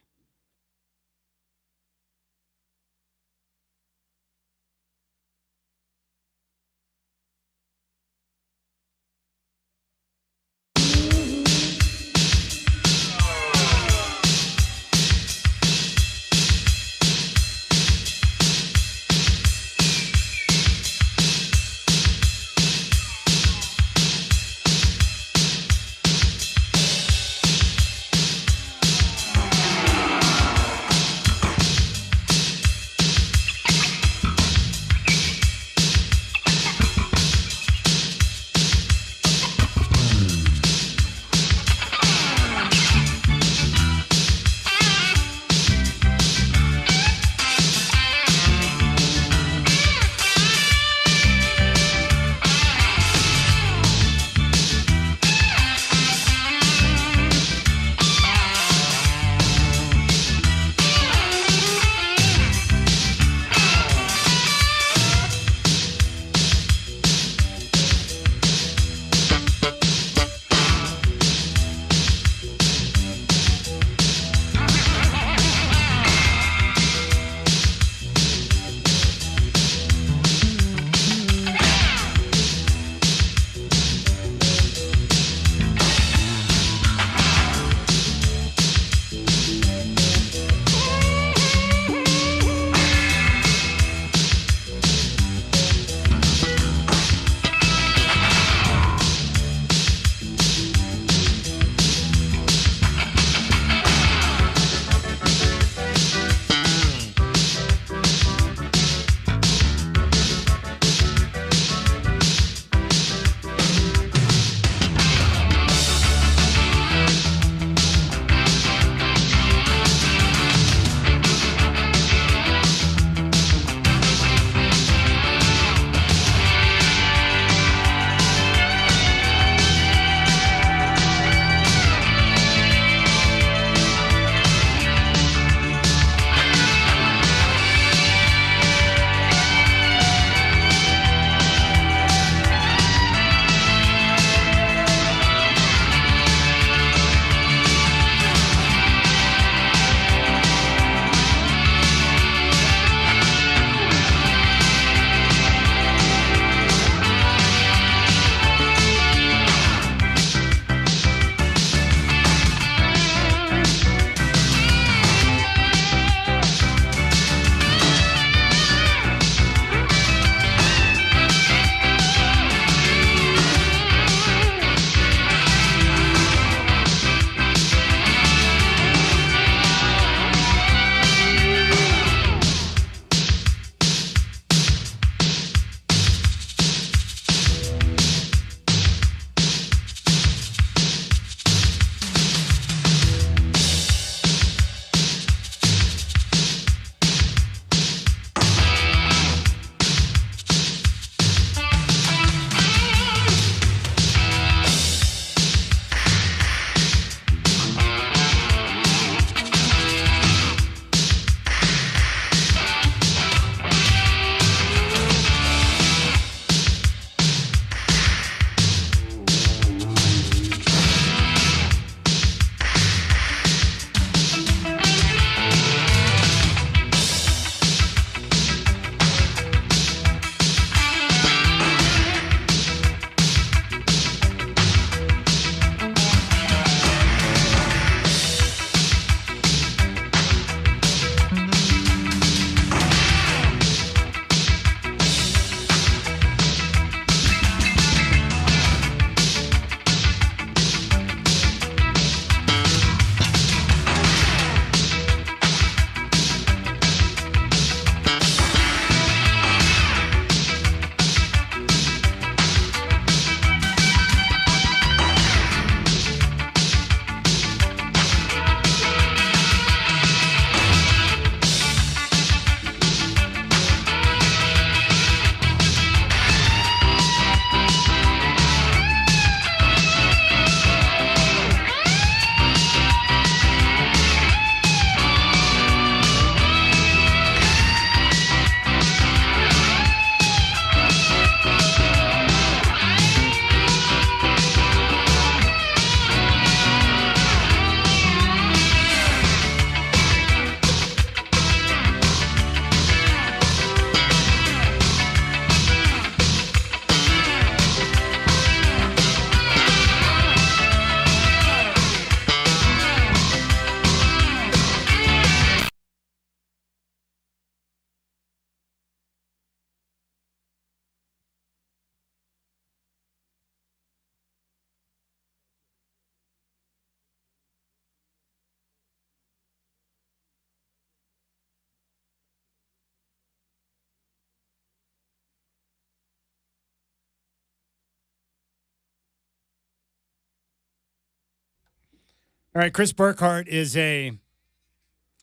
All right, Chris Burkhardt is a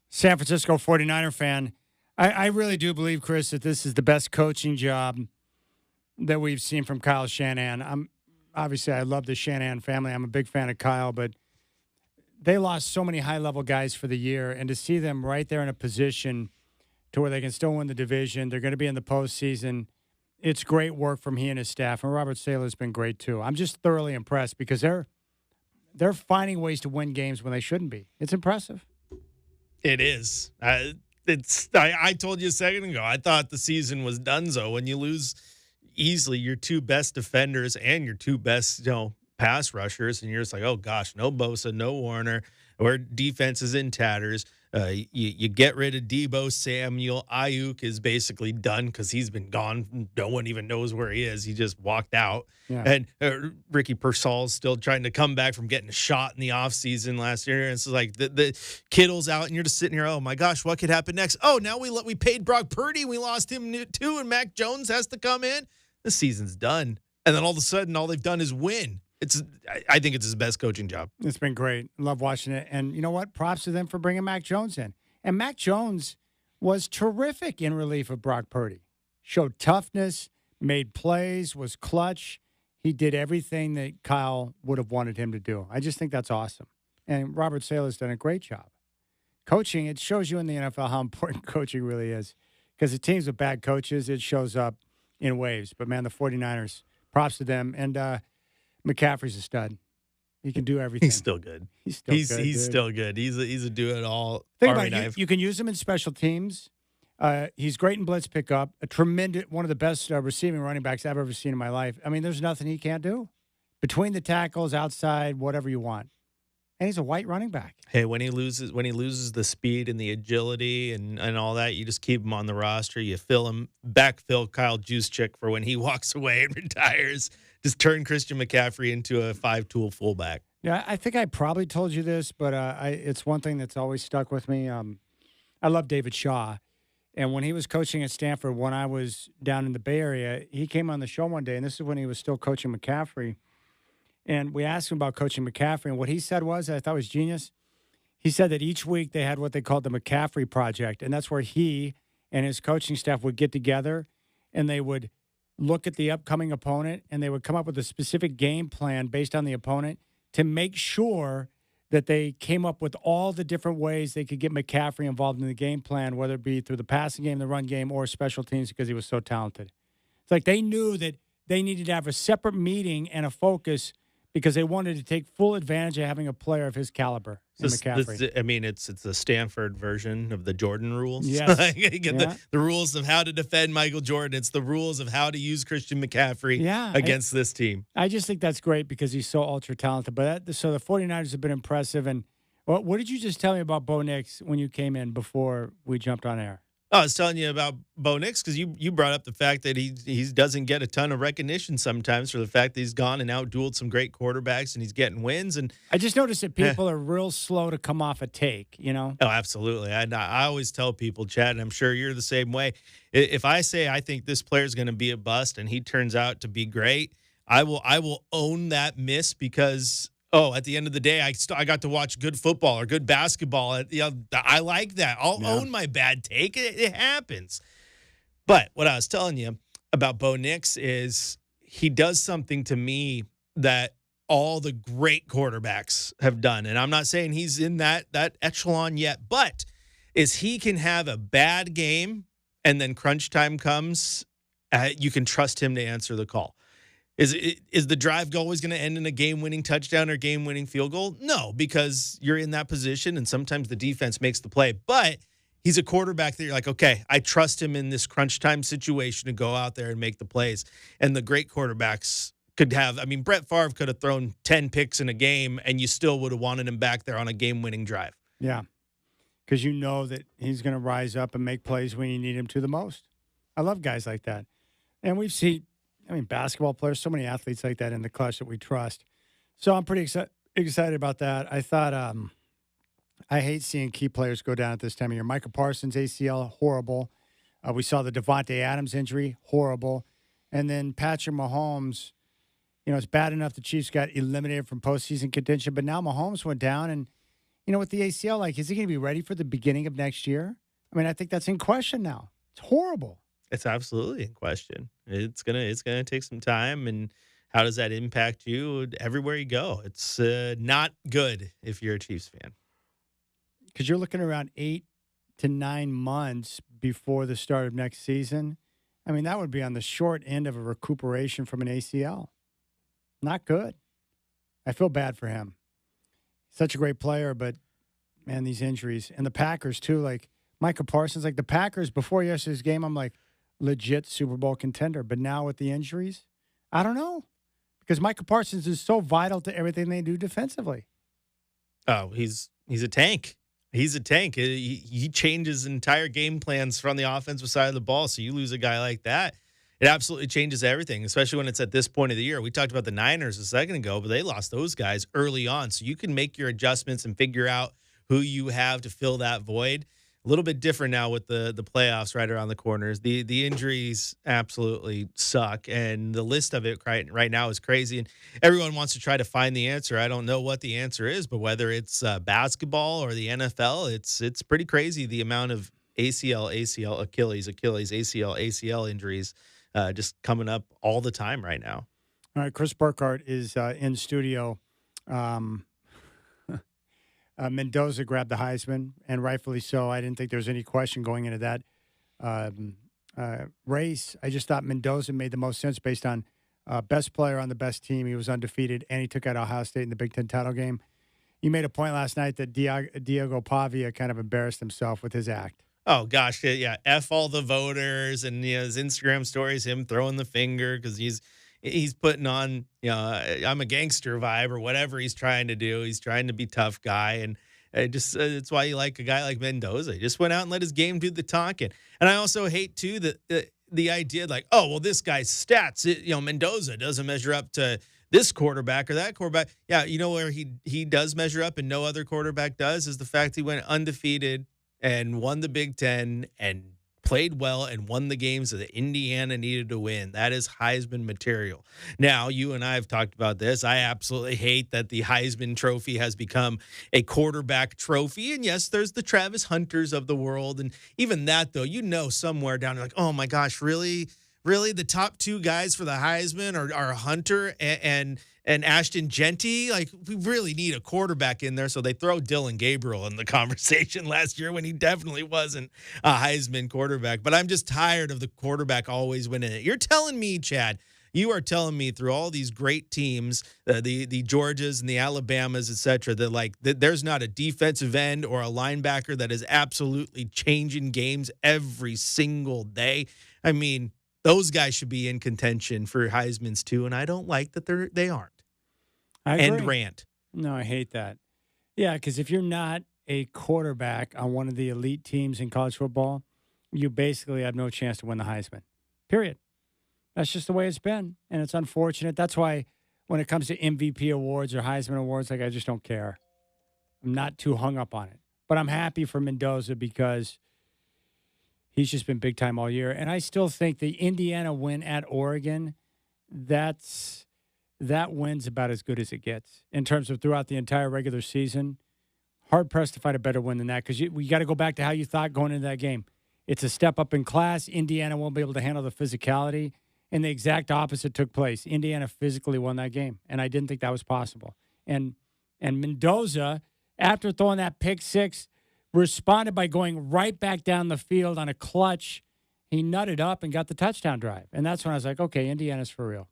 San Francisco 49er fan. I really do believe, Chris, that this is the best coaching job that we've seen from Kyle Shanahan. Obviously, I love the Shanahan family. I'm a big fan of Kyle, but they lost so many high-level guys for the year, and to see them right there in a position to where they can still win the division, they're going to be in the postseason. It's great work from he and his staff, and Robert Saleh's been great too. I'm just thoroughly impressed because they're finding ways to win games when they shouldn't be. It's impressive. It is. I told you a second ago, I thought the season was donezo when you lose easily your two best defenders and your two best, pass rushers, and you're just like, oh gosh, no Bosa, no Warner, our defense is in tatters. You get rid of Debo Samuel. Ayuk is basically done because he's been gone. No one even knows where he is. He just walked out. Yeah. And Ricky Pearsall's still trying to come back from getting a shot in the offseason last year. And it's like the Kittle's out, and you're just sitting here, oh my gosh, what could happen next? Oh, now we paid Brock Purdy. We lost him too, and Mac Jones has to come in. The season's done. And then all of a sudden, all they've done is win. I think it's his best coaching job. It's been great. Love watching it. And you know what? Props to them for bringing Mac Jones in. And Mac Jones was terrific in relief of Brock Purdy. Showed toughness, made plays, was clutch. He did everything that Kyle would have wanted him to do. I just think that's awesome. And Robert Saleh's done a great job. Coaching, it shows you in the NFL how important coaching really is. Because the teams with bad coaches, it shows up in waves. But, man, the 49ers, props to them. And McCaffrey's a stud. He can do everything. He's still good. He's still good. He's a do-it-all. Think about it. You can use him in special teams. He's great in blitz pickup. A tremendous, one of the best receiving running backs I've ever seen in my life. I mean, there's nothing he can't do. Between the tackles, outside, whatever you want. And he's a white running back. Hey, when he loses the speed and the agility and all that, you just keep him on the roster. You backfill Kyle Juszczyk for when he walks away and retires. Just turn Christian McCaffrey into a 5-tool fullback. Yeah, I think I probably told you this, but it's one thing that's always stuck with me. I love David Shaw. And when he was coaching at Stanford, when I was down in the Bay Area, he came on the show one day, and this is when he was still coaching McCaffrey. And we asked him about coaching McCaffrey, and what he said was, I thought was genius. He said that each week they had what they called the McCaffrey Project, and that's where he and his coaching staff would get together, and they would look at the upcoming opponent, and they would come up with a specific game plan based on the opponent to make sure that they came up with all the different ways they could get McCaffrey involved in the game plan, whether it be through the passing game, the run game, or special teams because he was so talented. It's like they knew that they needed to have a separate meeting and a focus because they wanted to take full advantage of having a player of his caliber in McCaffrey. It's the Stanford version of the Jordan rules. Yes. You get the rules of how to defend Michael Jordan. It's the rules of how to use Christian McCaffrey against this team. I just think that's great because he's so ultra-talented. But so the 49ers have been impressive. And what did you just tell me about Bo Nix when you came in before we jumped on air? I was telling you about Bo Nix because you brought up the fact that he doesn't get a ton of recognition sometimes for the fact that he's gone and outdueled some great quarterbacks and he's getting wins. And I just noticed that people are real slow to come off a take, Oh, absolutely. I always tell people, Chad, and I'm sure you're the same way. If I say I think this player is going to be a bust and he turns out to be great, I will own that miss because at the end of the day, I got to watch good football or good basketball. I like that. I'll own my bad take. It happens. But what I was telling you about Bo Nix is he does something to me that all the great quarterbacks have done. And I'm not saying he's in that echelon yet, but is he can have a bad game and then crunch time comes, you can trust him to answer the call. Is the drive always going to end in a game-winning touchdown or game-winning field goal? No, because you're in that position, and sometimes the defense makes the play. But he's a quarterback that you're like, okay, I trust him in this crunch time situation to go out there and make the plays. And the great quarterbacks could have, Brett Favre could have thrown 10 picks in a game, and you still would have wanted him back there on a game-winning drive. Yeah, because you know that he's going to rise up and make plays when you need him to the most. I love guys like that. And we've seen basketball players, so many athletes like that in the clutch that we trust. So I'm pretty excited about that. I thought I hate seeing key players go down at this time of year. Micah Parsons, ACL, horrible. We saw the Devontae Adams injury, horrible. And then Patrick Mahomes, it's bad enough the Chiefs got eliminated from postseason contention, but now Mahomes went down, and with the ACL, like, is he going to be ready for the beginning of next year? I mean, I think that's in question now. It's horrible. It's absolutely in question. It's gonna take some time, and how does that impact you everywhere you go? It's not good if you're a Chiefs fan. Because you're looking around 8 to 9 months before the start of next season. I mean, that would be on the short end of a recuperation from an ACL. Not good. I feel bad for him. Such a great player, but, man, these injuries. And the Packers, too, like Micah Parsons. Like the Packers, before yesterday's game, I'm like, legit Super Bowl contender. But now with the injuries, I don't know. Because Micah Parsons is so vital to everything they do defensively. Oh, he's a tank. He's a tank. He changes entire game plans from the offensive side of the ball. So you lose a guy like that, it absolutely changes everything, especially when it's at this point of the year. We talked about the Niners a second ago, but they lost those guys early on. So you can make your adjustments and figure out who you have to fill that void. A little bit different now with the playoffs right around the corners. The injuries absolutely suck, and the list of it right now is crazy. And everyone wants to try to find the answer. I don't know what the answer is, but whether it's basketball or the NFL, it's pretty crazy the amount of ACL, Achilles, ACL injuries just coming up all the time right now. All right, Chris Burkhardt is in studio. Mendoza grabbed the Heisman, and rightfully so. I didn't think there was any question going into that race. I just thought Mendoza made the most sense based on best player on the best team. He was undefeated, and he took out Ohio State in the Big Ten title game. You made a point last night that Diego Pavia kind of embarrassed himself with his act. Oh, gosh, yeah. F all the voters, and his Instagram stories, him throwing the finger because he's putting on, I'm a gangster vibe or whatever he's trying to do. He's trying to be tough guy. And it's why you like a guy like Mendoza. He just went out and let his game do the talking. And I also hate, too, the idea like, oh, well, this guy's stats, Mendoza doesn't measure up to this quarterback or that quarterback. Yeah, you know where he does measure up and no other quarterback does is the fact he went undefeated and won the Big Ten and played well and won the games that Indiana needed to win. That is Heisman material. Now, you and I have talked about this. I absolutely hate that the Heisman Trophy has become a quarterback trophy. And yes, there's the Travis Hunters of the world. And even that, though, somewhere down there, like, oh my gosh, really? Really? The top two guys for the Heisman are Hunter and Ashton Genty? Like, we really need a quarterback in there. So they throw Dylan Gabriel in the conversation last year when he definitely wasn't a Heisman quarterback. But I'm just tired of the quarterback always winning it. You're telling me, Chad, you are telling me through all these great teams, the Georgias and the Alabamas, et cetera, that there's not a defensive end or a linebacker that is absolutely changing games every single day. I mean, those guys should be in contention for Heisman's too, and I don't like that they aren't. I agree. And rant. No, I hate that. Yeah, because if you're not a quarterback on one of the elite teams in college football, you basically have no chance to win the Heisman. Period. That's just the way it's been, and it's unfortunate. That's why when it comes to MVP awards or Heisman awards, I just don't care. I'm not too hung up on it. But I'm happy for Mendoza because he's just been big time all year. And I still think the Indiana win at Oregon, that win's about as good as it gets in terms of throughout the entire regular season. Hard pressed to find a better win than that because we got to go back to how you thought going into that game. It's a step up in class. Indiana won't be able to handle the physicality. And the exact opposite took place. Indiana physically won that game. And I didn't think that was possible. And Mendoza, after throwing that pick six, responded by going right back down the field on a clutch. He nutted up and got the touchdown drive. And that's when I was like, okay, Indiana's for real.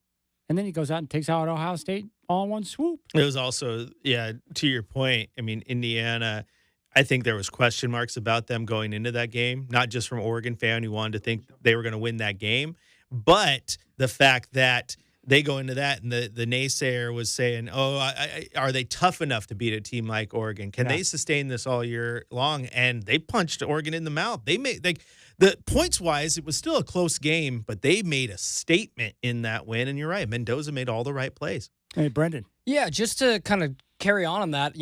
And then he goes out and takes out Ohio State all in one swoop. It was also, to your point, I mean, Indiana, I think there was question marks about them going into that game, not just from Oregon fan who wanted to think they were going to win that game, but the fact that they go into that and the naysayer was saying, are they tough enough to beat a team like Oregon? Can they sustain this all year long? And they punched Oregon in the mouth. They made the points wise, it was still a close game, but they made a statement in that win. And you're right. Mendoza made all the right plays. Hey, Brendan. Yeah, just to kind of carry on that,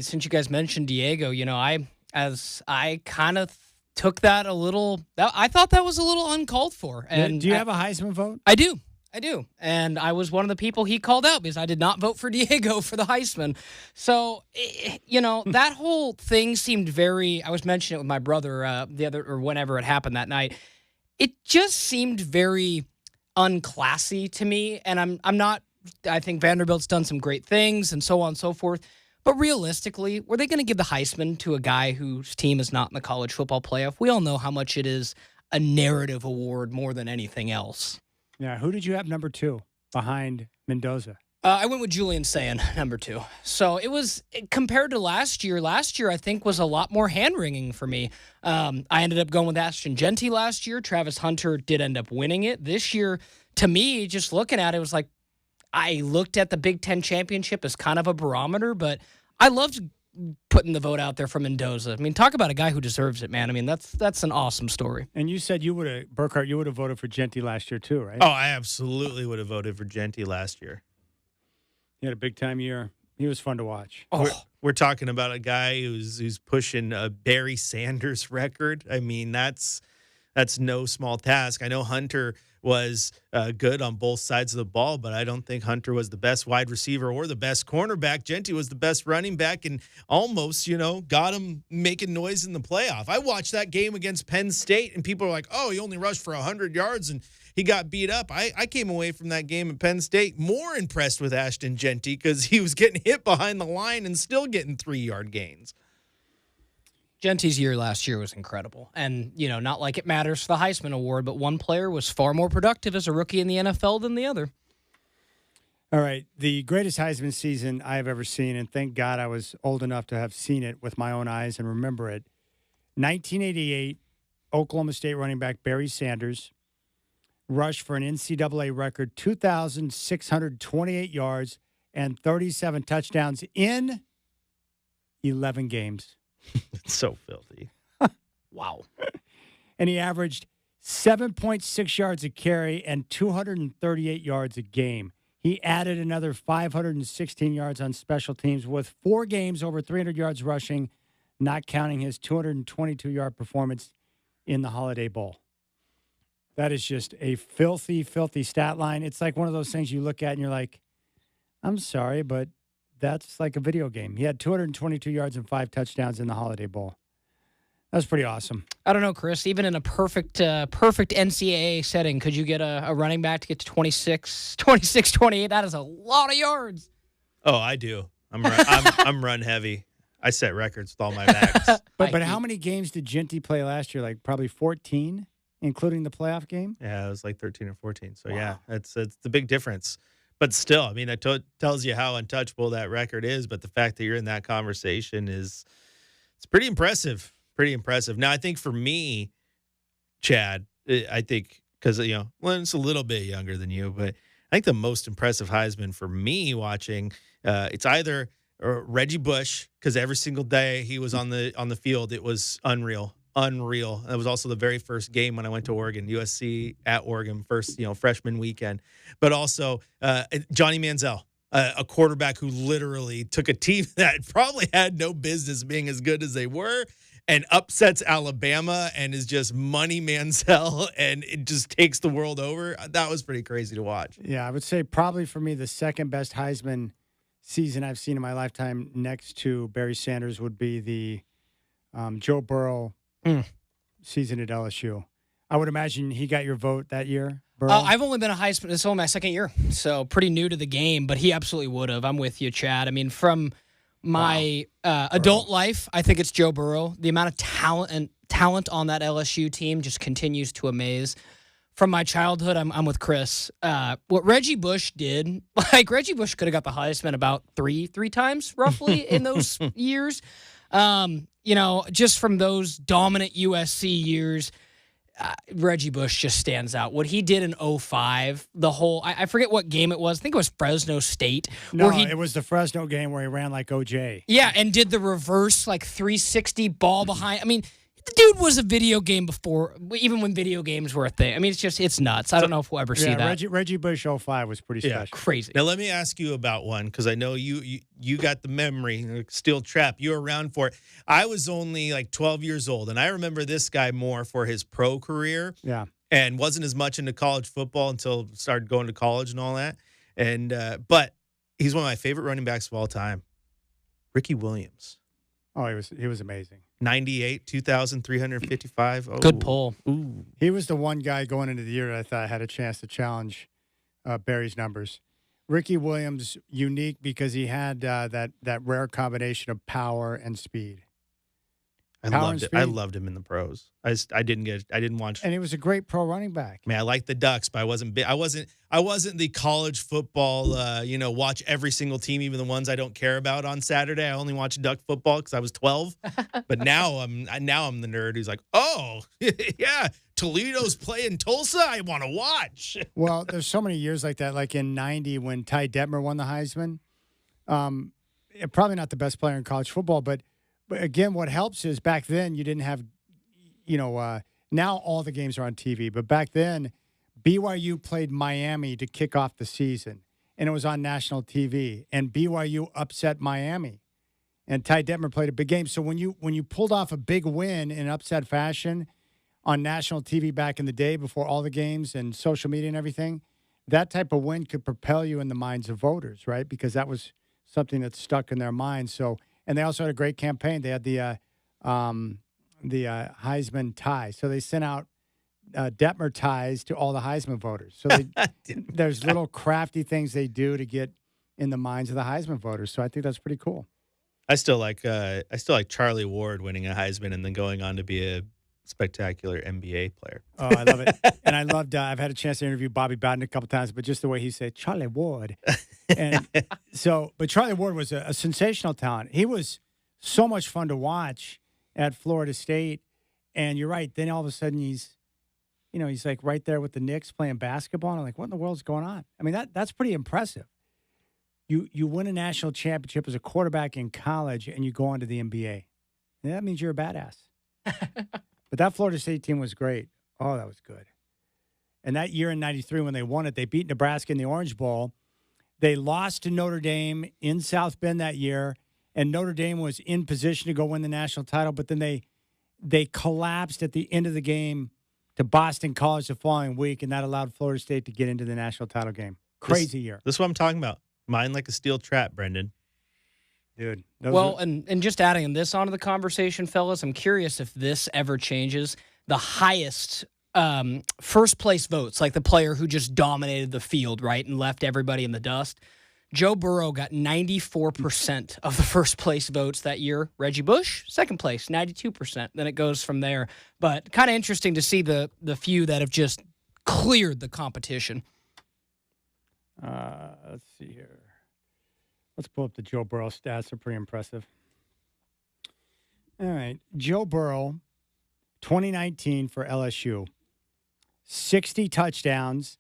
since you guys mentioned Diego, I kind of took that a little, I thought that was a little uncalled for. And do you have a Heisman vote? I do. I do. And I was one of the people he called out because I did not vote for Diego for the Heisman. So, that whole thing seemed very, I was mentioning it with my brother whenever it happened that night. It just seemed very unclassy to me. And I'm not, I think Vanderbilt's done some great things and so on and so forth. But realistically, were they going to give the Heisman to a guy whose team is not in the college football playoff? We all know how much it is a narrative award more than anything else. Yeah, who did you have number 2 behind Mendoza? I went with Julian Sayin, number 2. So it was, compared to last year, I think was a lot more hand-wringing for me. I ended up going with Ashton Genty last year. Travis Hunter did end up winning it. This year, to me, just looking at it, was like, I looked at the Big Ten championship as kind of a barometer, but I loved putting the vote out there for Mendoza. I mean, talk about a guy who deserves it, man. I mean, that's an awesome story. And you said Burkhart, you would have voted for Genty last year too, right? Oh, I absolutely would have voted for Genty last year. He had a big-time year. He was fun to watch. Oh. We're talking about a guy who's pushing a Barry Sanders record. I mean, that's no small task. I know Hunter was good on both sides of the ball, but I don't think Hunter was the best wide receiver or the best cornerback. Genty was the best running back and almost, got him making noise in the playoff. I watched that game against Penn State, and people are like, oh, he only rushed for 100 yards and he got beat up. I came away from that game at Penn State more impressed with Ashton Genty because he was getting hit behind the line and still getting 3-yard gains. Genty's year last year was incredible. And, not like it matters for the Heisman Award, but one player was far more productive as a rookie in the NFL than the other. All right. The greatest Heisman season I have ever seen, and thank God I was old enough to have seen it with my own eyes and remember it. 1988, Oklahoma State running back Barry Sanders rushed for an NCAA record 2,628 yards and 37 touchdowns in 11 games. It's so filthy. Wow. And he averaged 7.6 yards a carry and 238 yards a game. He added another 516 yards on special teams with 4 games over 300 yards rushing, not counting his 222-yard performance in the Holiday Bowl. That is just a filthy, filthy stat line. It's like one of those things you look at and you're like, I'm sorry, but that's like a video game. He had 222 yards and 5 touchdowns in the Holiday Bowl. That was pretty awesome. I don't know, Chris. Even in a perfect NCAA setting, could you get a running back to get to 26, 28? That is a lot of yards. Oh, I do. I'm run heavy. I set records with all my backs. But how many games did Genty play last year? Like probably 14, including the playoff game? Yeah, it was like 13 or 14. So, yeah, it's the big difference. But still, I mean, that tells you how untouchable that record is. But the fact that you're in that conversation it's pretty impressive. Pretty impressive. Now, I think for me, Chad, I think because, it's a little bit younger than you, but I think the most impressive Heisman for me watching, it's either Reggie Bush, because every single day he was on the field, it was unreal. It was also the very first game when I went to Oregon, USC at Oregon, first, freshman weekend. But also Johnny Manziel, a quarterback who literally took a team that probably had no business being as good as they were and upsets Alabama and is just money Manziel, and it just takes the world over. That was pretty crazy to watch. Yeah, I would say probably for me the second best Heisman season I've seen in my lifetime next to Barry Sanders would be the Joe Burrow season at LSU. I would imagine he got your vote that year, Burrow? I've only been a Heisman. It's only my second year, so pretty new to the game, but he absolutely would have. I'm with you, Chad. I mean, from my adult life, I think it's Joe Burrow. The amount of talent on that LSU team just continues to amaze. From my childhood, I'm with Chris. What Reggie Bush did, Reggie Bush could have got the Heisman about three times roughly in those years. Just from those dominant USC years, Reggie Bush just stands out. What he did in 2005, I forget what game it was. I think it was Fresno State. No, it was the Fresno game where he ran like OJ. Yeah, and did the reverse 360 ball behind. I mean, the dude was a video game before, even when video games were a thing. I mean, it's nuts. I don't know if we'll ever see that. Reggie Bush 2005 was pretty special. Crazy. Now, let me ask you about one, because I know you got the memory, steel trap. You were around for it. I was only 12 years old, and I remember this guy more for his pro career. Yeah. and wasn't as much into college football until started going to college and all that. And but he's one of my favorite running backs of all time. Ricky Williams. Oh, he was amazing. 98, 2,355. Oh, Good pull. Ooh. He was the one guy going into the year that I thought had a chance to challenge Barry's numbers. Ricky Williams, unique because he had that rare combination of power and speed. I loved him in the pros. I didn't watch. And he was a great pro running back. I mean, I liked the Ducks, but I wasn't big. I wasn't the college football. Watch every single team, even the ones I don't care about on Saturday. I only watch Duck football because I was 12. But now I'm the nerd who's like, oh yeah, Toledo's playing Tulsa. I want to watch. Well, there's so many years like that. Like in '90 when Ty Detmer won the Heisman. Probably not the best player in college football, but again, what helps is back then you didn't have, now all the games are on TV. But back then, BYU played Miami to kick off the season, and it was on national TV. And BYU upset Miami, and Ty Detmer played a big game. So when you pulled off a big win in upset fashion on national TV back in the day before all the games and social media and everything, that type of win could propel you in the minds of voters, right? Because that was something that stuck in their minds. So. And they also had a great campaign. They had the Heisman tie. So they sent out Detmer ties to all the Heisman voters. So there's little crafty things they do to get in the minds of the Heisman voters. So I think that's pretty cool. I still like Charlie Ward winning a Heisman and then going on to be a spectacular NBA player. Oh, I love it. And I loved, I've had a chance to interview Bobby Bowden a couple times, but just the way he said, Charlie Ward. And but Charlie Ward was a sensational talent. He was so much fun to watch at Florida State. And you're right. Then all of a sudden he's like right there with the Knicks playing basketball. And I'm like, what in the world's going on? I mean, that's pretty impressive. You win a national championship as a quarterback in college and you go on to the NBA. And that means you're a badass. But that Florida State team was great. Oh, that was good. And that year in '93 when they won it, they beat Nebraska in the Orange Bowl. They lost to Notre Dame in South Bend that year, and Notre Dame was in position to go win the national title, but then they collapsed at the end of the game to Boston College the following week, and that allowed Florida State to get into the national title game. Crazy year. This is what I'm talking about. Mind like a steel trap, Brendan. Dude. And just adding this onto the conversation, fellas, I'm curious if this ever changes. The highest first place votes, like the player who just dominated the field, right, and left everybody in the dust. Joe Burrow got 94% of the first place votes that year. Reggie Bush, second place, 92%. Then it goes from there. But kind of interesting to see the few that have just cleared the competition. Let's see here. Let's pull up the Joe Burrow stats. They're pretty impressive. All right. Joe Burrow, 2019 for LSU. 60 touchdowns,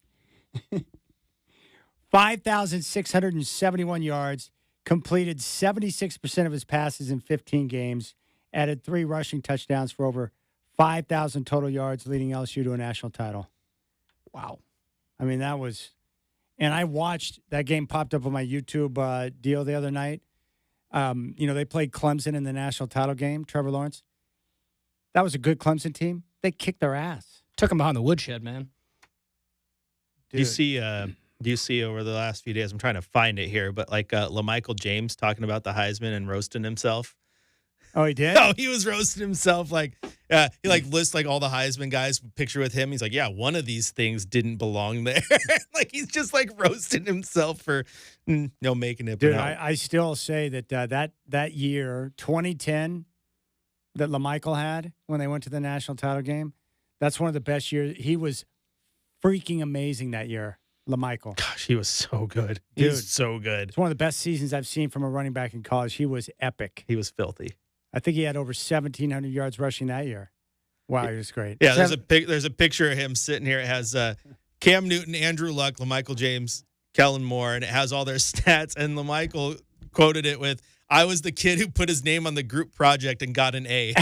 5,671 yards, completed 76% of his passes in 15 games, added 3 rushing touchdowns for over 5,000 total yards, leading LSU to a national title. Wow. I mean, that was... And I watched that game popped up on my YouTube deal the other night. They played Clemson in the national title game, Trevor Lawrence. That was a good Clemson team. They kicked their ass. Took them behind the woodshed, man. Dude. Do you see over the last few days, I'm trying to find it here, but like LaMichael James talking about the Heisman and roasting himself. Oh, he did? No, he was roasting himself. He lists like all the Heisman guys, picture with him. He's like, yeah, one of these things didn't belong there. Like he's just like roasting himself for making it. Dude, I still say that year, 2010, that LaMichael had when they went to the national title game, that's one of the best years. He was freaking amazing that year, LaMichael. Gosh, he was so good. He was so good. It's one of the best seasons I've seen from a running back in college. He was epic. He was filthy. I think he had over 1,700 yards rushing that year. Wow, he was great. Yeah, there's a picture of him sitting here. It has Cam Newton, Andrew Luck, LaMichael James, Kellen Moore, and it has all their stats. And LaMichael quoted it with, "I was the kid who put his name on the group project and got an A."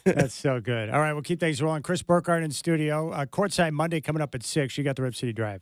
That's so good. All right, we'll keep things rolling. Chris Burkhardt in studio. Courtside Monday coming up at 6. You got the Rip City Drive.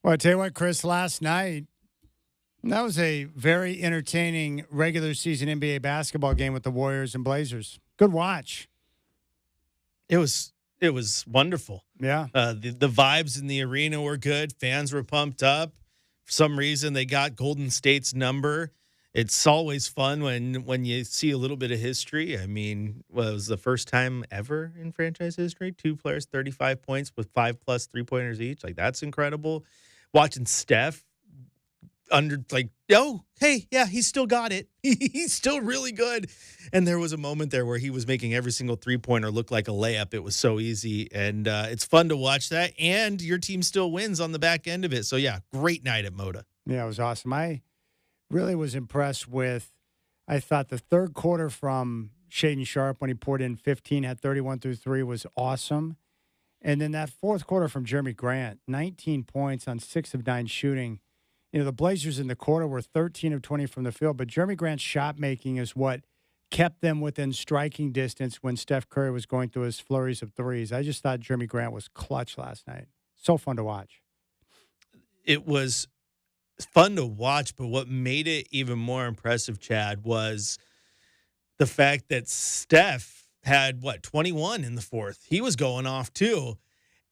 Well, I tell you what, Chris, last night, that was a very entertaining regular season NBA basketball game with the Warriors and Blazers. Good watch. It was wonderful. Yeah. The vibes in the arena were good. Fans were pumped up. For some reason, they got Golden State's number. It's always fun when you see a little bit of history. I mean, it was the first time ever in franchise history, 2 players, 35 points with 5+ 3-pointers each. Like, that's incredible. Watching Steph hey, yeah, he's still got it. He's still really good. And there was a moment there where he was making every single 3-pointer look like a layup. It was so easy. And it's fun to watch that. And your team still wins on the back end of it. So, yeah, great night at Moda. Yeah, it was awesome. I really was impressed with, I thought the third quarter from Shaedon Sharpe when he poured in 15, had 31 through 3 was awesome. And then that fourth quarter from Jeremy Grant, 19 points on 6 of 9 shooting. You know, the Blazers in the quarter were 13 of 20 from the field, but Jeremy Grant's shot making is what kept them within striking distance when Steph Curry was going through his flurries of threes. I just thought Jeremy Grant was clutch last night. So fun to watch. It was fun to watch, but what made it even more impressive, Chad, was the fact that Steph had, 21 in the fourth. He was going off too.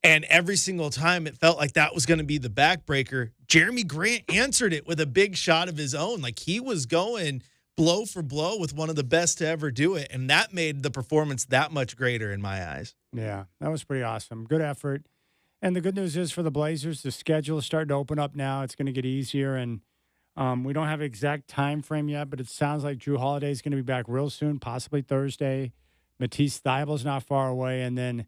And every single time it felt like that was going to be the backbreaker, Jeremy Grant answered it with a big shot of his own. Like, he was going blow for blow with one of the best to ever do it. And that made the performance that much greater in my eyes. Yeah, that was pretty awesome. Good effort. And the good news is for the Blazers, the schedule is starting to open up now. It's going to get easier. And we don't have an exact time frame yet, but it sounds like Drew Holiday is going to be back real soon, possibly Thursday. Matisse Thybulle's not far away. And then,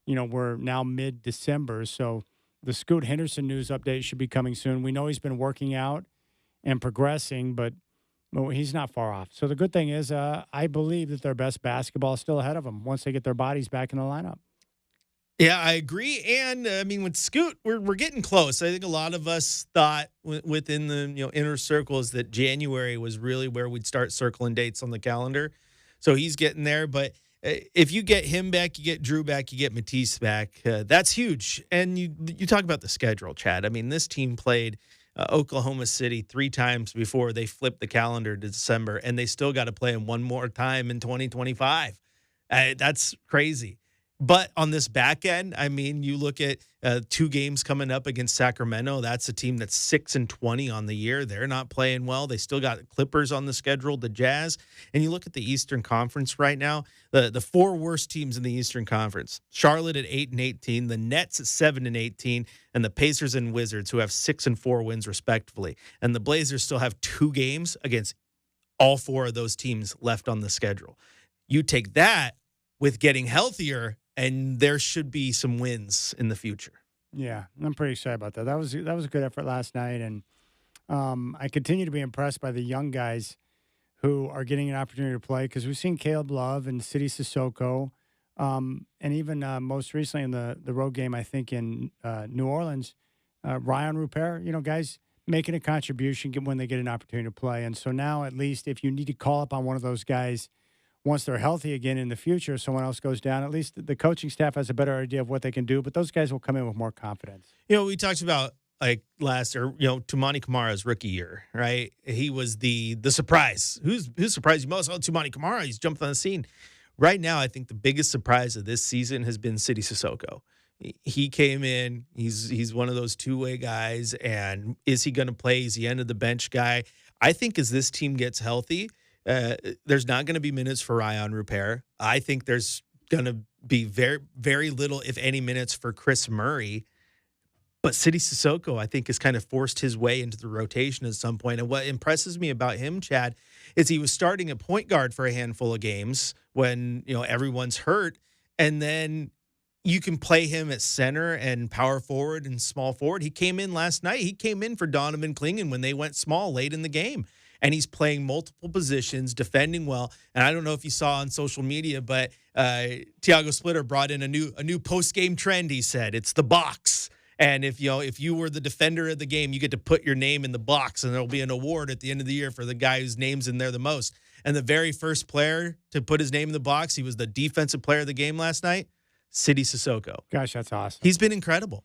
you know, we're now mid-December, so the Scoot Henderson news update should be coming soon. We know he's been working out and progressing, but he's not far off. So the good thing is I believe that their best basketball is still ahead of them once they get their bodies back in the lineup. Yeah, I agree. And, I mean, with Scoot, we're getting close. I think a lot of us thought within the inner circles that January was really where we'd start circling dates on the calendar. So he's getting there, but if you get him back, you get Drew back, you get Matisse back. That's huge. And you talk about the schedule, Chad. I mean, this team played Oklahoma City 3 times before they flipped the calendar to December, and they still got to play them one more time in 2025. That's crazy. But on this back end, I mean, you look at 2 games coming up against Sacramento. That's a team that's 6-20 on the year. They're not playing well. They still got Clippers on the schedule, the Jazz. And you look at the Eastern Conference right now, the 4 worst teams in the Eastern Conference. Charlotte at 8-18, the Nets at 7-18, and the Pacers and Wizards, who have 6-4 wins respectively. And the Blazers still have 2 games against all 4 of those teams left on the schedule. You take that with getting healthier, and there should be some wins in the future. Yeah, I'm pretty excited about that. That was a good effort last night, and I continue to be impressed by the young guys who are getting an opportunity to play because we've seen Caleb Love and Sidy Cissoko, and even most recently in the road game, I think in New Orleans, Ryan Rupert, guys making a contribution when they get an opportunity to play. And so now at least if you need to call up on one of those guys once they're healthy again in the future, someone else goes down, at least the coaching staff has a better idea of what they can do, but those guys will come in with more confidence. We talked about Toumani Kamara's rookie year, right? He was the surprise. Who's surprised you most? Oh, Toumani Kamara, he's jumped on the scene. Right now, I think the biggest surprise of this season has been Sidy Cissoko. He came in, he's one of those two-way guys, and is he going to play? Is he end of the bench guy? I think as this team gets healthy, there's not going to be minutes for Ryan Rupert. I think there's going to be very, very little, if any, minutes for Chris Murray. But Sidy Cissoko, I think, has kind of forced his way into the rotation at some point. And what impresses me about him, Chad, is he was starting at point guard for a handful of games when, everyone's hurt. And then you can play him at center and power forward and small forward. He came in last night. He came in for Donovan Clingan when they went small late in the game. And he's playing multiple positions, defending well. And I don't know if you saw on social media, but Tiago Splitter brought in a new post-game trend, he said. It's the box. And if you were the defender of the game, you get to put your name in the box, and there'll be an award at the end of the year for the guy whose name's in there the most. And the very first player to put his name in the box, he was the defensive player of the game last night, Sidy Cissoko. Gosh, that's awesome. He's been incredible.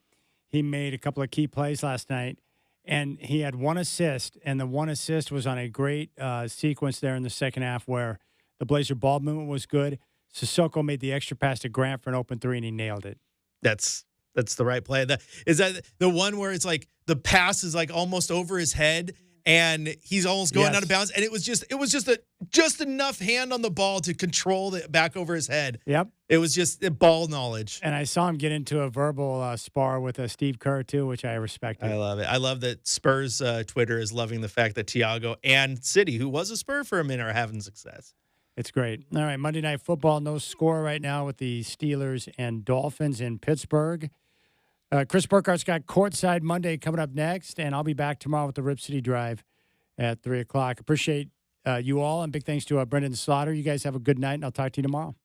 he made a couple of key plays last night, and he had one assist, and the one assist was on a great sequence there in the second half where the Blazer ball movement was good. Sissoko made the extra pass to Grant for an open three, and he nailed it. That's the right play. Is that the one where it's like the pass is like almost over his head and he's almost going out of bounds, and it was just enough hand on the ball to control it back over his head. Yep. It was just ball knowledge. And I saw him get into a verbal spar with Steve Kerr too, which I respected. I love it. I love that Spurs Twitter is loving the fact that Thiago and City, who was a Spur for a minute, are having success. It's great. All right, Monday Night Football, no score right now with the Steelers and Dolphins in Pittsburgh. Chris Burkhart's got Courtside Monday coming up next, and I'll be back tomorrow with the Rip City Drive at 3 o'clock. Appreciate you all, and big thanks to Brendan Slaughter. You guys have a good night, and I'll talk to you tomorrow.